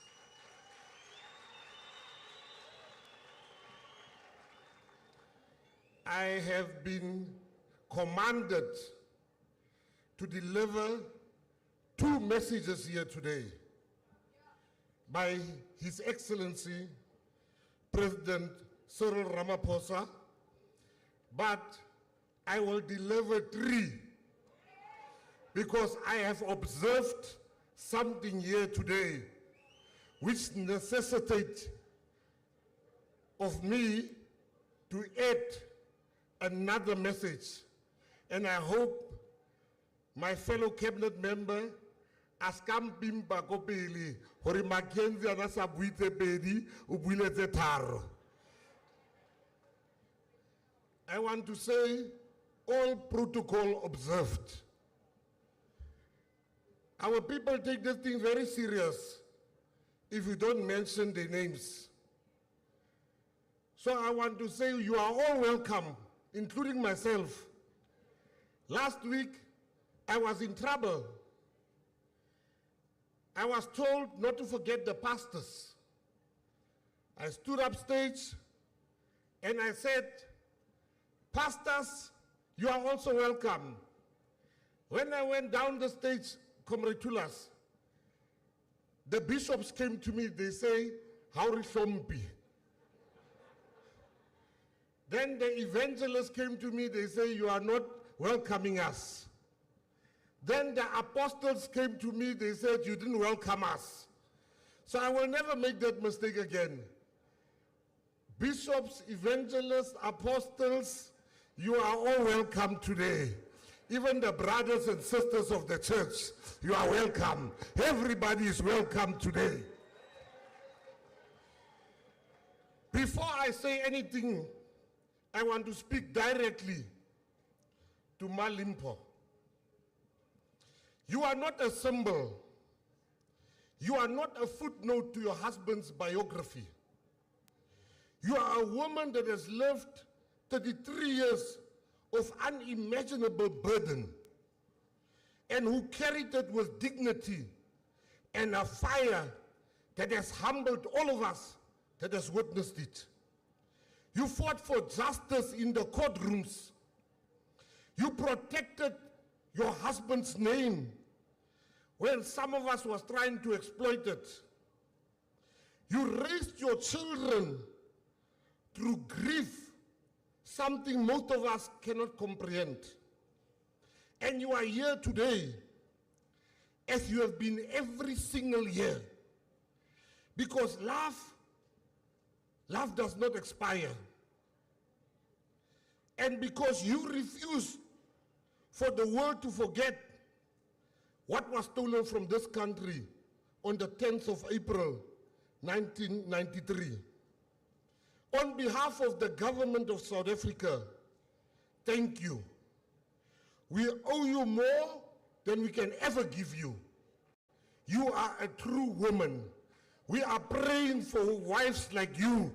I have been commanded to deliver 2 messages here today by His Excellency President Cyril Ramaphosa, but I will deliver 3 because I have observed something here today which necessitates of me to add another message. And I hope my fellow cabinet member Askampimba Kopeli hore Mackenzie ana sa buitse pedi o builetse tharo. I want to say all protocol observed. Our people take this thing very serious if you don't mention their names. So I want to say you are all welcome, including myself. Last week, I was in trouble. I was told not to forget the pastors. I stood up stage and I said, pastors, you are also welcome. When I went down the stage, Comrade Tulas, the bishops came to me, they say, how rishompi. Then the evangelists came to me, they say, you are not welcoming us. Then the apostles came to me, they said, you didn't welcome us. So I will never make that mistake again. Bishops, evangelists, apostles, you are all welcome today. Even the brothers and sisters of the church, you are welcome. Everybody is welcome today. Before I say anything, I want to speak directly to Malimpo. You are not a symbol. You are not a footnote to your husband's biography. You are a woman that has lived 33 years of unimaginable burden and who carried it with dignity and a fire that has humbled all of us that has witnessed it. You fought for justice in the courtrooms. You protected your husband's name when some of us was trying to exploit it. You raised your children through grief, something most of us cannot comprehend. And you are here today, as you have been every single year, because love does not expire. And because you refuse for the world to forget what was stolen from this country on the 10th of April, 1993. On behalf of the government of South Africa, thank you. We owe you more than we can ever give you. You are a true woman. We are praying for wives like you.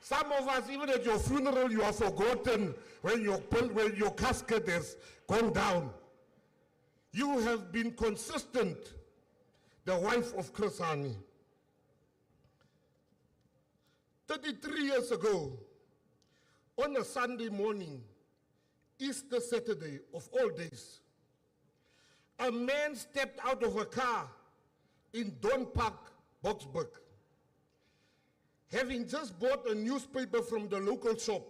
Some of us, even at your funeral, you are forgotten when your casket has gone down. You have been consistent, the wife of Chris Hani. 33 years ago, on a Sunday morning, Easter Saturday of all days, a man stepped out of a car in Don Park, Boksburg, having just bought a newspaper from the local shop.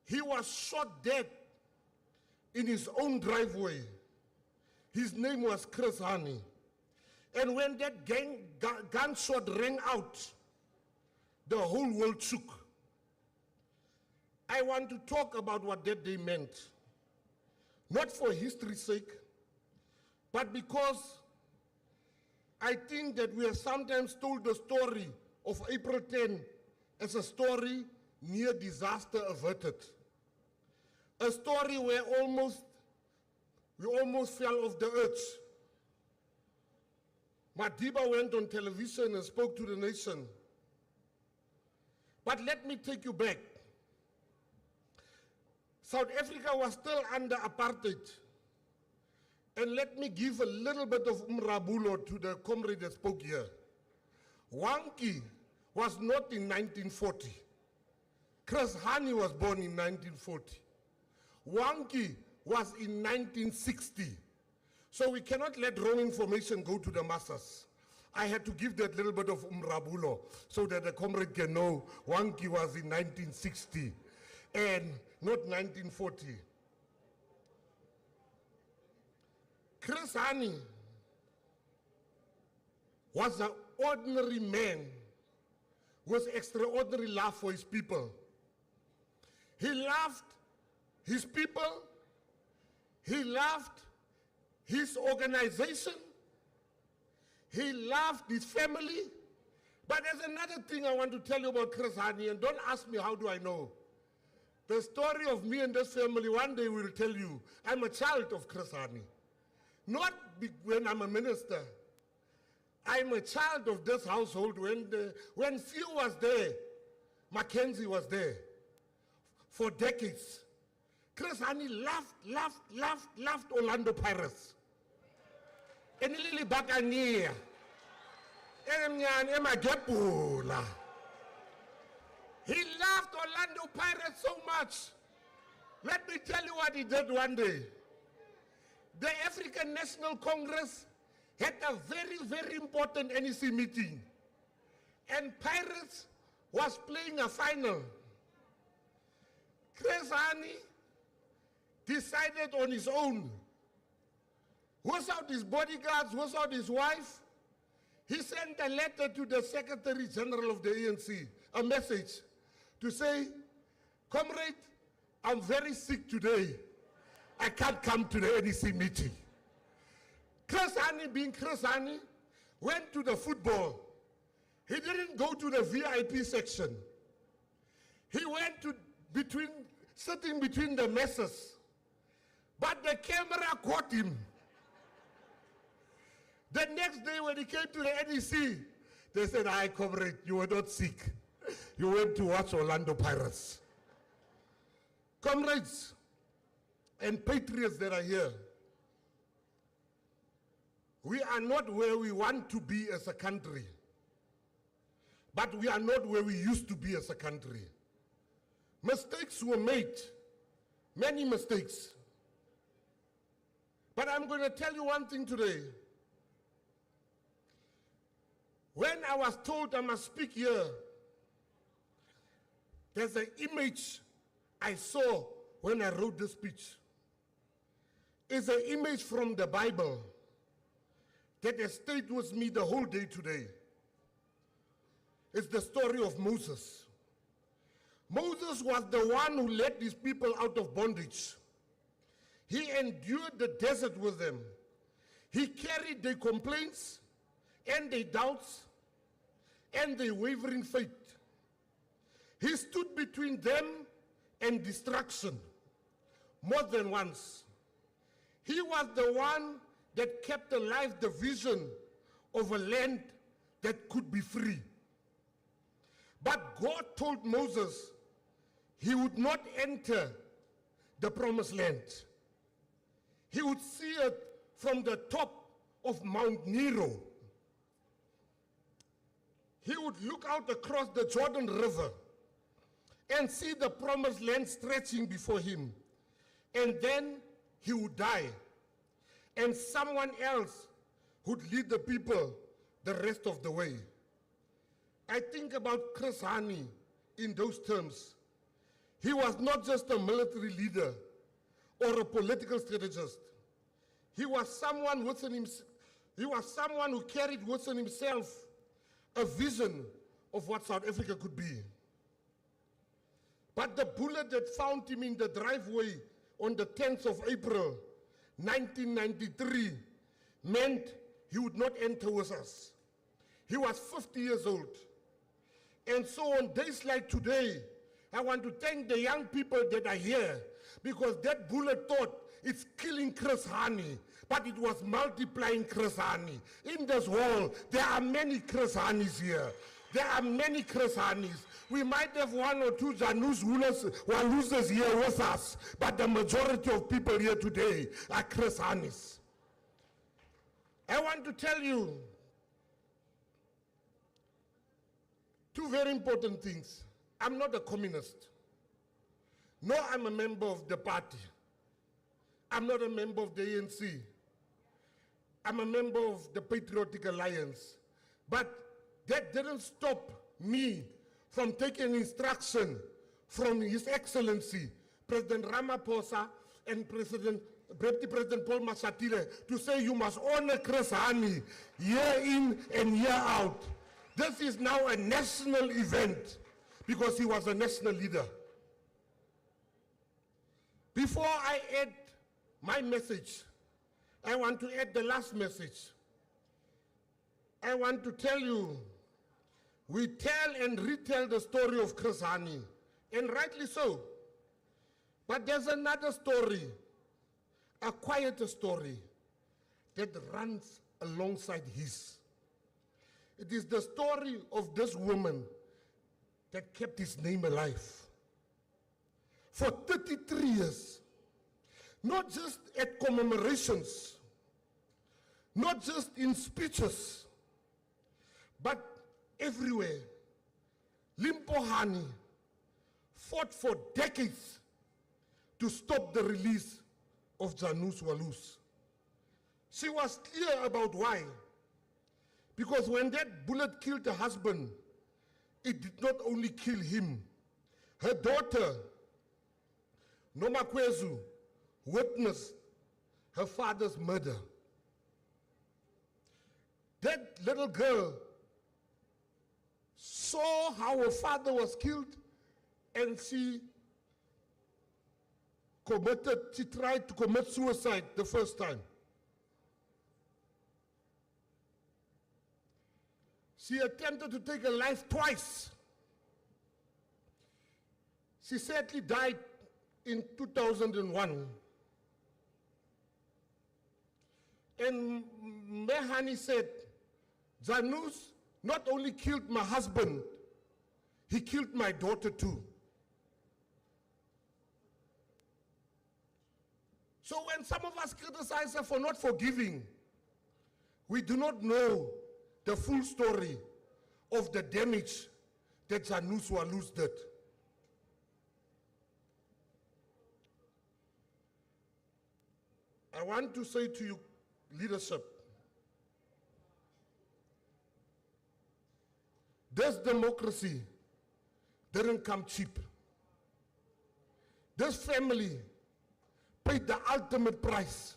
He was shot dead in his own driveway His name was Chris Hani. And when that gunshot rang out, the whole world shook. I want to talk about what that day meant. Not for history's sake, but because I think that we have sometimes told the story of April 10 as a story near disaster averted. A story where we almost fell off the earth. Madiba went on television and spoke to the nation. But let me take you back. South Africa was still under apartheid. And let me give a little bit of umrabulo to the comrade that spoke here. Wanki was not in 1940. Chris Hani was born in 1940. Wanki was in 1960. So we cannot let wrong information go to the masses. I had to give that little bit of umrabulo so that the comrade can know Wanki was in 1960 and not 1940. Chris Hani was an ordinary man with extraordinary love for his people. He loved his people, he loved his organization, he loved his family. But there's another thing I want to tell you about Chris Hani, and don't ask me how do I know. The story of me and this family, one day we will tell you, I'm a child of Chris Hani. Not when I'm a minister. I'm a child of this household. When Phil was there, Mackenzie was there for decades. Chris Hani loved Orlando Pirates. And Lily Buccaneer. He loved Orlando Pirates so much. Let me tell you what he did one day. The African National Congress had a very, very important NEC meeting. And Pirates was playing a final. Chris Hani decided on his own. Was out his bodyguards, was out his wife. He sent a letter to the Secretary General of the ANC, a message to say, comrade, I'm very sick today. I can't come to the NEC meeting. Chris Hani, being Chris Hani, went to the football. He didn't go to the VIP section. He went to sitting between the messes. But the camera caught him. The next day when he came to the NEC, they said, "Hi, comrade, you were not sick. You went to watch Orlando Pirates." Comrades and patriots that are here, we are not where we want to be as a country, but we are not where we used to be as a country. Mistakes were made, many mistakes. But I'm going to tell you one thing today. When I was told I must speak here, there's an image I saw when I wrote this speech. It's an image from the Bible that has stayed with me the whole day today. It's the story of Moses. Moses was the one who led these people out of bondage. He endured the desert with them. He carried their complaints and their doubts and their wavering faith. He stood between them and destruction more than once. He was the one that kept alive the vision of a land that could be free. But God told Moses he would not enter the promised land. He would see it from the top of Mount Nero. He would look out across the Jordan River and see the promised land stretching before him. And then he would die. And someone else would lead the people the rest of the way. I think about Chris Hani in those terms. He was not just a military leader or a political strategist. He was someone within himself. He was someone who carried within himself a vision of what South Africa could be. But the bullet that found him in the driveway on the 10th of April, 1993, meant he would not enter with us. He was 50 years old. And so on days like today, I want to thank the young people that are here, because that bullet thought it's killing Chris Hani, but it was multiplying Chris Hani. In this hall, there are many Chris Hanis here. There are many Chris Hanis. We might have one or two Janus losers here with us, but the majority of people here today are Chris Hanis. I want to tell you two very important things. I'm not a communist. No, I'm a member of the party. I'm not a member of the ANC. I'm a member of the Patriotic Alliance. But that didn't stop me from taking instruction from His Excellency, President Ramaphosa and Deputy President Paul Mashatile, to say you must honor Chris Hani year in and year out. This is now a national event because he was a national leader. Before I add my message, I want to add the last message. I want to tell you, we tell and retell the story of Chris Hani, and rightly so. But there's another story, a quieter story, that runs alongside his. It is the story of this woman that kept his name alive for 33 years. Not just at commemorations, not just in speeches, but everywhere. Limpo Hani fought for decades to stop the release of Janus Walus. She was clear about why. Because when that bullet killed her husband, it did not only kill him. Her daughter, Nomakwezu, witnessed her father's murder. That little girl saw how her father was killed, and she tried to commit suicide the first time. She attempted to take her life twice. She sadly died in 2001. And Mehani said, Janus not only killed my husband, he killed my daughter too. So when some of us criticize her for not forgiving, we do not know the full story of the damage that Janus Walus did. I want to say to you, leadership, this democracy didn't come cheap. This family paid the ultimate price,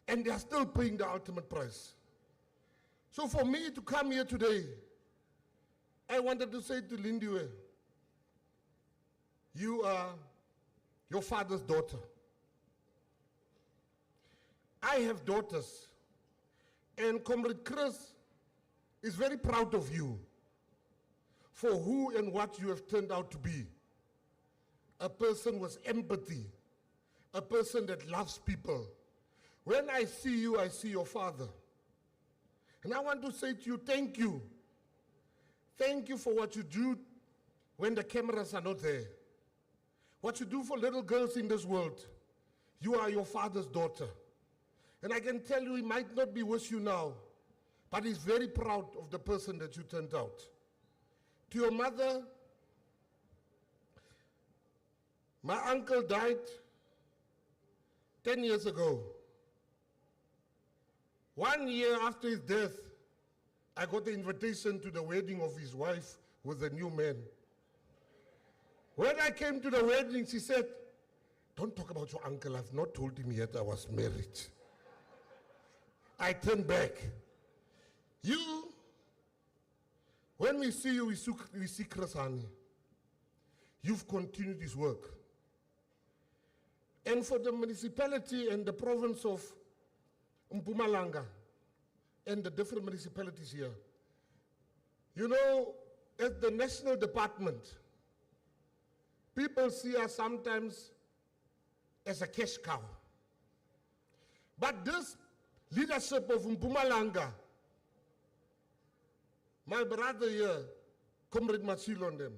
and they are still paying the ultimate price. So for me to come here today, I wanted to say to Lindiwe, you are your father's daughter. I have daughters, and Comrade Chris is very proud of you for who and what you have turned out to be. A person with empathy, a person that loves people. When I see you, I see your father. And I want to say to you, thank you. Thank you for what you do when the cameras are not there. What you do for little girls in this world. You are your father's daughter. And I can tell you, he might not be with you now, but he's very proud of the person that you turned out. To your mother, my uncle died 10 years ago. 1 year after his death, I got the invitation to the wedding of his wife with a new man. When I came to the wedding, she said, "Don't talk about your uncle. I've not told him yet I was married." I turn back. You, when we see you, we see Chris Hani. You've continued this work. And for the municipality and the province of Mpumalanga and the different municipalities here, you know, at the national department, people see us sometimes as a cash cow. But this leadership of Mpumalanga, my brother here, Comrade Machil on them,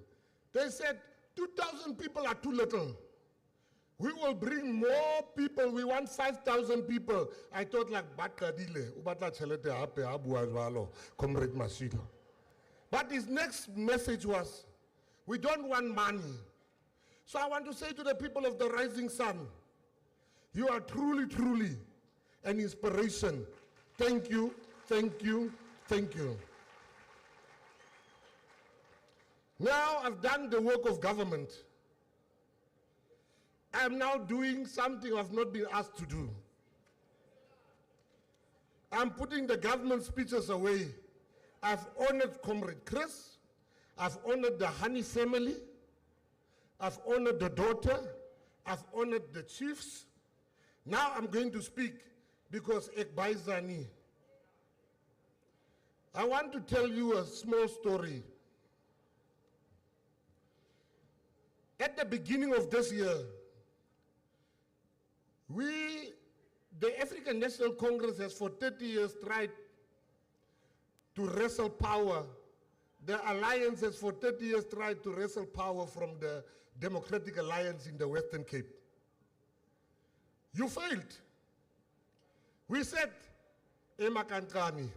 they said 2,000 people are too little. We will bring more people. We want 5,000 people. I thought like Bakadile, Ubata Chelete Ape Abu Azwalo, Comrade Machil. But his next message was, we don't want money. So I want to say to the people of the Rising Sun, you are truly, truly an inspiration. Thank you, thank you, thank you. Now I've done the work of government. I'm now doing something I've not been asked to do. I'm putting the government speeches away. I've honored Comrade Chris. I've honored the Hani family. I've honored the daughter. I've honored the chiefs. Now I'm going to speak because Ekbaizani. I want to tell you a small story. At the beginning of this year, the African National Congress has for 30 years tried to wrestle power. The alliance has for 30 years tried to wrestle power from the Democratic Alliance in the Western Cape. You failed. We said, Emakankani,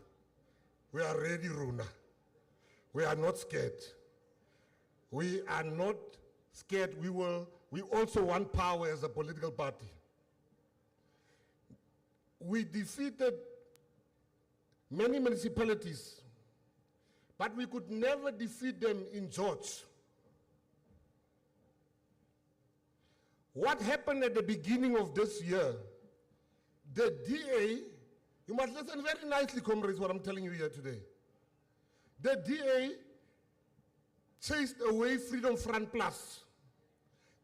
we are ready, Runa. We are not scared. We are not scared. We also want power as a political party. We defeated many municipalities, but we could never defeat them in George. What happened at the beginning of this year, the DA, you must listen very nicely, comrades, what I'm telling you here today. The DA chased away Freedom Front Plus.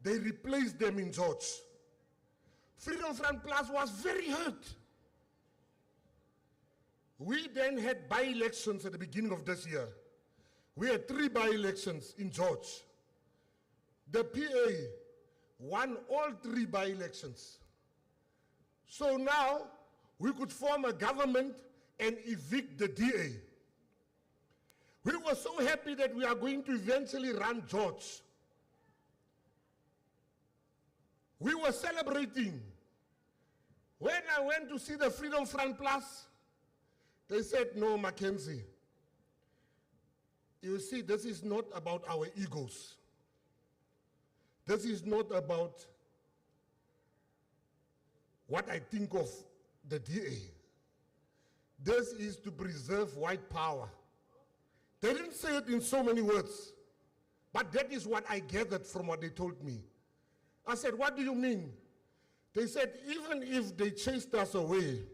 They replaced them in George. Freedom Front Plus was very hurt. We then had by-elections at the beginning of this year. We had 3 by-elections in George. The PA won all 3 by-elections. So now we could form a government and evict the DA. We were so happy that we are going to eventually run George. We were celebrating. When I went to see the Freedom Front Plus, they said, no, Mackenzie. You see, this is not about our egos. This is not about what I think of the DA. This is to preserve white power. They didn't say it in so many words, but that is what I gathered from what they told me. I said, what do you mean? They said, even if they chased us away,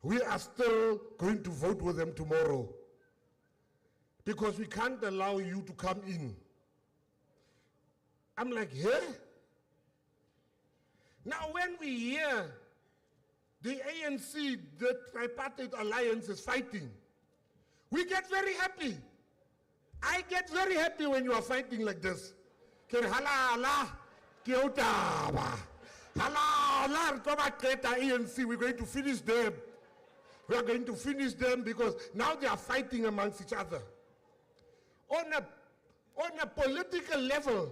we are still going to vote with them tomorrow because we can't allow you to come in. I'm like, yeah? Now when we hear the ANC, the tripartite alliance is fighting, we get very happy. I get very happy when you are fighting like this. We're going to finish them. We are going to finish them because now they are fighting amongst each other. On a political level,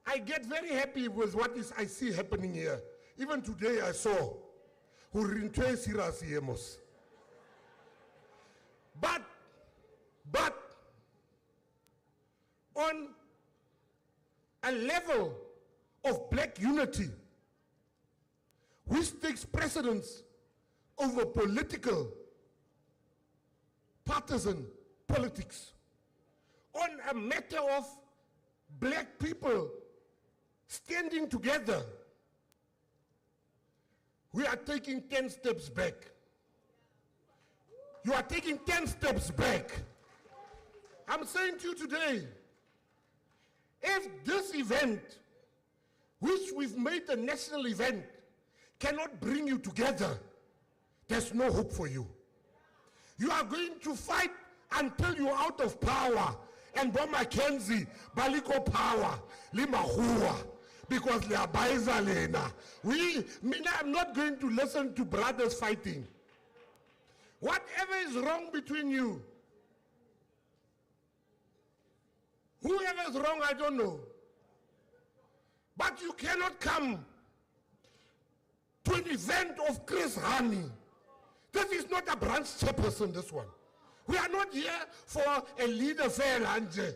I get very happy with what I see happening here. Even today I saw but on a level of black unity, which takes precedence over political, partisan politics, on a matter of black people standing together, we are taking 10 steps back. You are taking 10 steps back. I'm saying to you today, if this event, which we've made a national event, cannot bring you together, there's no hope for you. You are going to fight until you're out of power. And Bob Mackenzie, Baliko power, Limahua, because they are Baizalena. I'm not going to listen to brothers fighting. Whatever is wrong between you, whoever is wrong, I don't know. But you cannot come to an event of Chris Hani. This is not a branch chairperson, this one. We are not here for a leader fair Anje.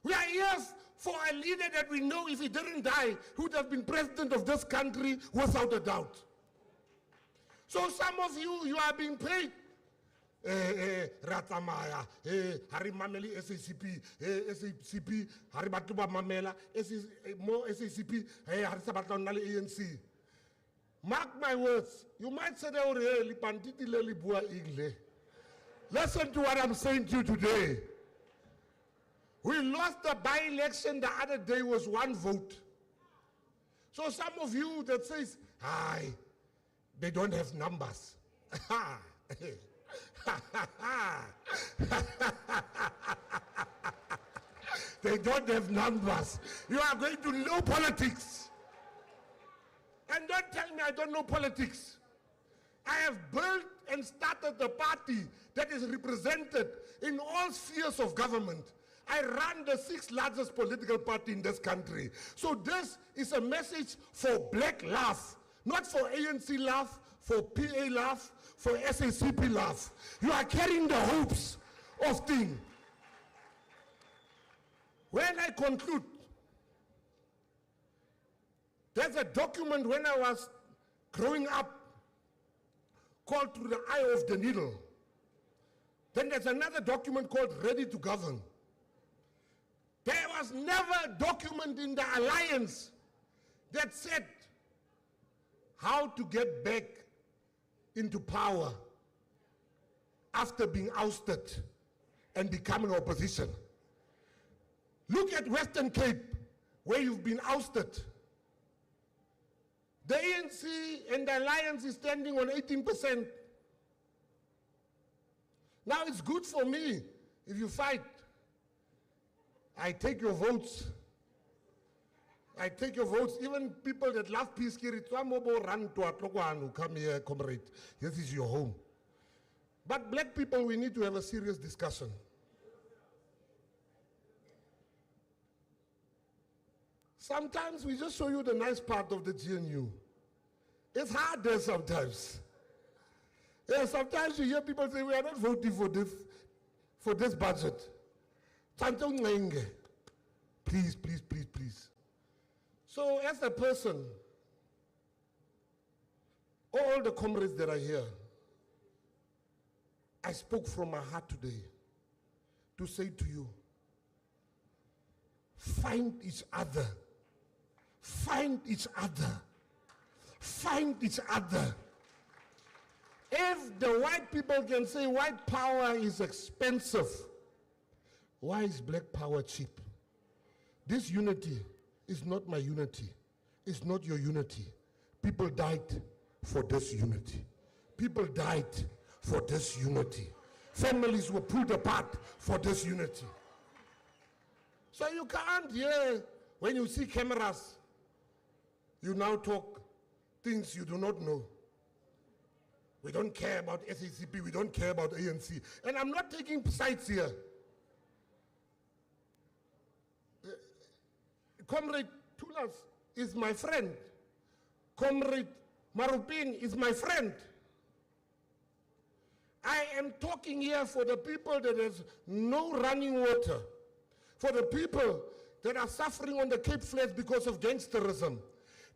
We are here for a leader that we know if he didn't die, he would have been president of this country without a doubt. So some of you, you are being paid. Ratamaya, Hari Mameli, SACP, SACP, Hari Batuba Mamela, more SACP, Hari Sabatonali ANC. Mark my words, you might say, listen to what I'm saying to you today. We lost the by-election the other day was 1 vote. So some of you that says, hi, they don't have numbers. They don't have numbers. You are going to know politics. And don't tell me I don't know politics. I have built and started the party that is represented in all spheres of government. I run the 6th largest political party in this country. So this is a message for black love, not for ANC love, for PA love, for SACP love. You are carrying the hopes of things. When I conclude, there's a document when I was growing up called Through the Eye of the Needle. Then there's another document called Ready to Govern. There was never a document in the alliance that said how to get back into power after being ousted and becoming opposition. Look at Western Cape, where you've been ousted. The ANC and the alliance is standing on 18%. Now it's good for me if you fight. I take your votes. I take your votes. Even people that love peace, run to come here, comrade. This is your home. But black people, we need to have a serious discussion. Sometimes we just show you the nice part of the GNU. It's hard there sometimes. Yeah, sometimes you hear people say, we are not voting for this budget. Please, please, please, please. So as a person, all the comrades that are here, I spoke from my heart today to say to you, find each other. Find each other. Find each other. If the white people can say white power is expensive, why is black power cheap? This unity is not my unity. It's not your unity. People died for this unity. People died for this unity. Families were pulled apart for this unity. So you can't hear, when you see cameras, you now talk things you do not know. We don't care about SACP, we don't care about ANC. And I'm not taking sides here. Comrade Tulas is my friend. Comrade Marupin is my friend. I am talking here for the people that has no running water, for the people that are suffering on the Cape Flats because of gangsterism.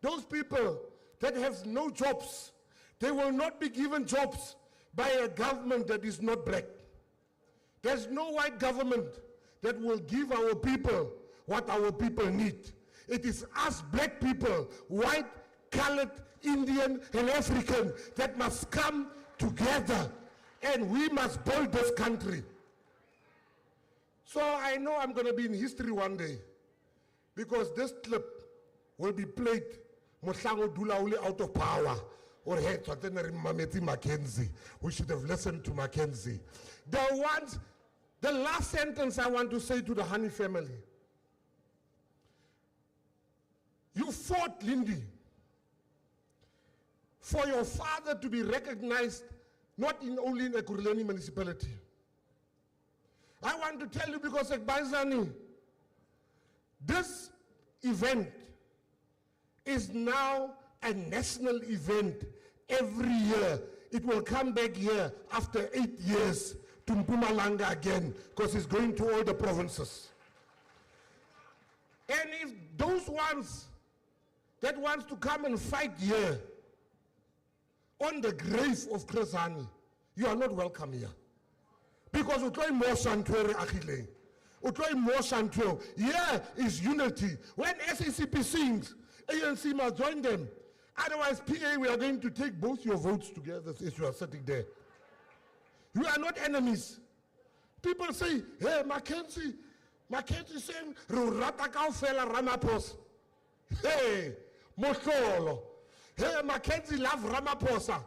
Those people that have no jobs, they will not be given jobs by a government that is not black. There's no white government that will give our people what our people need. It is us black people, white colored, Indian, and African that must come together, and we must build this country. So I know I'm going to be in history one day, because this clip will be played Mohlango Dulauli out of power, or hey, Mameti Mackenzie. We should have listened to Mackenzie. The last sentence I want to say to the Hani family. You fought, Lindy, for your father to be recognized not only in Ekurhuleni municipality. I want to tell you, because Ekbaizani, this event is now a national event. Every year, it will come back here after 8 years to Mpumalanga again, because it's going to all the provinces. And if those ones that wants to come and fight here on the grave of Chris Hani, you are not welcome here. Because utloy more Santwere Achille. Utloy more Santwere. Here is unity. When SACP sings, ANC must join them. Otherwise, PA, we are going to take both your votes together as you are sitting there. You are not enemies. People say, hey, Mackenzie saying, Rurata Kaufela Ramaphosa. Hey, Mohlolo. Hey, Mackenzie love Ramaphosa.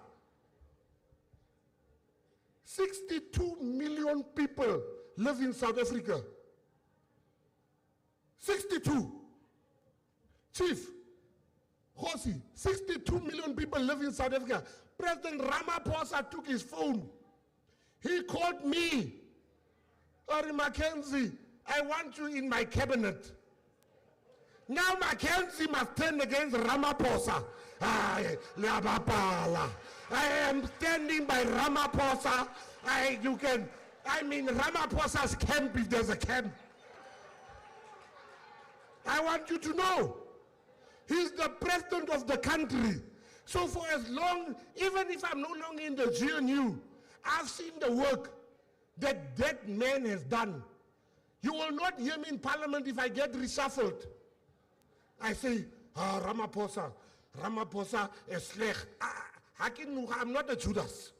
62 million people live in South Africa. 62. Chief, Hosi, 62 million people live in South Africa. President Ramaphosa took his phone. He called me. Ari Mackenzie, I want you in my cabinet. Now Mackenzie must turn against Ramaphosa. I am standing by Ramaphosa. Ramaphosa's camp, if there's a camp. I want you to know, he's the president of the country. So for as long, even if I'm no longer in the GNU, I've seen the work that that man has done. You will not hear me in parliament if I get reshuffled. I say, Ramaphosa is slecht. I'm not a Judas.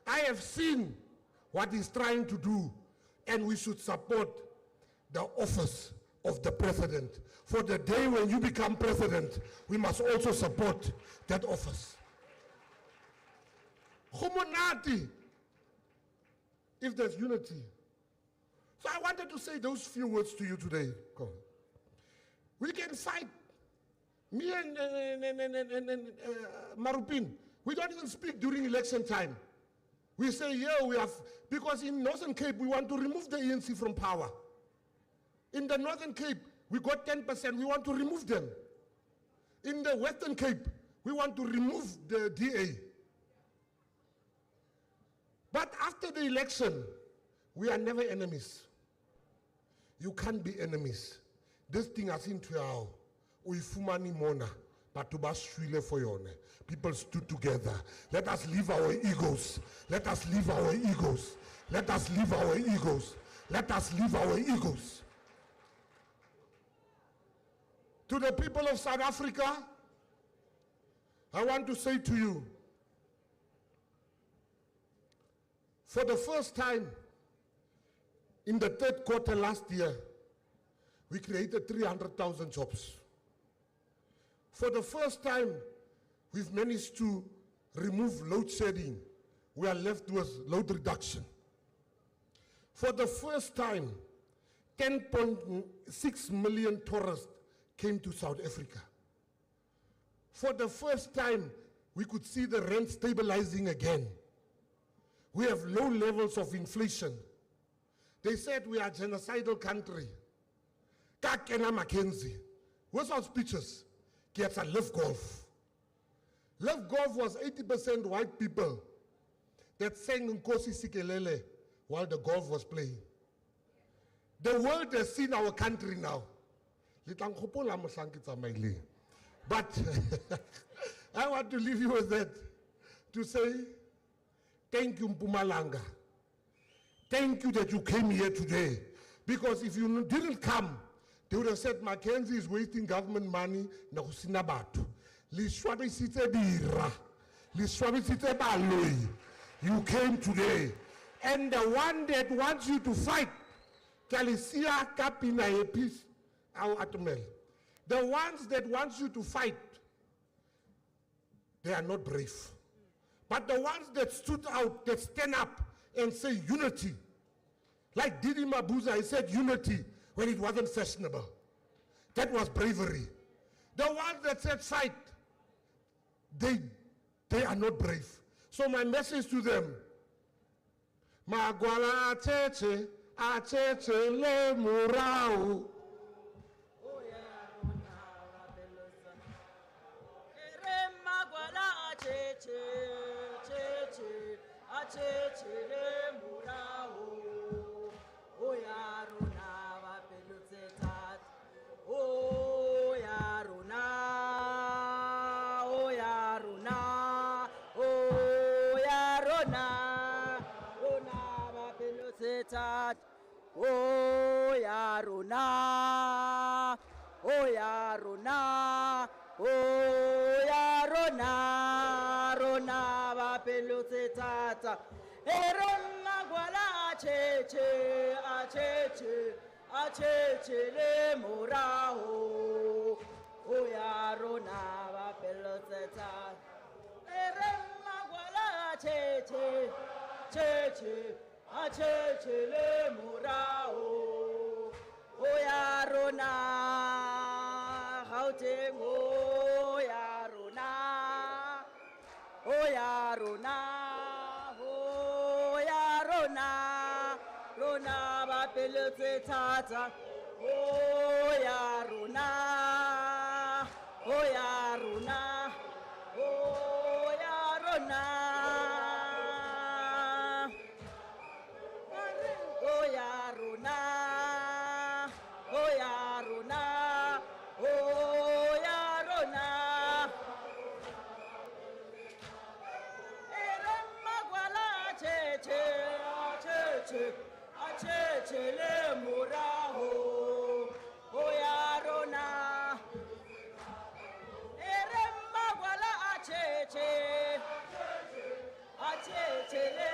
I have seen what he's trying to do, and we should support the office of the president. For the day when you become president, we must also support that office. Humanity, if there's unity. So I wanted to say those few words to you today. Come on. We can fight. Me and Marupin, we don't even speak during election time. We say, yeah, we have, because in Northern Cape, we want to remove the ANC from power. In the Northern Cape, we got 10%, we want to remove them. In the Western Cape, we want to remove the DA. But after the election, we are never enemies. You can't be enemies. This thing has in trial. Uifumani mona, but to bashwile for yone. People stood together. Let us leave our egos. Let us leave our egos. Let us leave our egos. Let us leave our egos. To the people of South Africa, I want to say to you, for the first time in the third quarter last year, we created 300,000 jobs. For the first time, we've managed to remove load shedding. We are left with load reduction. For the first time, 10.6 million tourists came to South Africa. For the first time, we could see the rent stabilizing again. We have low levels of inflation. They said we are a genocidal country. Kakena Mackenzie. What's our speeches? Gets a Live Golf. Live Golf was 80% white people that sang Nkosi Sikelele while the golf was playing. The world has seen our country now. But I want to leave you with that, to say, thank you, Mpumalanga. Thank you that you came here today. Because if you didn't come, they would have said Mackenzie is wasting government money. Liswabisite dira. Liswabisite baloi. You came today. And the one that wants you to fight, Kalisia Kapina Epis, our Atomel. The ones that want you to fight, they are not brave. But the ones that stood out, that stand up and say unity, like Didi Mabuza, he said unity when it wasn't fashionable. That was bravery. The ones that said fight, they are not brave. So my message to them, Magwala acheche, acheche le murau. Oh Yaruna, oh Yaruna, oh Yaruna, Rona vapelutse tata. Erona gwala acheche, acheche, acheche le muraho. Oh Yarona vapelutse tata. Erona gwala acheche, cheche. Achechele murao, oyarona, Gauteng, oyarona, oyarona, oyarona, rona bapeletse tata, oyarona, oyarona, oyarona. Achechele muraho, oyarona. Eremma gwala acheche, achechele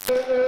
Come on,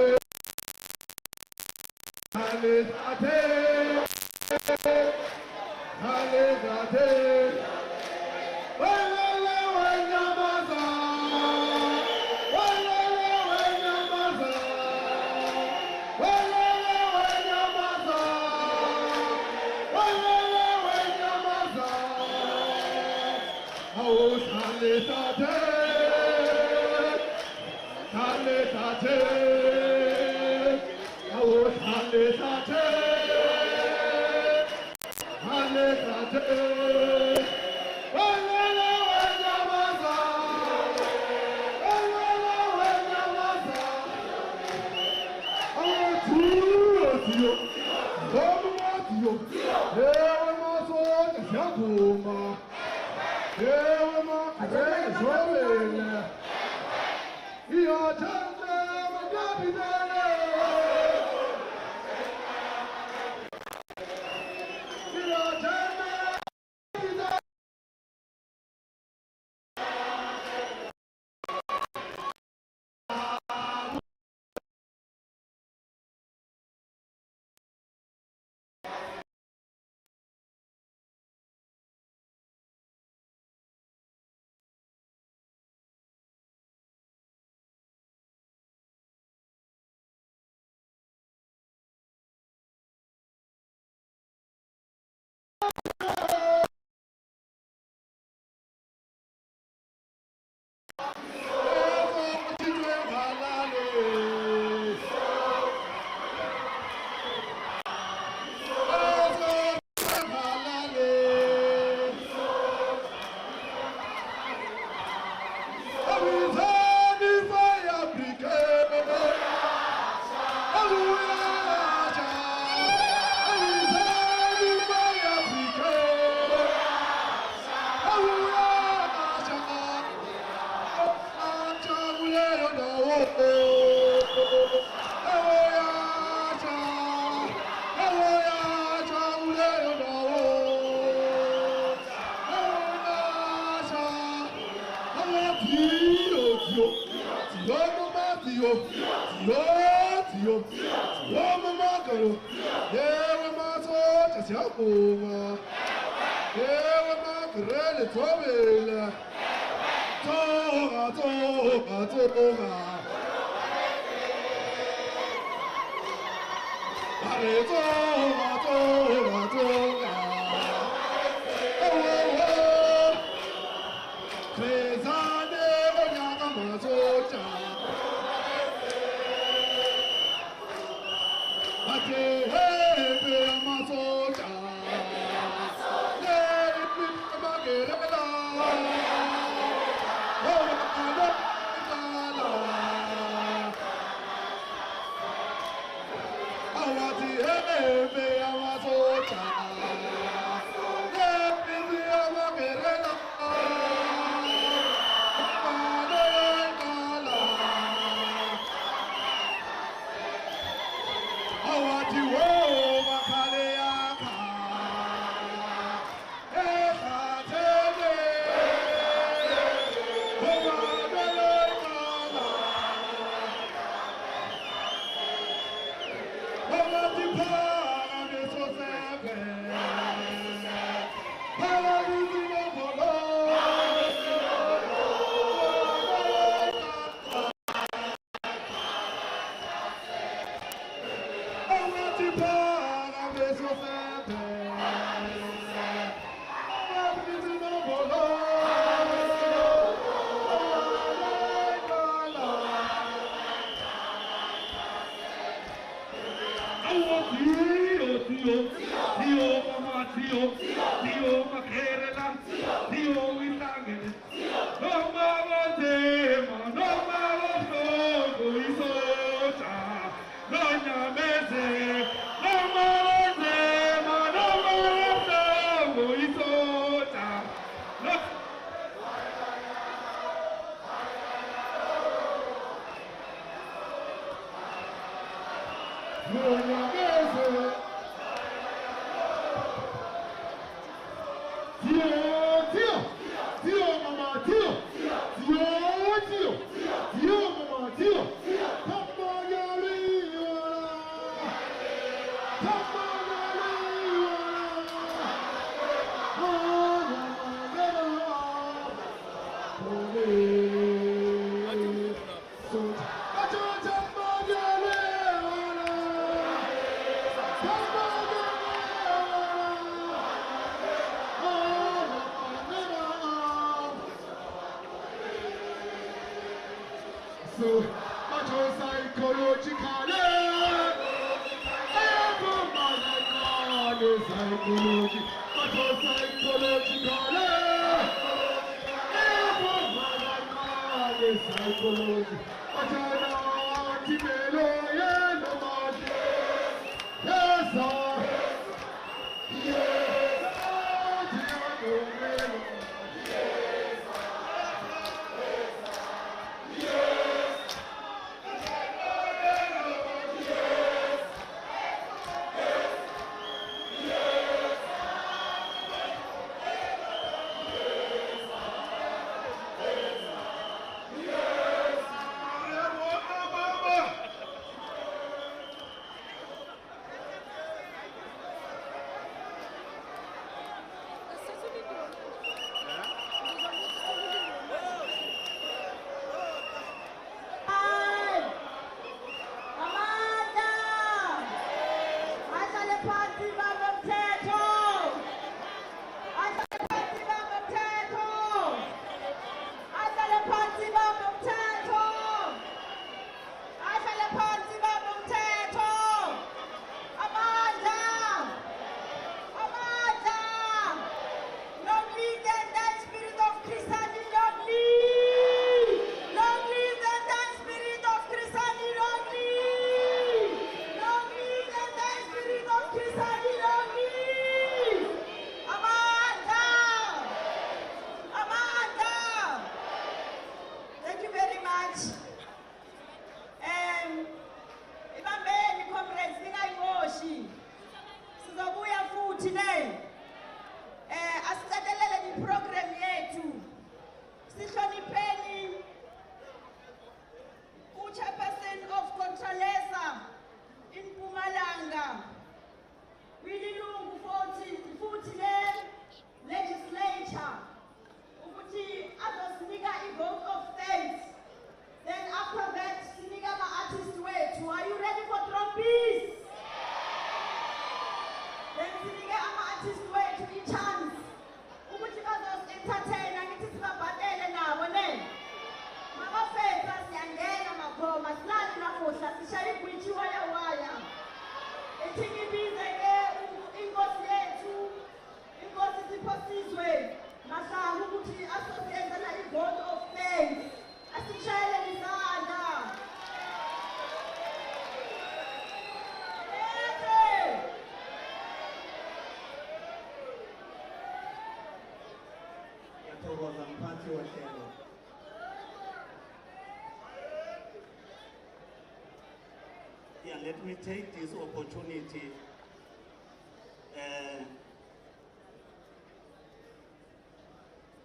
Yeah, let me take this opportunity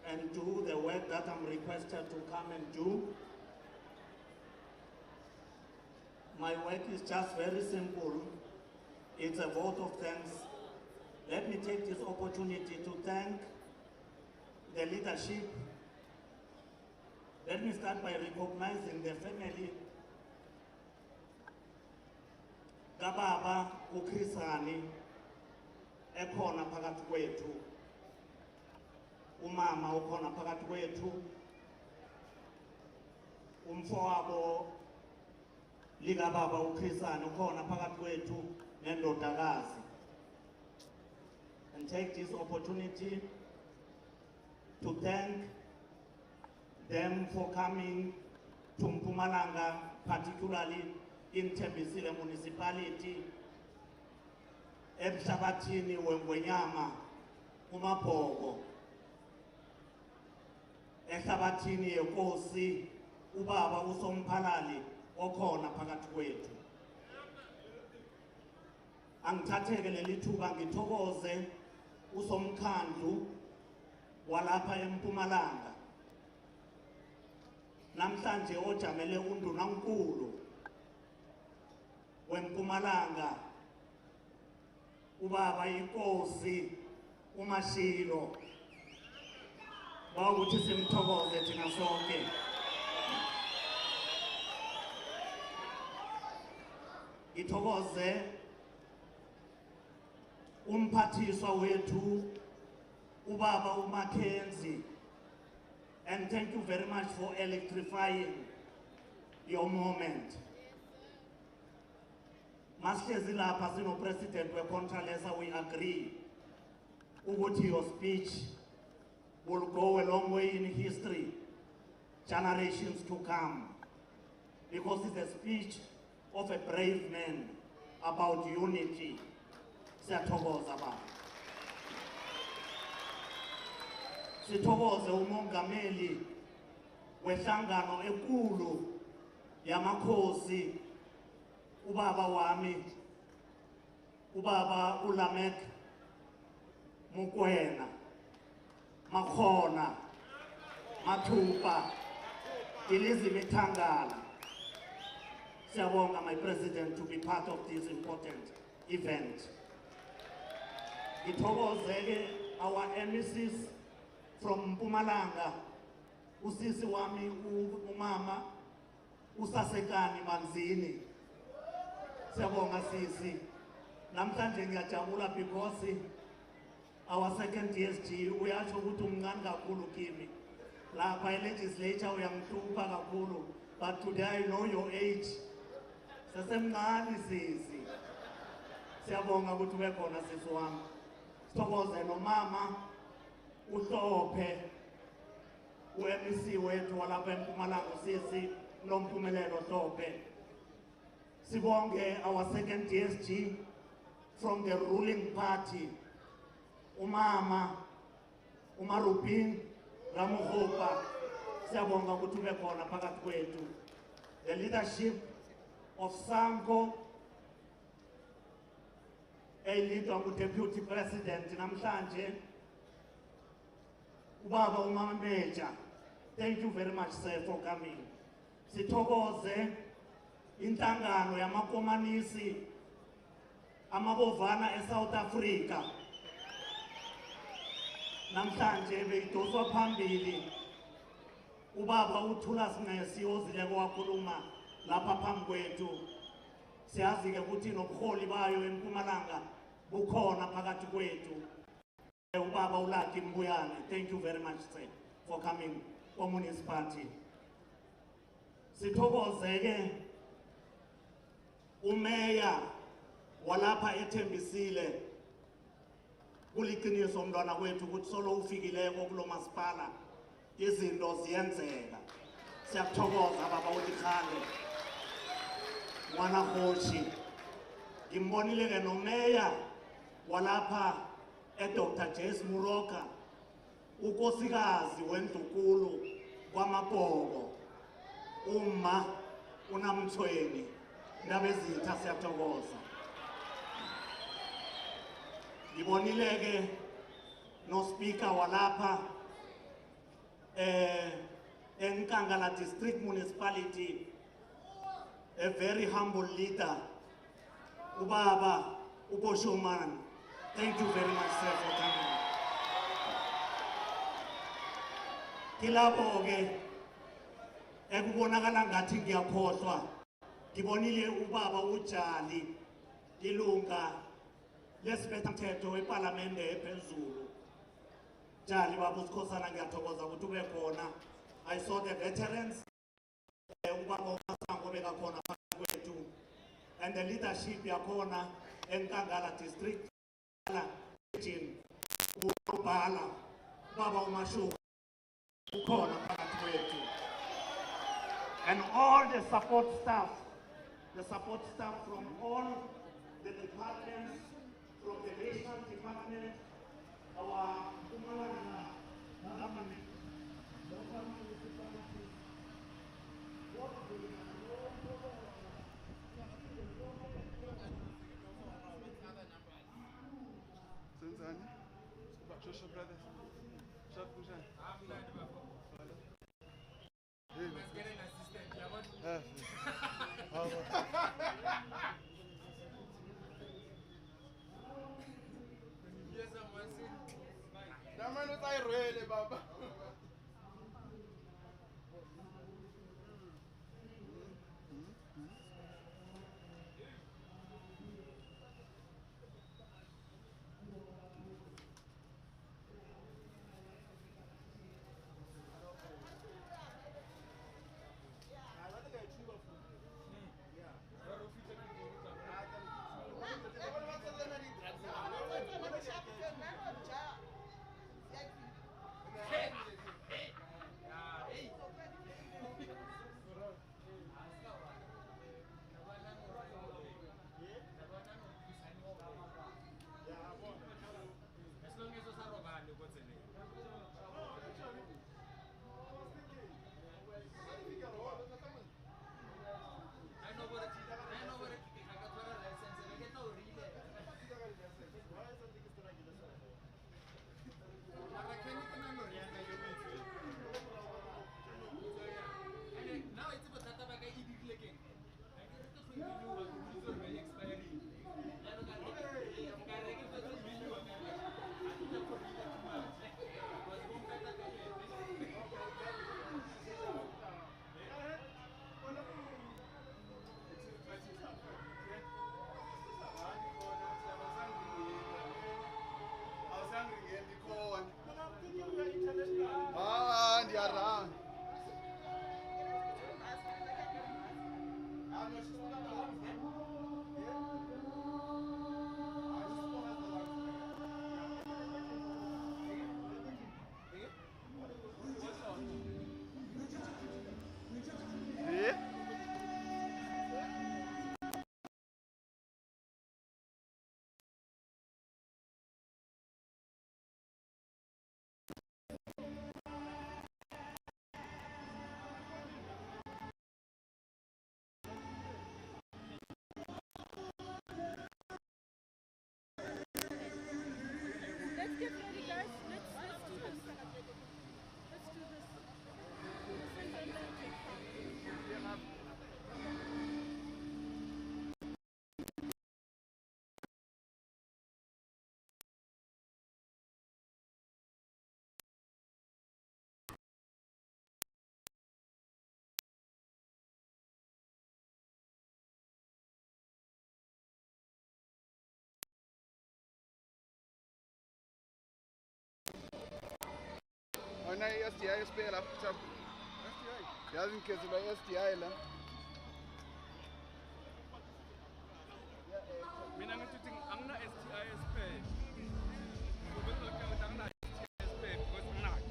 and do the work that I'm requested to come and do. My work is just very simple. It's a vote of thanks. Let me take this opportunity to thank the leadership. Let me start by recognizing the family. Kababa uChris Hani ekhona phakathi kwethu. Umama ukhona phakathi kwethu. Umfowabo likababa uChris Hani ukhona phakathi kwethu nendodakazi. And take this opportunity to thank them for coming to Mpumalanga, particularly in Thembisile Municipality, Emhlabathini weNgwenyama, uMabhoko, ehlabathini yenkosi, ubaba uSomphalali okhona phakathi kwethu. Angithatheke leli thuba ngithokoze usomkhandlu walapha eMpumalanga. Namhlanje ojamele undunankulu weMpumalanga ubaba inkosi uMashilo. Bawukuthi simthokoze thina sonke. Ithokoze umphathiswa wethu ubaba uMackenzie, and thank you very much for electrifying your moment. Masihlezi lapha sino president we-Contralesa, we agree ukuthi your speech will go a long way in history, generations to come, because it's a speech of a brave man about unity. Siyathokoza baba. Sithokoze umongameli wehlangano enkulu yamakhosi, ubaba wami, ubaba uLamek Mukwena, Makhona, Mathupa, Elizabeth Thangala. Siyabonga, my president, to be part of this important event. Ithokozeke our MECs from Mpumalanga, usisi wami umama uSasekani Manzini. Siyabonga sisi. Namhlanje ngiyajabula because our second DSG uyatsho ukuthi umncane kakhulu kimi. Lapha legislature uyangithupa kakhulu, but today I know your age. Sesemncane sisi. Siyabonga ukuthi ube khona sisi wami. Sithokoze nomama uHlophe, uMC wethu walapha eMpumalanga sisi noMphumelelo Hlophe. Sibonge our second DSG from the ruling party, umama uMarupin Ramohopa. Siyabonga ukuthi ube khona phakathi kwethu. The leadership of Sanko, elidwa ngu-Deputy President namhlanje, ubaba umama Meja. Thank you very much, sir, for coming. Sithokoze inhlangano yamakomanisi amabovana eSouth Africa. Namhlanje beyidoswa phambili. Ubaba uThula Singesi ozileko wakhuluma lapha phambi kwethu. Siyazi ke ukuthi nobuholi bayo eMpumalanga bukhona phakathi kwethu. Ubaba uLucky Mbuyane, thank you very much, sir, for coming for municipality. Sithokozeke umeya walapha eThembisile. Kuliqiniso umntwana wethu ukuthi solo ufikileko kulo masipala izinto ziyenzeka. Siyakuthokoza baba uLikhale mwana Khoshi. Ngimbonile ke nomeya walapha Dr. Jace Muroka, ukosikazi wendukulu kwaMabhoko, uma uNamthweni Ndabezitha. Siyathokoza. Ngibonile ke no speaker walapha eNkangala District Municipality, a very humble leader, ubaba uBoshoman. Thank you very much, sir, for coming. Kilabo ke ekubonakala ngathi ngiyakhohlwa, ngibonile ubaba uJali, ilunga lesiphethamthetho weParliamente ephezulu. Jali baba uSikhosana, ngiyathokoza ukuthi ube khona. I saw the veterans, ubaba uMasango bekakhona phakathi kwethu, and the leadership yakhona eNkangala District. Ubala baba uMashuka ukhona phakathi kwethu, and all the support staff from all the departments, from the national department, our Mpumalanga government, local municipalities, Let's get ready, guys. Let's do this. Let's do this. Ona SDI spela lapha. Yazi ngikhethelwa SDI la. Mina ngithi angina STI spell. Ubese ukuthi angina STI spell because nginayo.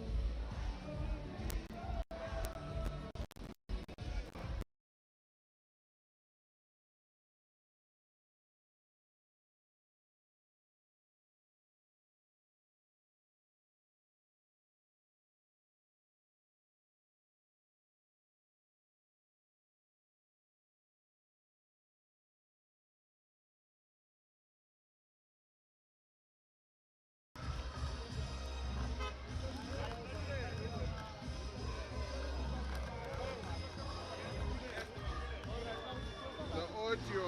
The audio